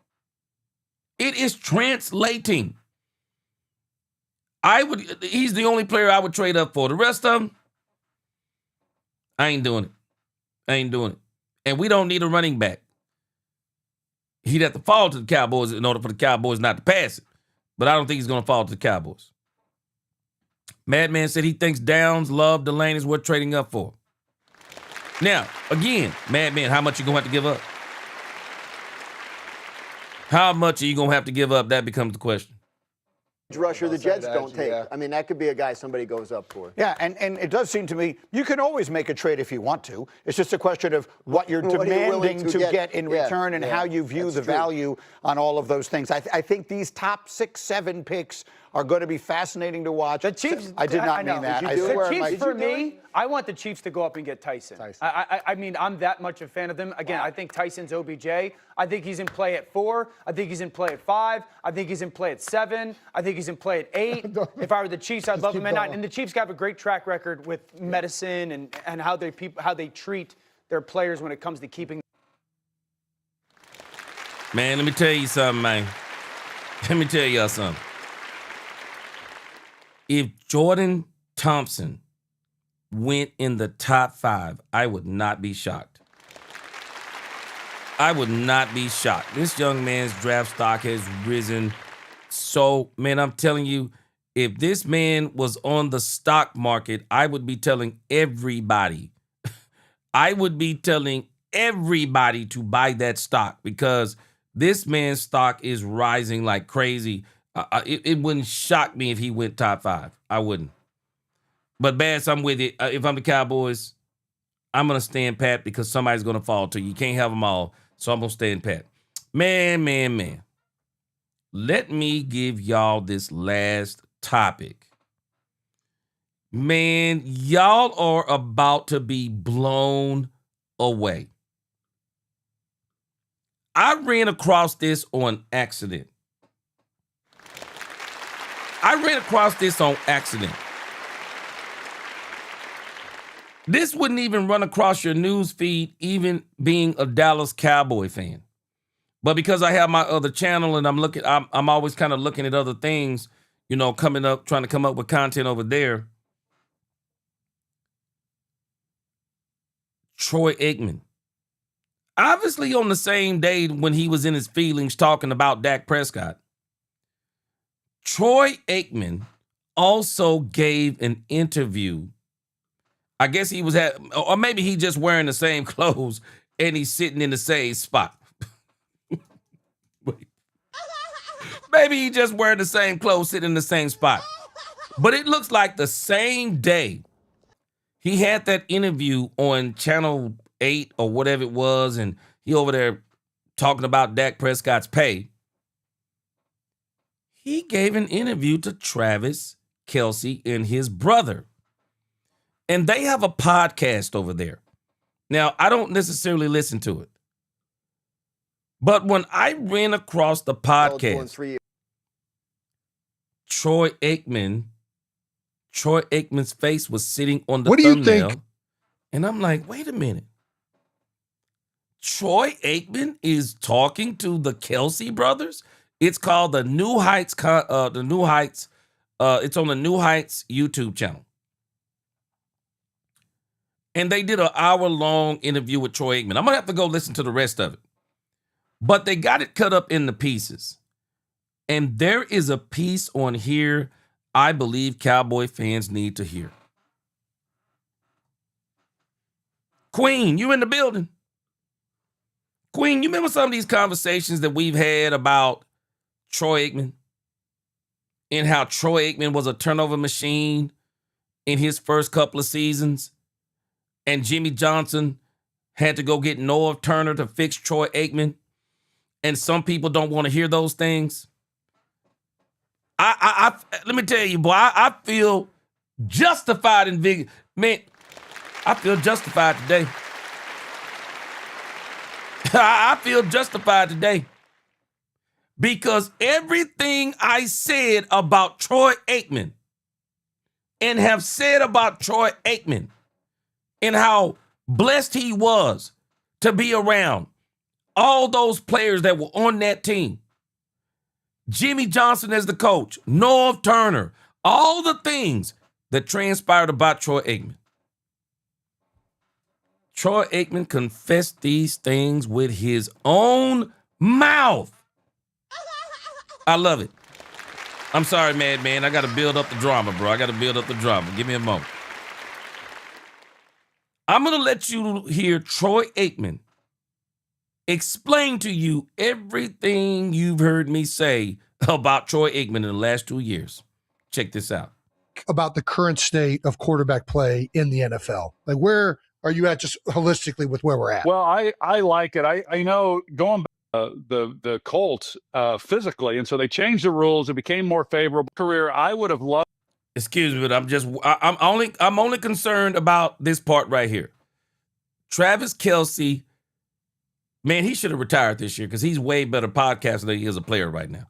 It is translating. He's the only player I would trade up for. The rest of them, I ain't doing it. And we don't need a running back. He'd have to fall to the Cowboys in order for the Cowboys not to pass it. But I don't think he's going to fall to the Cowboys. Madman said he thinks Downs, Love, Delaney is worth trading up for. Now, again, Madman, how much you going to have to give up? How much are you going to have to give up? That becomes the question. Rusher the Jets don't take. I mean, that could be a guy somebody goes up for. Yeah, and it does seem to me you can always make a trade if you want to. It's just a question of what you're demanding to get in return and how you view the value on all of those things. I think these top 6, 7 picks are going to be fascinating to watch. The Chiefs. I did not mean that. The Chiefs, for me, I want the Chiefs to go up and get Tyson. I mean, I'm that much a fan of them. Again, I think Tyson's OBJ. I think he's in play at 4. I think he's in play at 5. I think he's in play at 7. I think he's in play at 8. If I were the Chiefs, I'd love him. And the Chiefs have a great track record with medicine and how they treat their players when it comes to keeping. Man, let me tell you something, man. Let me tell y'all something. If Jordyn Thompson went in the top 5, I would not be shocked. I would not be shocked. This young man's draft stock has risen. So, man, I'm telling you, if this man was on the stock market, I would be telling everybody. I would be telling everybody to buy that stock because this man's stock is rising like crazy. It wouldn't shock me if he went top 5. I wouldn't. But Bass, I'm with it. If I'm the Cowboys, I'm going to stand pat because somebody's going to fall to you. You can't have them all, so I'm going to stand pat. Man. Let me give y'all this last topic. Man, y'all are about to be blown away. I ran across this on accident. This wouldn't even run across your news feed, even being a Dallas Cowboy fan. But because I have my other channel and I'm always kind of looking at other things, you know, coming up, trying to come up with content over there. Troy Aikman. Obviously on the same day when he was in his feelings talking about Dak Prescott, Troy Aikman also gave an interview. I guess he was or maybe he just wearing the same clothes and he's sitting in the same spot. Maybe he just wearing the same clothes, sitting in the same spot. But it looks like the same day he had that interview on Channel 8 or whatever it was, and he over there talking about Dak Prescott's pay. He gave an interview to Travis Kelce and his brother. And they have a podcast over there. Now, I don't necessarily listen to it. But when I ran across the podcast, Troy Aikman's face was sitting on the thumbnail. What do you think? And I'm like, wait a minute. Troy Aikman is talking to the Kelce brothers? It's called the New Heights. It's on the New Heights YouTube channel. And they did an hour-long interview with Troy Aikman. I'm going to have to go listen to the rest of it. But they got it cut up into pieces. And there is a piece on here I believe Cowboy fans need to hear. Queen, you in the building? Queen, you remember some of these conversations that we've had about Troy Aikman and how Troy Aikman was a turnover machine in his first couple of seasons, and Jimmy Johnson had to go get Norv Turner to fix Troy Aikman, and some people don't want to hear those things? I let me tell you, boy, I feel justified in man, I feel justified today. I feel justified today because everything I said about Troy Aikman and have said about Troy Aikman and how blessed he was to be around all those players that were on that team. Jimmy Johnson as the coach, Norv Turner, all the things that transpired about Troy Aikman. Troy Aikman confessed these things with his own mouth. I love it. I'm sorry, man. I got to build up the drama, bro. I got to build up the drama. Give me a moment. I'm going to let you hear Troy Aikman explain to you everything you've heard me say about Troy Aikman in the last 2 years. Check this out. About the current state of quarterback play in the NFL. Like, where are you at just holistically with where we're at? Well, I like it. I know going back the Colts physically, and so they changed the rules. It became more favorable. Career, I would have loved. Excuse me, but I'm only concerned about this part right here. Travis Kelce, man, he should have retired this year because he's way better podcaster than he is a player right now.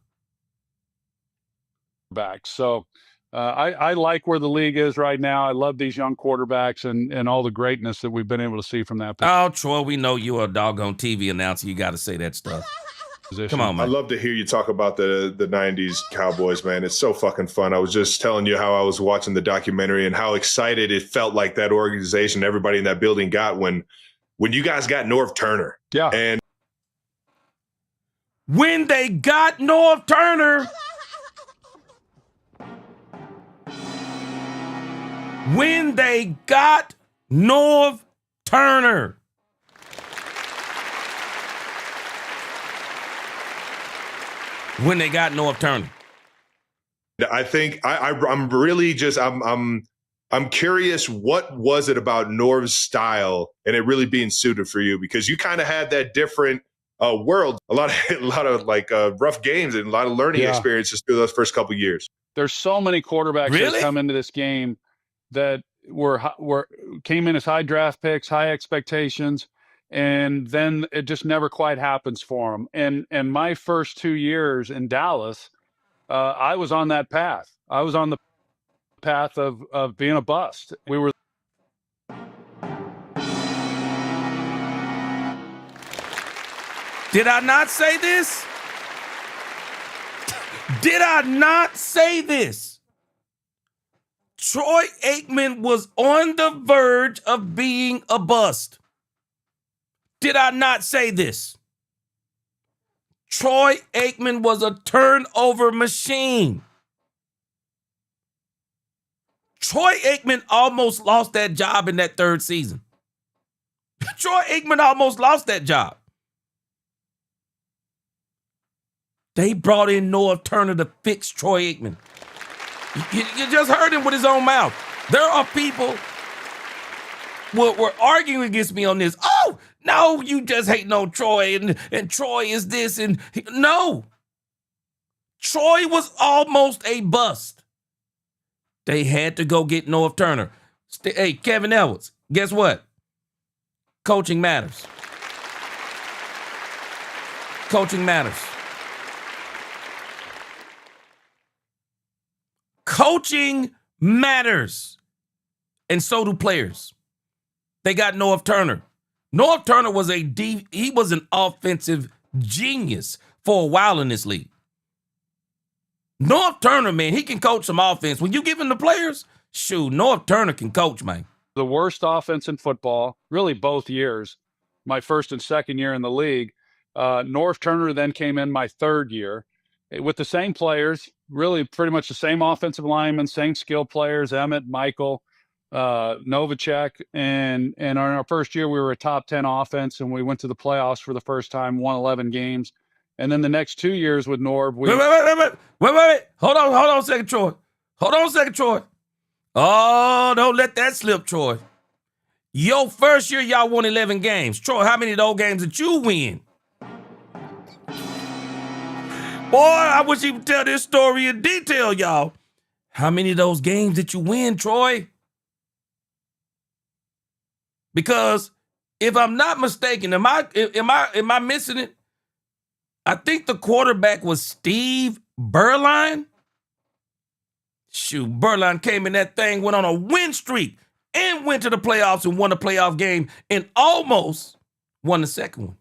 Back. So I like where the league is right now. I love these young quarterbacks and all the greatness that we've been able to see from that position. Oh, Troy, we know you're a doggone TV announcer. You got to say that stuff. Come on, man. I love to hear you talk about the 90s Cowboys, man. It's so fucking fun. I was just telling you how I was watching the documentary and how excited it felt like that organization, everybody in that building got when you guys got Norv Turner. Yeah. And when they got Norv Turner, when they got Norv Turner. When they got Norv Turner. I think I'm really just I'm curious, what was it about Norv's style and it really being suited for you? Because you kind of had that different world, a lot of like rough games and a lot of learning experiences through those first couple of years. There's so many quarterbacks that come into this game that came in as high draft picks, high expectations, and then it just never quite happens for them. And my first 2 years in Dallas, I was on that path. I was on the path of being a bust. We were. Did I not say this? Did I not say this? Troy Aikman was on the verge of being a bust. Did I not say this? Troy Aikman was a turnover machine. Troy Aikman almost lost that job in that third season. Troy Aikman almost lost that job. They brought in Norv Turner to fix Troy Aikman. You just heard him with his own mouth. There are people who were arguing against me on this. Oh, no, you just hating on Troy, and Troy is this. No. Troy was almost a bust. They had to go get Norv Turner. Hey, Kevin Edwards, guess what? Coaching matters. Coaching matters. Coaching matters. And so do players. They got Norv Turner. Norv Turner was he was an offensive genius for a while in this league. Norv Turner, man, he can coach some offense. When you give him the players, shoot, Norv Turner can coach, man. The worst offense in football, really both years, my first and second year in the league. Norv Turner then came in my third year with the same players, really pretty much the same offensive linemen, same skill players, Emmett, Michael, Novacek. And in our first year, we were a top 10 offense, and we went to the playoffs for the first time, won 11 games. And then the next 2 years with Norv, Wait. Hold on a second, Troy. Hold on a second, Troy. Oh, don't let that slip, Troy. Your first year, y'all won 11 games. Troy, how many of those games did you win? Boy, I wish he would tell this story in detail, y'all. How many of those games did you win, Troy? Because if I'm not mistaken, am I missing it? I think the quarterback was Steve Berline. Shoot, Berline came in that thing, went on a win streak, and went to the playoffs and won a playoff game and almost won the second one.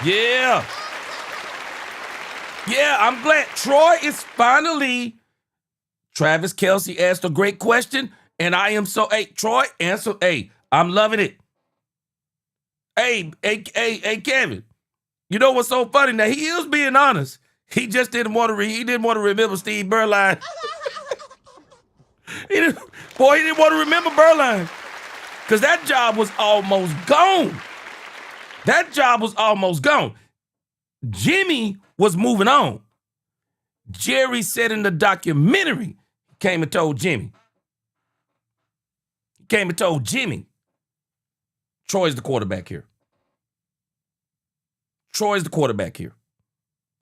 Yeah. Yeah, I'm glad Troy is finally. Travis Kelce asked a great question, and I am so. Hey, Troy, answer. Hey, I'm loving it. Hey, Kevin. You know what's so funny? Now he is being honest. He just didn't want to. He didn't want to remember Steve Berline. He didn't want to remember Berline because that job was almost gone. That job was almost gone. Jimmy was moving on. Jerry said in the documentary, came and told Jimmy. Troy's the quarterback here. Troy's the quarterback here.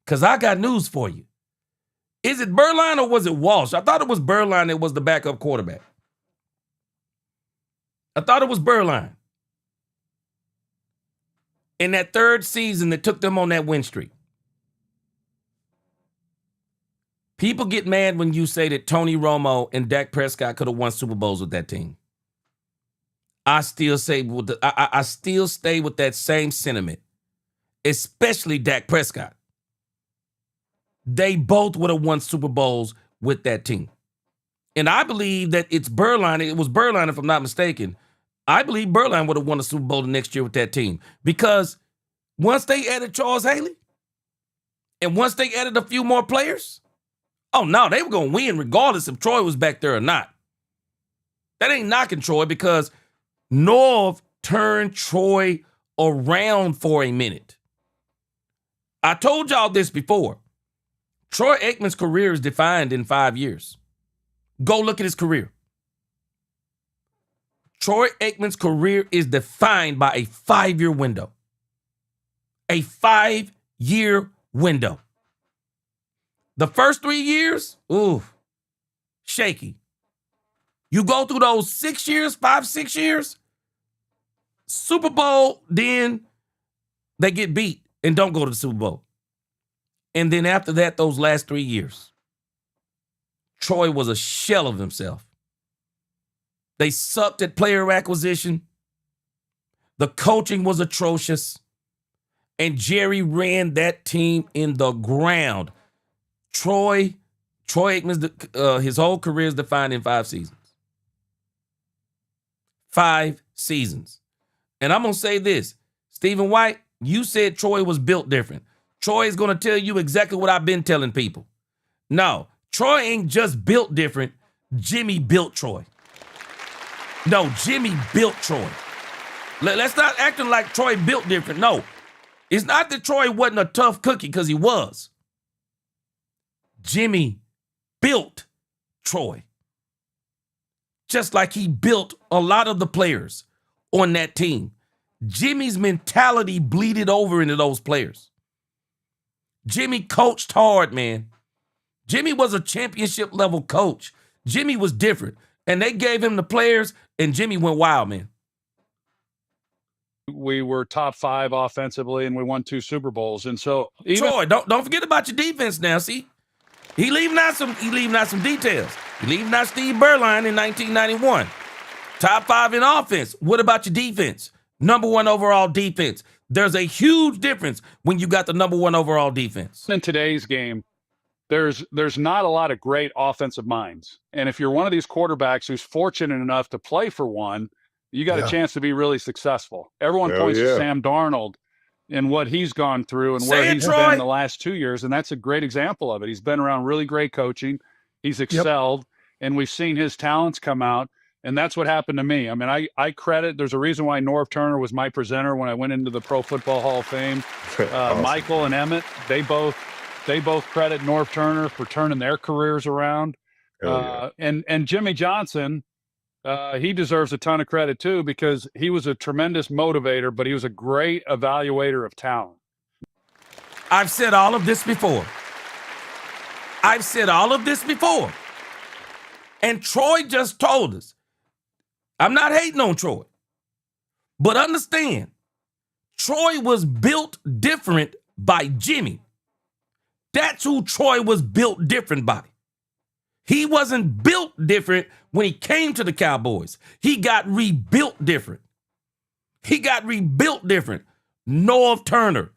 Because I got news for you. Is it Berline or was it Walsh? I thought it was Berline that was the backup quarterback. I thought it was Berline. In that third season that took them on that win streak. People get mad when you say that Tony Romo and Dak Prescott could have won Super Bowls with that team. I still say I still stay with that same sentiment, especially Dak Prescott. They both would have won Super Bowls with that team. And I believe that it's Berline. It was Berline, if I'm not mistaken. I believe Berline would have won a Super Bowl the next year with that team. Because once they added Charles Haley, and once they added a few more players, oh no, they were going to win regardless if Troy was back there or not. That ain't knocking Troy because Norv turned Troy around for a minute. I told y'all this before. Troy Aikman's career is defined in 5 years. Go look at his career. Troy Aikman's career is defined by a 5-year window. A 5-year window. The first 3 years, ooh, shaky. You go through those 6 years, 5-6 years, Super Bowl, then they get beat and don't go to the Super Bowl. And then after that, those last 3 years, Troy was a shell of himself. They sucked at player acquisition. The coaching was atrocious. And Jerry ran that team in the ground. Troy Aikman's, his whole career is defined in 5 seasons. 5 seasons. And I'm going to say this. Stephen White, you said Troy was built different. Troy is going to tell you exactly what I've been telling people. No, Troy ain't just built different. Jimmy built Troy. No, Jimmy built Troy. Let's not acting like Troy built different. No, It's not that Troy wasn't a tough cookie, because he was. Jimmy built Troy. Just like he built a lot of the players on that team. Jimmy's mentality bleeded over into those players. Jimmy coached hard, man. Jimmy was a championship level coach. Jimmy was different. And they gave him the players, and Jimmy went wild, man. We were top 5 offensively, and we won 2 Super Bowls. And so, Troy, don't forget about your defense now. See, he leaving out some details. He leaving out Steve Berline in 1991. Top 5 in offense. What about your defense? Number 1 overall defense. There's a huge difference when you got the number 1 overall defense. In today's game, there's not a lot of great offensive minds. And if you're one of these quarterbacks who's fortunate enough to play for one, you got a chance to be really successful. Everyone points to Sam Darnold and what he's gone through and where he's been the last 2 years, and that's a great example of it. He's been around really great coaching. He's excelled, and we've seen his talents come out, and that's what happened to me. I mean, I credit – there's a reason why Norv Turner was my presenter when I went into the Pro Football Hall of Fame. Awesome. Michael and Emmett, they both credit Norv Turner for turning their careers around. And Jimmy Johnson – he deserves a ton of credit too, because he was a tremendous motivator, but he was a great evaluator of talent. I've said all of this before. And Troy just told us. I'm not hating on Troy. But understand, Troy was built different by Jimmy. That's who Troy was built different by. He wasn't built different when he came to the Cowboys. He got rebuilt different. Norv Turner.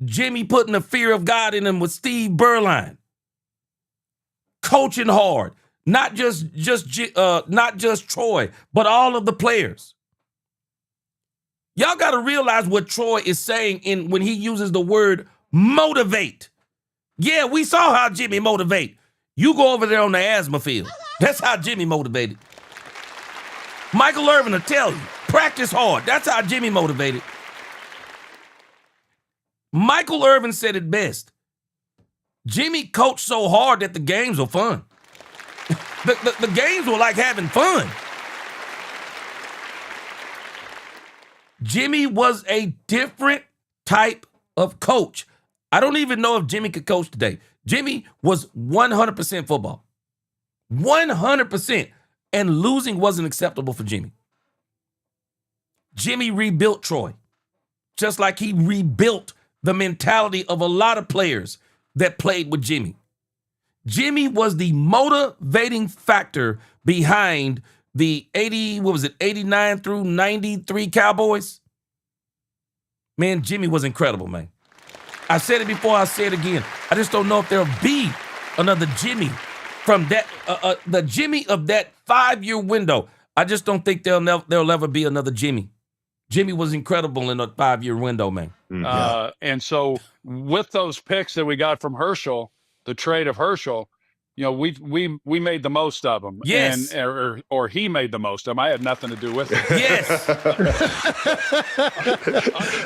Jimmy putting the fear of God in him with Steve Berline. Coaching hard. Not just Troy, but all of the players. Y'all got to realize what Troy is saying when he uses the word motivate. Yeah, we saw how Jimmy motivate. You go over there on the asthma field. That's how Jimmy motivated. Michael Irvin will tell you, practice hard. That's how Jimmy motivated. Michael Irvin said it best. Jimmy coached so hard that the games were fun. the games were like having fun. Jimmy was a different type of coach. I don't even know if Jimmy could coach today. Jimmy was 100% football. 100%. And losing wasn't acceptable for Jimmy. Jimmy rebuilt Troy. Just like he rebuilt the mentality of a lot of players that played with Jimmy. Jimmy was the motivating factor behind the 89 through 93 Cowboys? Man, Jimmy was incredible, man. I said it before, I'll say it again. I just don't know if there'll be another Jimmy from that, the Jimmy of that 5-year window. I just don't think there'll ever be another Jimmy. Jimmy was incredible in a 5-year window, man. And so with those picks that we got from Herschel, the trade of Herschel, you know, we made the most of them. Yes. Or he made the most of them. I had nothing to do with it. Yes.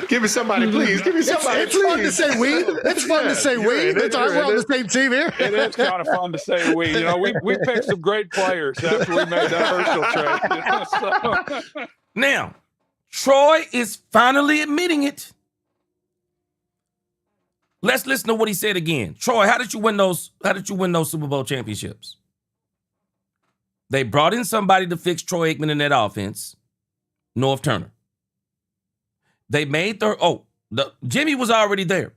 Give me somebody, please. Give me somebody, it's fun to say we. It's fun to say we. We're on the same team here. It is kind of fun to say we. You know, we picked some great players after we made that Herschel trade. Now, Troy is finally admitting it. Let's listen to what he said again. Troy, how did you win those Super Bowl championships? They brought in somebody to fix Troy Aikman in that offense, Norv Turner. They made Jimmy was already there.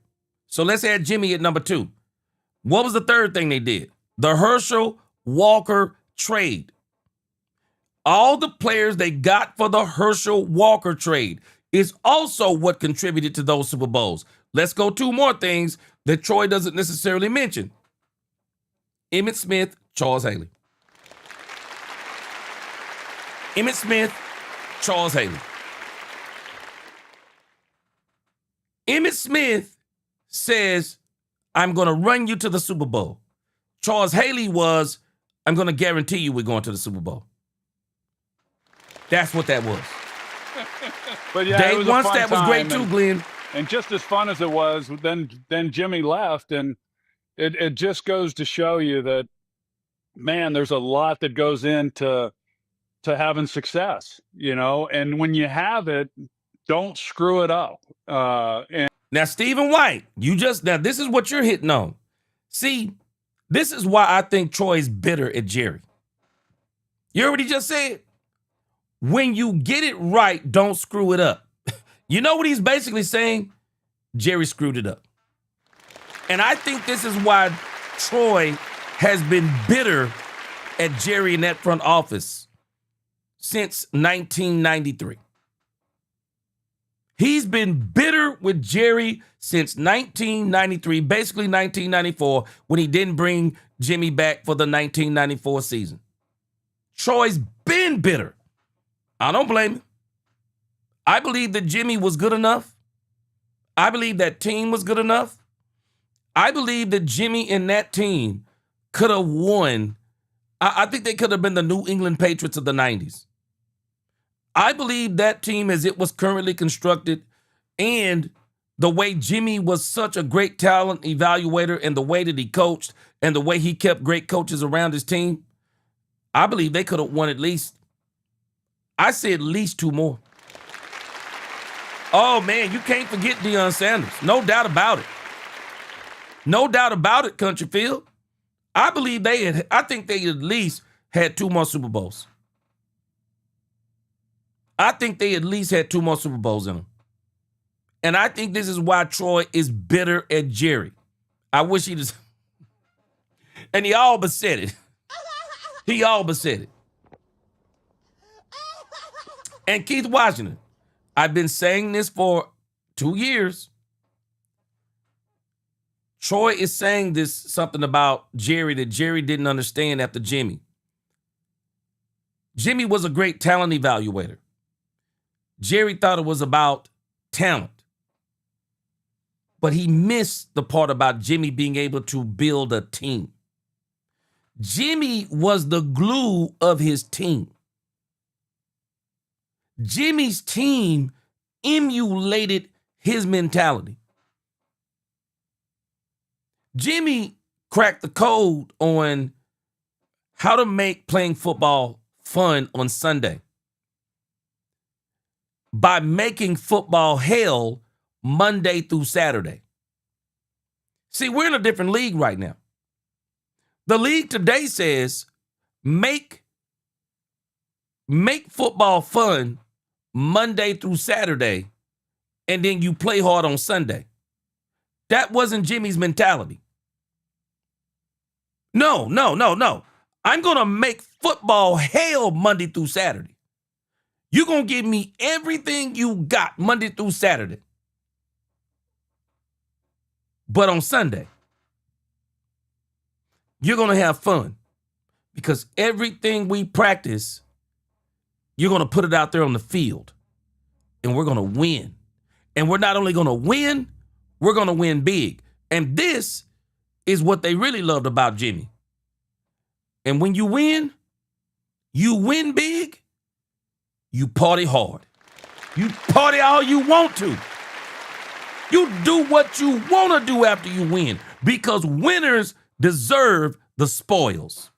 So let's add Jimmy at number 2. What was the third thing they did? The Herschel Walker trade. All the players they got for the Herschel Walker trade is also what contributed to those Super Bowls. Let's go 2 more things that Troy doesn't necessarily mention. Emmitt Smith, Charles Haley. Emmitt Smith, Charles Haley. Emmitt Smith says, I'm going to run you to the Super Bowl. Charles Haley was, I'm going to guarantee you we're going to the Super Bowl. That's what that was. But yeah, Day once that was great too, Glenn. And just as fun as it was, then Jimmy left, and it just goes to show you that, man, there's a lot that goes into having success, and when you have it, don't screw it up. Now, Stephen White, this is what you're hitting on. See, this is why I think Troy's bitter at Jerry. You heard what he just said? When you get it right, don't screw it up. You know what he's basically saying? Jerry screwed it up. And I think this is why Troy has been bitter at Jerry in that front office since 1993. He's been bitter with Jerry since 1993, basically 1994, when he didn't bring Jimmy back for the 1994 season. Troy's been bitter. I don't blame him. I believe that Jimmy was good enough. I believe that team was good enough. I believe that Jimmy and that team could have won. I think they could have been the New England Patriots of the 90s. I believe that team, as it was currently constructed, and the way Jimmy was such a great talent evaluator, and the way that he coached, and the way he kept great coaches around his team, I believe they could have won at least 2 more. Oh, man, you can't forget Deion Sanders. No doubt about it. No doubt about it, Country Field. I think they at least had 2 more Super Bowls. I think they at least had 2 more Super Bowls in them. And I think this is why Troy is bitter at Jerry. I wish he just... And he all but said it. He all but said it. And Keith Washington, I've been saying this for 2 years. Troy is saying something about Jerry that Jerry didn't understand after Jimmy. Jimmy was a great talent evaluator. Jerry thought it was about talent. But he missed the part about Jimmy being able to build a team. Jimmy was the glue of his team. Jimmy's team emulated his mentality. Jimmy cracked the code on how to make playing football fun on Sunday by making football hell Monday through Saturday. See, we're in a different league right now. The league today says make football fun Monday through Saturday, and then you play hard on Sunday. That wasn't Jimmy's mentality. No. I'm going to make football hell Monday through Saturday. You're going to give me everything you got Monday through Saturday. But on Sunday, you're going to have fun because everything we practice, you're going to put it out there on the field and we're going to win. And we're not only going to win, we're going to win big. And this is what they really loved about Jimmy. And when you win big, you party hard. You party all you want to. You do what you want to do after you win because winners deserve the spoils.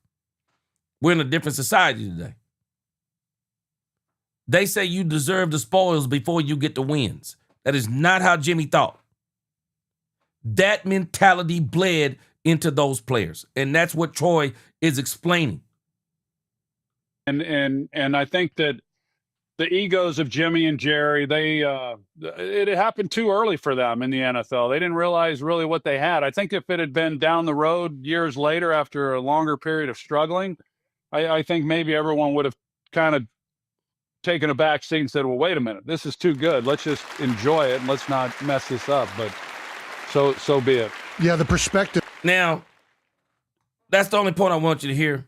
We're in a different society today. They say you deserve the spoils before you get the wins. That is not how Jimmy thought. That mentality bled into those players, and that's what Troy is explaining. And I think that the egos of Jimmy and Jerry, it happened too early for them in the NFL. They didn't realize really what they had. I think if it had been down the road years later after a longer period of struggling, I think maybe everyone would have kind of taken a back seat and said, well, wait a minute, this is too good. Let's just enjoy it and let's not mess this up. But so be it. Yeah, the perspective. Now, that's the only point I want you to hear.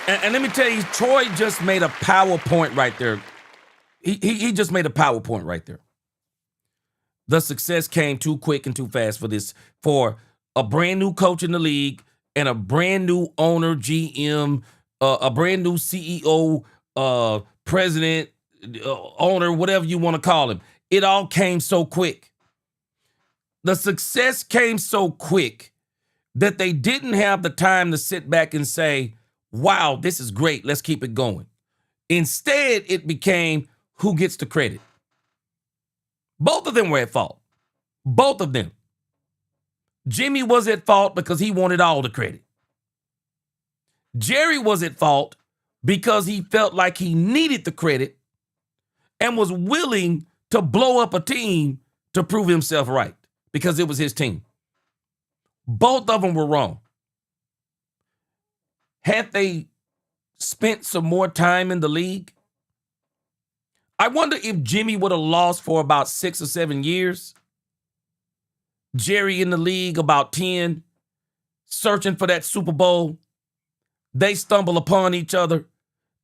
And let me tell you, Troy just made a PowerPoint right there. He just made a PowerPoint right there. The success came too quick and too fast for a brand new coach in the league and a brand new owner, GM, a brand new CEO, president, owner, whatever you want to call him. It all came so quick. The success came so quick that they didn't have the time to sit back and say, wow, this is great. Let's keep it going. Instead, it became who gets the credit. Both of them were at fault. Both of them. Jimmy was at fault because he wanted all the credit. Jerry was at fault because he felt like he needed the credit and was willing to blow up a team to prove himself right because it was his team. Both of them were wrong. Had they spent some more time in the league, I wonder if Jimmy would have lost for about 6 or 7 years. Jerry in the league about 10, searching for that Super Bowl. They stumble upon each other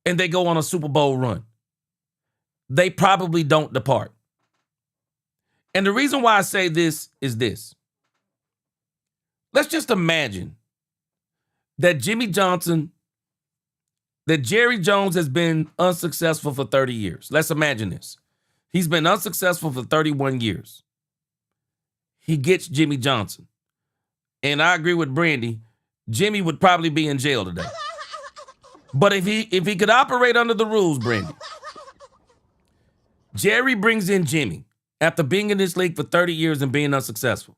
and they go on a Super Bowl run. They probably don't depart. And the reason why I say this is this. Let's just imagine that Jerry Jones has been unsuccessful for 30 years. Let's imagine this. He's been unsuccessful for 31 years. He gets Jimmy Johnson. And I agree with Brandy. Jimmy would probably be in jail today. But if he could operate under the rules, Brandy, Jerry brings in Jimmy after being in this league for 30 years and being unsuccessful.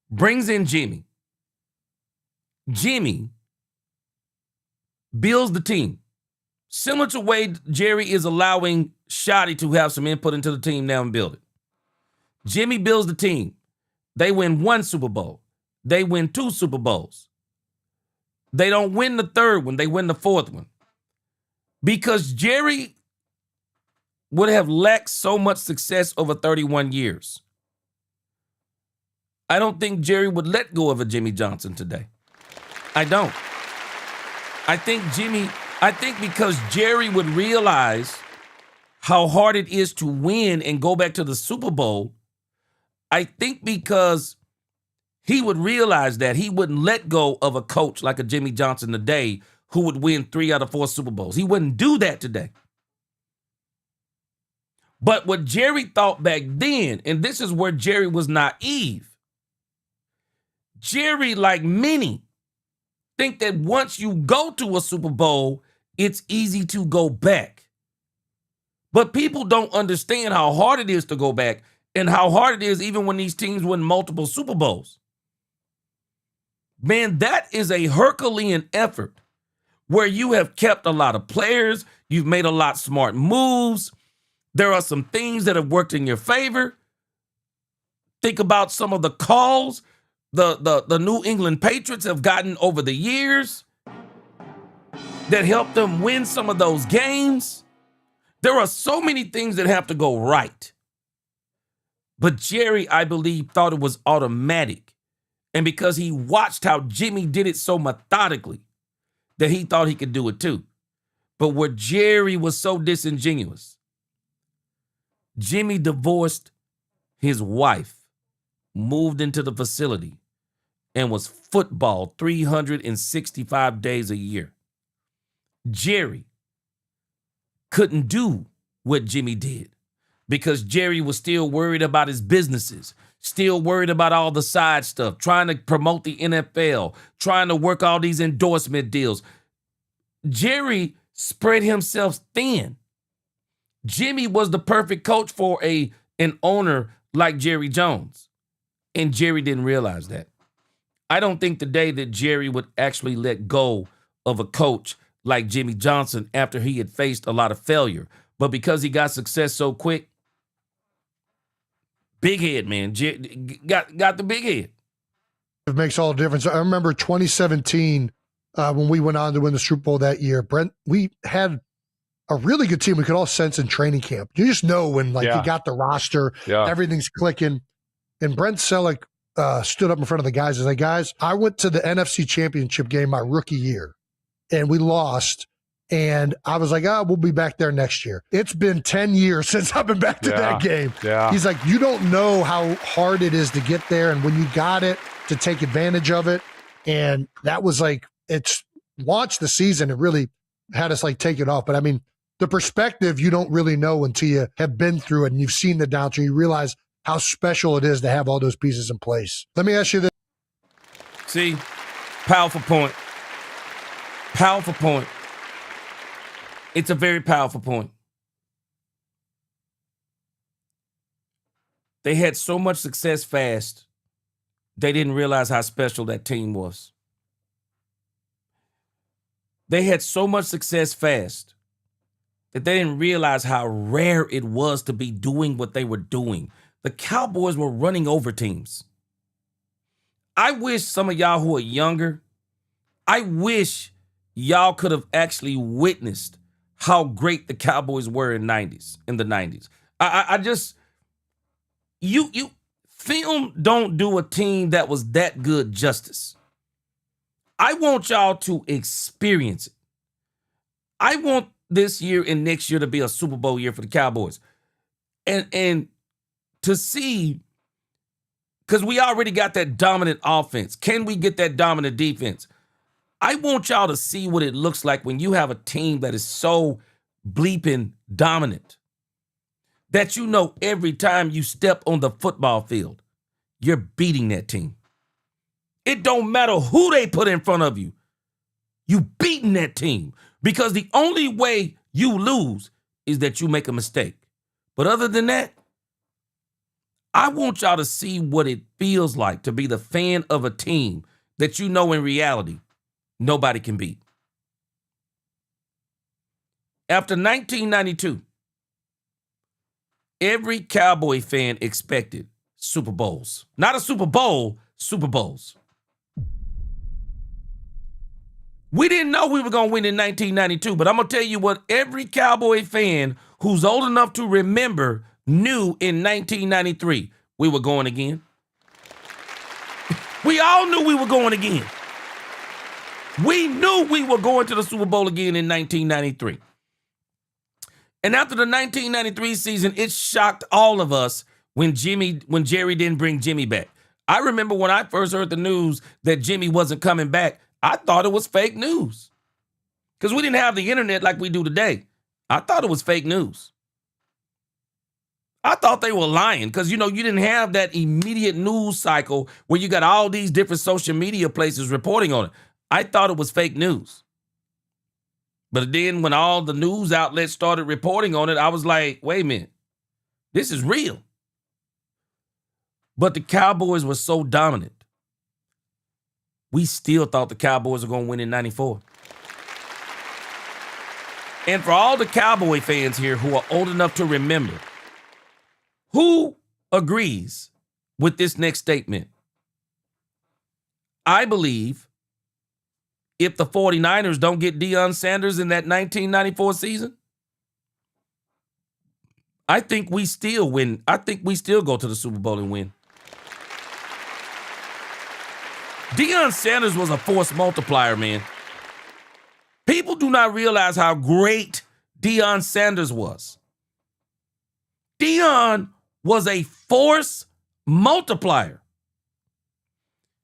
Brings in Jimmy. Jimmy builds the team. Similar to the way Jerry is allowing Shotty to have some input into the team now and build it. Jimmy builds the team. They win 1 Super Bowl. They win 2 Super Bowls. They don't win the 3rd one. They win the 4th one. Because Jerry would have lacked so much success over 31 years. I don't think Jerry would let go of a Jimmy Johnson today. I don't. I think because Jerry would realize how hard it is to win and go back to the Super Bowl, I think because he would realize that he wouldn't let go of a coach like a Jimmy Johnson today who would win 3 out of 4 Super Bowls. He wouldn't do that today. But what Jerry thought back then, and this is where Jerry was naive, Jerry, like many, think that once you go to a Super Bowl, it's easy to go back. But people don't understand how hard it is to go back and how hard it is even when these teams win multiple Super Bowls. Man, that is a Herculean effort where you have kept a lot of players. You've made a lot of smart moves. There are some things that have worked in your favor. Think about some of the calls the New England Patriots have gotten over the years that helped them win some of those games. There are so many things that have to go right. But Jerry, I believe, thought it was automatic. And because he watched how Jimmy did it so methodically, that he thought he could do it too. But where Jerry was so disingenuous, Jimmy divorced his wife, moved into the facility, and was football 365 days a year. Jerry couldn't do what Jimmy did because Jerry was still worried about his businesses, still worried about all the side stuff, trying to promote the NFL, trying to work all these endorsement deals. Jerry spread himself thin. Jimmy was the perfect coach for an owner like Jerry Jones, and Jerry didn't realize that. I don't think today that Jerry would actually let go of a coach like Jimmy Johnson after he had faced a lot of failure. But because he got success so quick, big head, man. Got the big head. It makes all the difference. I remember 2017 when we went on to win the Super Bowl that year. Brent, we had a really good team. We could all sense in training camp. You just know when you got the roster, everything's clicking. And Brent Selleck stood up in front of the guys and said, guys, I went to the NFC Championship game my rookie year, and we lost. And I was like, we'll be back there next year. It's been 10 years since I've been back to that game. Yeah. He's like, you don't know how hard it is to get there. And when you got it, to take advantage of it. And that was it's launched the season. It really had us take it off. But I mean, the perspective you don't really know until you have been through it and you've seen the downturn. You realize how special it is to have all those pieces in place. Let me ask you this. See, powerful point. Powerful point. It's a very powerful point. They had so much success fast, they didn't realize how special that team was. They had so much success fast that they didn't realize how rare it was to be doing what they were doing. The Cowboys were running over teams. I wish some of y'all who are younger, I wish y'all could have actually witnessed how great the Cowboys were in the 90s. I just, you film don't do a team that was that good justice. I want y'all to experience it. I want this year and next year to be a Super Bowl year for the Cowboys. And to see, because we already got that dominant offense. Can we get that dominant defense? I want y'all to see what it looks like when you have a team that is so bleeping dominant that you know every time you step on the football field, you're beating that team. It don't matter who they put in front of you. You beating that team because the only way you lose is that you make a mistake. But other than that, I want y'all to see what it feels like to be the fan of a team that you know in reality nobody can beat. After 1992, every Cowboy fan expected Super Bowls. Not a Super Bowl, Super Bowls. We didn't know we were going to win in 1992, but I'm going to tell you what every Cowboy fan who's old enough to remember knew in 1993. We were going again. We all knew we were going again. We knew we were going to the Super Bowl again in 1993. And after the 1993 season, it shocked all of us when Jerry didn't bring Jimmy back. I remember when I first heard the news that Jimmy wasn't coming back, I thought it was fake news. Because we didn't have the internet like we do today. I thought it was fake news. I thought they were lying because, you didn't have that immediate news cycle where you got all these different social media places reporting on it. I thought it was fake news. But then when all the news outlets started reporting on it, I was like, wait a minute, this is real. But the Cowboys were so dominant. We still thought the Cowboys were going to win in 94. And for all the Cowboy fans here who are old enough to remember, who agrees with this next statement? I believe if the 49ers don't get Deion Sanders in that 1994 season, I think we still win. I think we still go to the Super Bowl and win. Deion Sanders was a force multiplier, man. People do not realize how great Deion Sanders was. Deion was a force multiplier.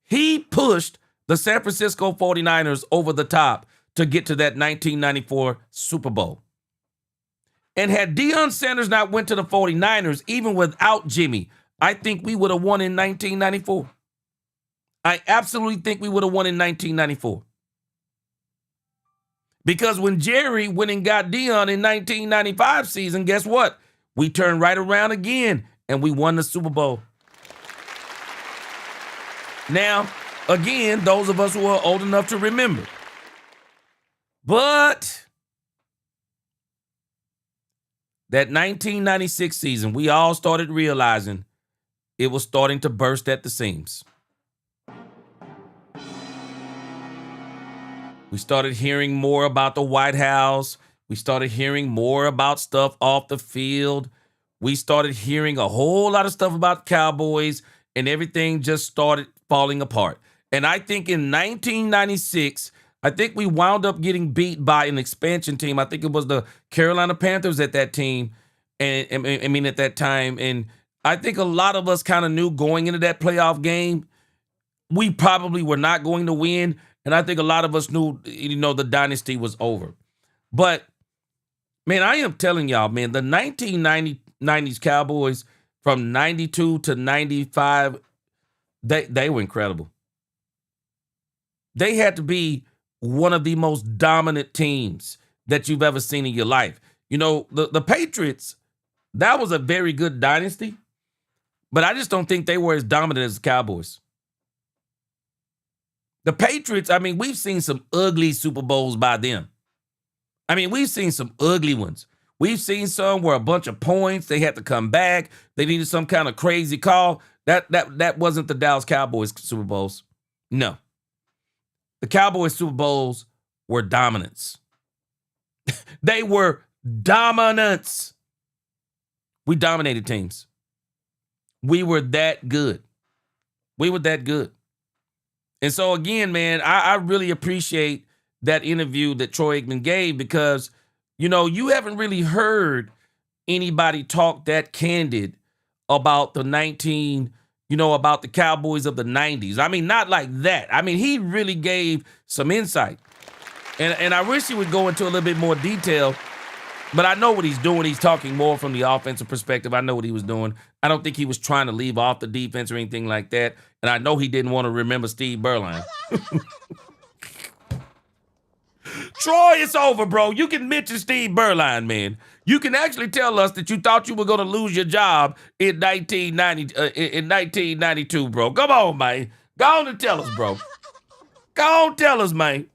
He pushed the San Francisco 49ers over the top to get to that 1994 Super Bowl. And had Deion Sanders not went to the 49ers, even without Jimmy, I think we would have won in 1994. I absolutely think we would have won in 1994. Because when Jerry went and got Deion in 1995 season, guess what? We turned right around again and we won the Super Bowl. Now, again, those of us who are old enough to remember. But that 1996 season, we all started realizing it was starting to burst at the seams. We started hearing more about the White House. We started hearing more about stuff off the field. We started hearing a whole lot of stuff about Cowboys, and everything just started falling apart. And I think in 1996, I think we wound up getting beat by an expansion team. I think it was the Carolina Panthers at that team. At that time. And I think a lot of us kind of knew going into that playoff game, we probably were not going to win. And I think a lot of us knew, the dynasty was over. But Man, I am telling y'all, man, the 1990s Cowboys from 92 to 95, they were incredible. They had to be one of the most dominant teams that you've ever seen in your life. You know, the Patriots, that was a very good dynasty, but I just don't think they were as dominant as the Cowboys. The Patriots, I mean, we've seen some ugly Super Bowls by them. I mean, we've seen some ugly ones. We've seen some where a bunch of points, they had to come back. They needed some kind of crazy call. That wasn't the Dallas Cowboys Super Bowls. No. The Cowboys Super Bowls were dominance. They were dominance. We dominated teams. We were that good. We were that good. And so, again, man, I really appreciate that interview that Troy Aikman gave because, you know, you haven't really heard anybody talk that candid about about the Cowboys of the 90s. I mean, not like that. I mean, he really gave some insight. And I wish he would go into a little bit more detail, but I know what he's doing. He's talking more from the offensive perspective. I know what he was doing. I don't think he was trying to leave off the defense or anything like that. And I know he didn't want to remember Steve Berline. Troy, it's over, bro. You can mention Steve Berline, man. You can actually tell us that you thought you were going to lose your job in 1992, bro. Come on, man. Go on and tell us, bro. Go on, tell us, man.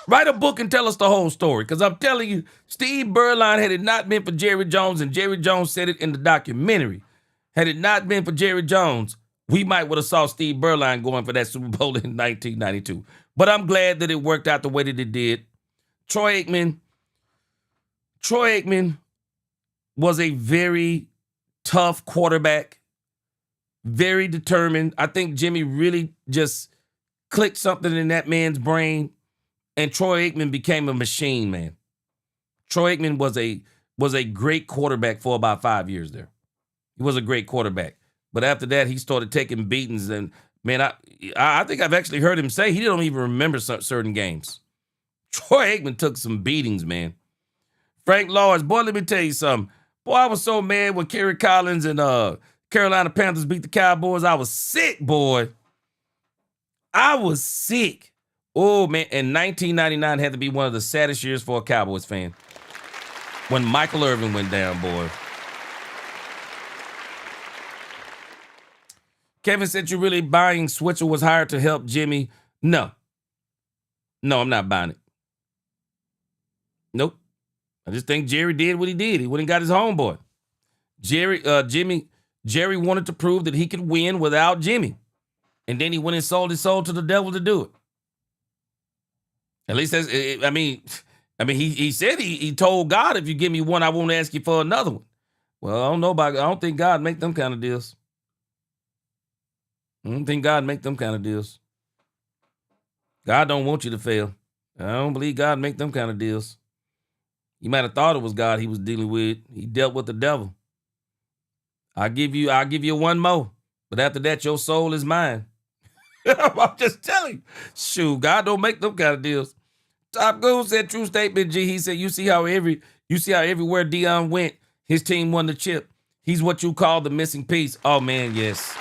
Write a book and tell us the whole story, because I'm telling you, Steve Berline, had it not been for Jerry Jones, and Jerry Jones said it in the documentary, had it not been for Jerry Jones, we might would have saw Steve Berline going for that Super Bowl in 1992. But I'm glad that it worked out the way that it did. Troy Aikman was a very tough quarterback, very determined. I think Jimmy really just clicked something in that man's brain, and Troy Aikman became a machine, man. Troy Aikman was a great quarterback for about 5 years there. He was a great quarterback. But after that, he started taking beatings, and man, I think I've actually heard him say he don't even remember certain games. Troy Aikman took some beatings, man. Frank Lawrence, boy, let me tell you something. Boy, I was so mad when Kerry Collins and Carolina Panthers beat the Cowboys. I was sick, boy. I was sick. Oh, man, and 1999 had to be one of the saddest years for a Cowboys fan. When Michael Irvin went down, boy. Kevin said, you really buying Switzer was hired to help Jimmy? No. No, I'm not buying it. Nope. I just think Jerry did what he did. He went and got his homeboy. Jerry wanted to prove that he could win without Jimmy. And then he went and sold his soul to the devil to do it. At least that's, I mean, he said he told God, if you give me one, I won't ask you for another one. Well, I don't think God make them kind of deals. I don't think God make them kind of deals. God don't want you to fail. I don't believe God make them kind of deals. He might have thought it was God he was dealing with. He dealt with the devil. I'll give you one more. But after that, your soul is mine. I'm just telling you. Shoot, God don't make them kind of deals. Top Goon said, true statement, G. He said, you see how everywhere Deion went, his team won the chip. He's what you call the missing piece. Oh, man, yes.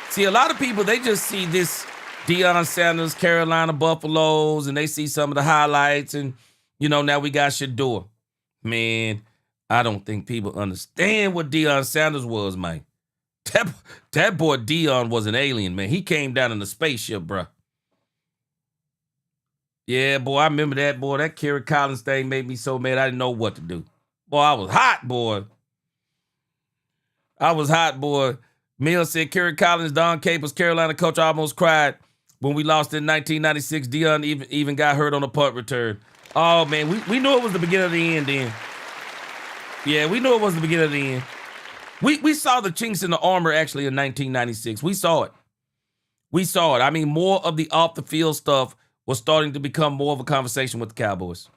See, a lot of people, they just see this Deion Sanders, Carolina Buffaloes, and they see some of the highlights, and, now we got Shador. Man, I don't think people understand what Deion Sanders was, man. That boy Deion was an alien, man. He came down in a spaceship, bro. Yeah, boy, I remember that, boy. That Kerry Collins thing made me so mad I didn't know what to do. Boy, I was hot, boy. Mill said Kerry Collins, Don Capers, Carolina coach, almost cried when we lost in 1996. Deion even got hurt on a punt return. Oh, man, we knew it was the beginning of the end then. Yeah, we knew it was the beginning of the end. We saw the chinks in the armor actually in 1996. We saw it. I mean, more of the off-the-field stuff was starting to become more of a conversation with the Cowboys.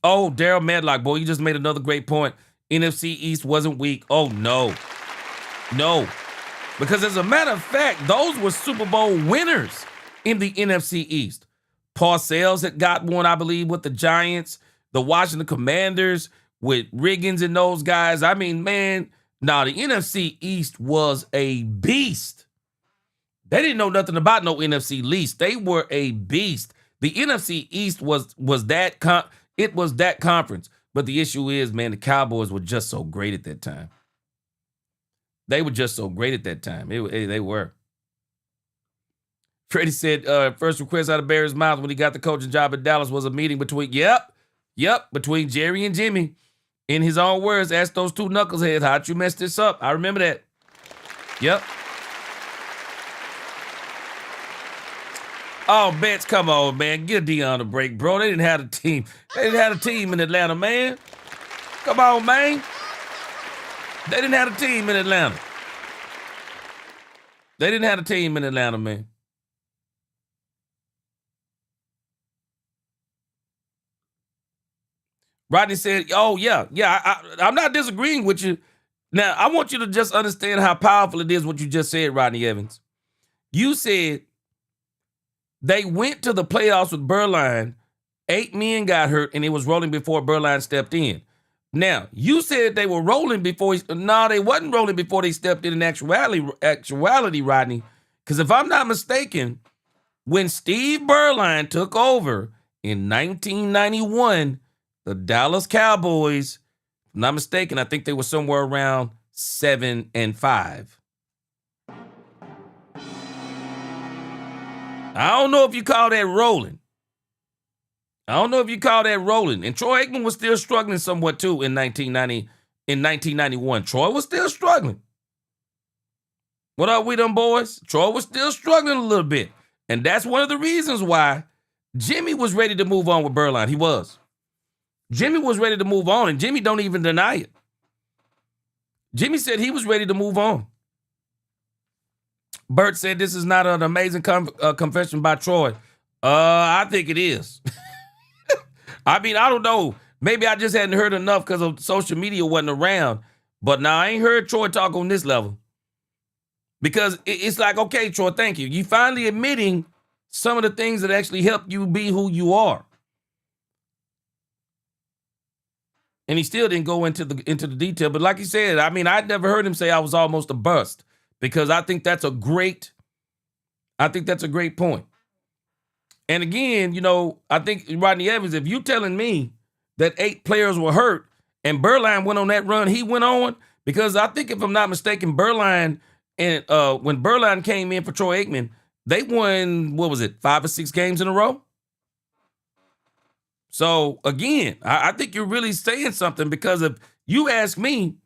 Oh, Daryl Medlock, boy, you just made another great point. NFC East wasn't weak. Oh, no. No. Because as a matter of fact, those were Super Bowl winners in the NFC East. Parcells had got one, I believe, with the Giants. The Washington Commanders with Riggins and those guys. I mean, man, the NFC East was a beast. They didn't know nothing about no NFC least. They were a beast. The NFC East was that conference. But the issue is, man, the Cowboys were just so great at that time. They were just so great at that time. They were. Freddie said first request out of Barry's mouth when he got the coaching job at Dallas was a meeting between between Jerry and Jimmy. In his own words, asked those two knuckleheads, how'd you mess this up? I remember that. Yep. Oh, Betts, come on, man. Get Dion a break, bro. They didn't have a team. They didn't have a team in Atlanta, man. Come on, man. They didn't have a team in Atlanta. They didn't have a team in Atlanta, man. Rodney said, oh, yeah, I'm not disagreeing with you. Now, I want you to just understand how powerful it is what you just said, Rodney Evans. You said they went to the playoffs with Berline. 8 men got hurt, and it was rolling before Berline stepped in. Now, you said they were rolling before. No, they wasn't rolling before they stepped in actuality, Rodney. Because if I'm not mistaken, when Steve Berline took over in 1991, the Dallas Cowboys, if I'm not mistaken, I think they were somewhere around 7-5. I don't know if you call that rolling. And Troy Aikman was still struggling somewhat too in 1991. Troy was still struggling. What up with them boys? Troy was still struggling a little bit. And that's one of the reasons why Jimmy was ready to move on with Berline. He was. Jimmy was ready to move on, and Jimmy don't even deny it. Jimmy said he was ready to move on. Bert said this is not an amazing confession by Troy. I think it is. I mean, I don't know. Maybe I just hadn't heard enough because of social media wasn't around. But now I ain't heard Troy talk on this level. Because it's like, okay, Troy, thank you. You finally admitting some of the things that actually help you be who you are. And he still didn't go into the detail. But like he said, I mean, I'd never heard him say I was almost a bust. Because I think that's a great point. And again, I think, Rodney Evans, if you telling me that 8 players were hurt and Berline went on that run he went on, because I think if I'm not mistaken, Berline, and when Berline came in for Troy Aikman, they won, 5 or 6 games in a row? So, again, I think you're really saying something, because if you ask me,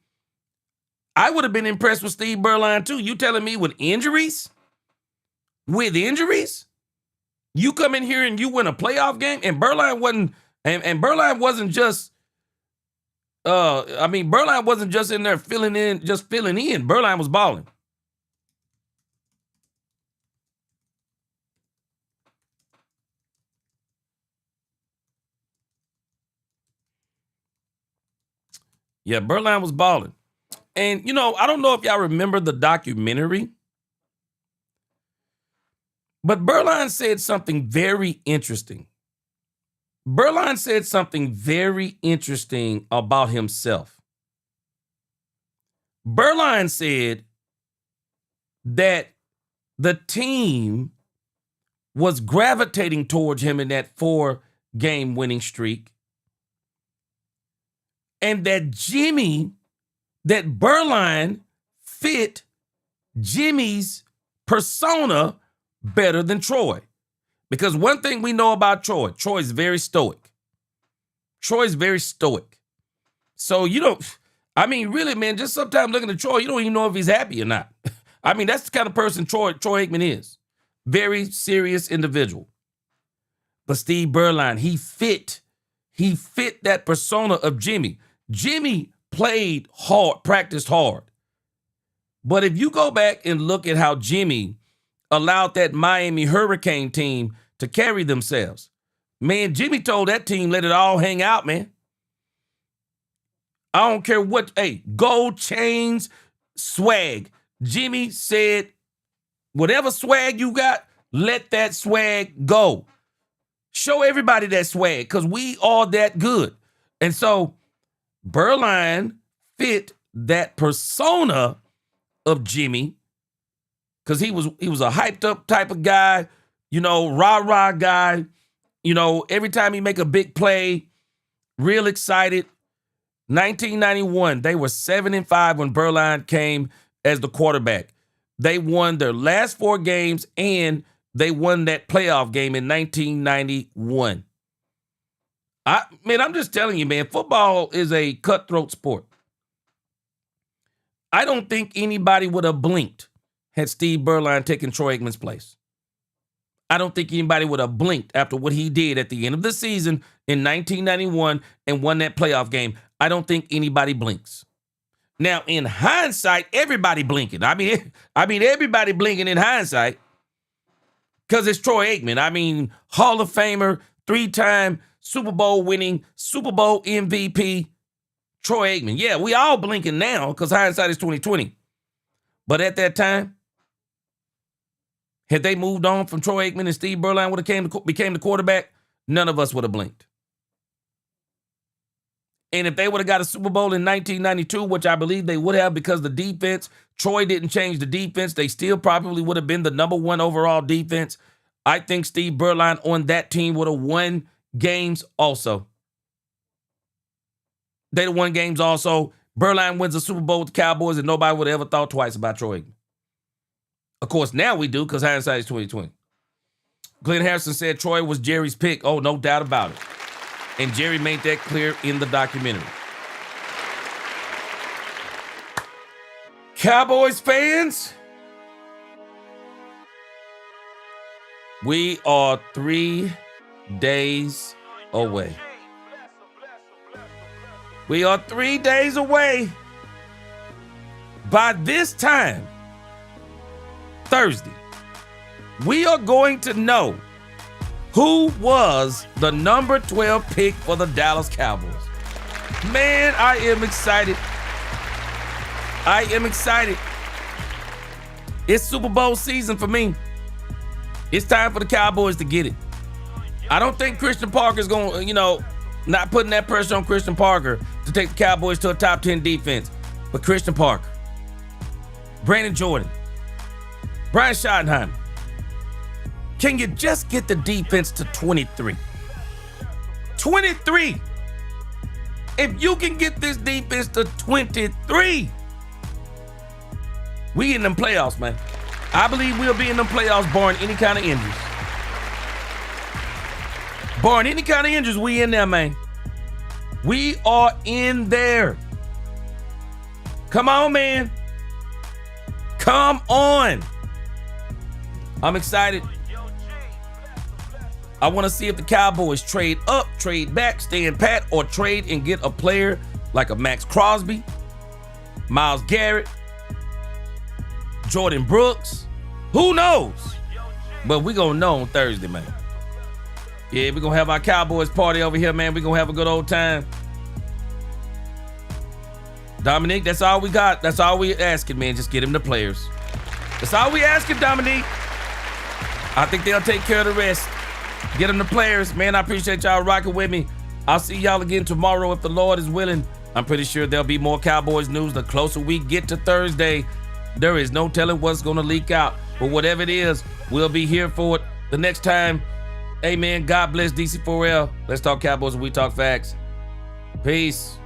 I would have been impressed with Steve Berline too. You telling me with injuries? You come in here and you win a playoff game, and Berline wasn't, and Berline wasn't just, Berline wasn't just in there filling in. Berline was balling. Yeah, Berline was balling. And, I don't know if y'all remember the documentary, but Berline said something very interesting. Berline said something very interesting about himself. Berline said that the team was gravitating towards him in that 4-game winning streak, and that Berline fit Jimmy's persona better than Troy. Because one thing we know about Troy's very stoic. So really, man, just sometimes looking at Troy, you don't even know if he's happy or not. I mean, that's the kind of person Troy Aikman is. Very serious individual. But Steve Berline, he fit that persona of Jimmy. Jimmy played hard, practiced hard. But if you go back and look at how Jimmy allowed that Miami Hurricane team to carry themselves, man, Jimmy told that team, let it all hang out, man. I don't care what, gold chains, swag. Jimmy said, whatever swag you got, let that swag go. Show everybody that swag because we are that good. And so Beuerlein fit that persona of Jimmy because he was a hyped up type of guy, rah-rah guy. Every time he make a big play, real excited. 1991, they were 7-5 when Beuerlein came as the quarterback. They won their last 4 games, and they won that playoff game in 1991. I'm just telling you, man, football is a cutthroat sport. I don't think anybody would have blinked had Steve Beuerlein taken Troy Aikman's place. I don't think anybody would have blinked after what he did at the end of the season in 1991 and won that playoff game. I don't think anybody blinks. Now, in hindsight, everybody blinking. I mean, everybody blinking in hindsight because it's Troy Aikman. Hall of Famer, 3-time Super Bowl winning, Super Bowl MVP, Troy Aikman. Yeah, we all blinking now because hindsight is 2020. But at that time, had they moved on from Troy Aikman and Steve Beuerlein would have became the quarterback, none of us would have blinked. And if they would have got a Super Bowl in 1992, which I believe they would have because the defense, Troy didn't change the defense. They still probably would have been the number 1 overall defense. I think Steve Beuerlein on that team would have won games also. They'd have won games also. Beuerlein wins a Super Bowl with the Cowboys and nobody would have ever thought twice about Troy Aikman. Of course, now we do because hindsight is 2020. Glenn Harrison said Troy was Jerry's pick. Oh, no doubt about it. And Jerry made that clear in the documentary. Cowboys fans, we are 3 days away. We are 3 days away. By this time, Thursday, we are going to know who was the number 12 pick for the Dallas Cowboys. Man, I am excited. I am excited. It's Super Bowl season for me. It's time for the Cowboys to get it. I don't think Christian Parker's going to, not putting that pressure on Christian Parker to take the Cowboys to a top 10 defense. But Christian Parker, Brandon Jordan, Brian Schottenheimer, can you just get the defense to 23? 23! If you can get this defense to 23, we in them playoffs, man. I believe we'll be in them playoffs barring any kind of injuries. Barring any kind of injuries, we in there, man. We are in there. Come on, man. Come on. I'm excited. I want to see if the Cowboys trade up, trade back, stand pat, or trade and get a player like a Max Crosby, Myles Garrett, Jordan Brooks. Who knows? But we're going to know on Thursday, man. Yeah, we're going to have our Cowboys party over here, man. We're going to have a good old time. Dominique, that's all we got. That's all we asking, man. Just get him the players. That's all we asking, Dominique. I think they'll take care of the rest. Get them the players. Man, I appreciate y'all rocking with me. I'll see y'all again tomorrow if the Lord is willing. I'm pretty sure there'll be more Cowboys news. The closer we get to Thursday, there is no telling what's going to leak out. But whatever it is, we'll be here for it the next time. Amen. God bless DC4L. Let's talk Cowboys and we talk facts. Peace.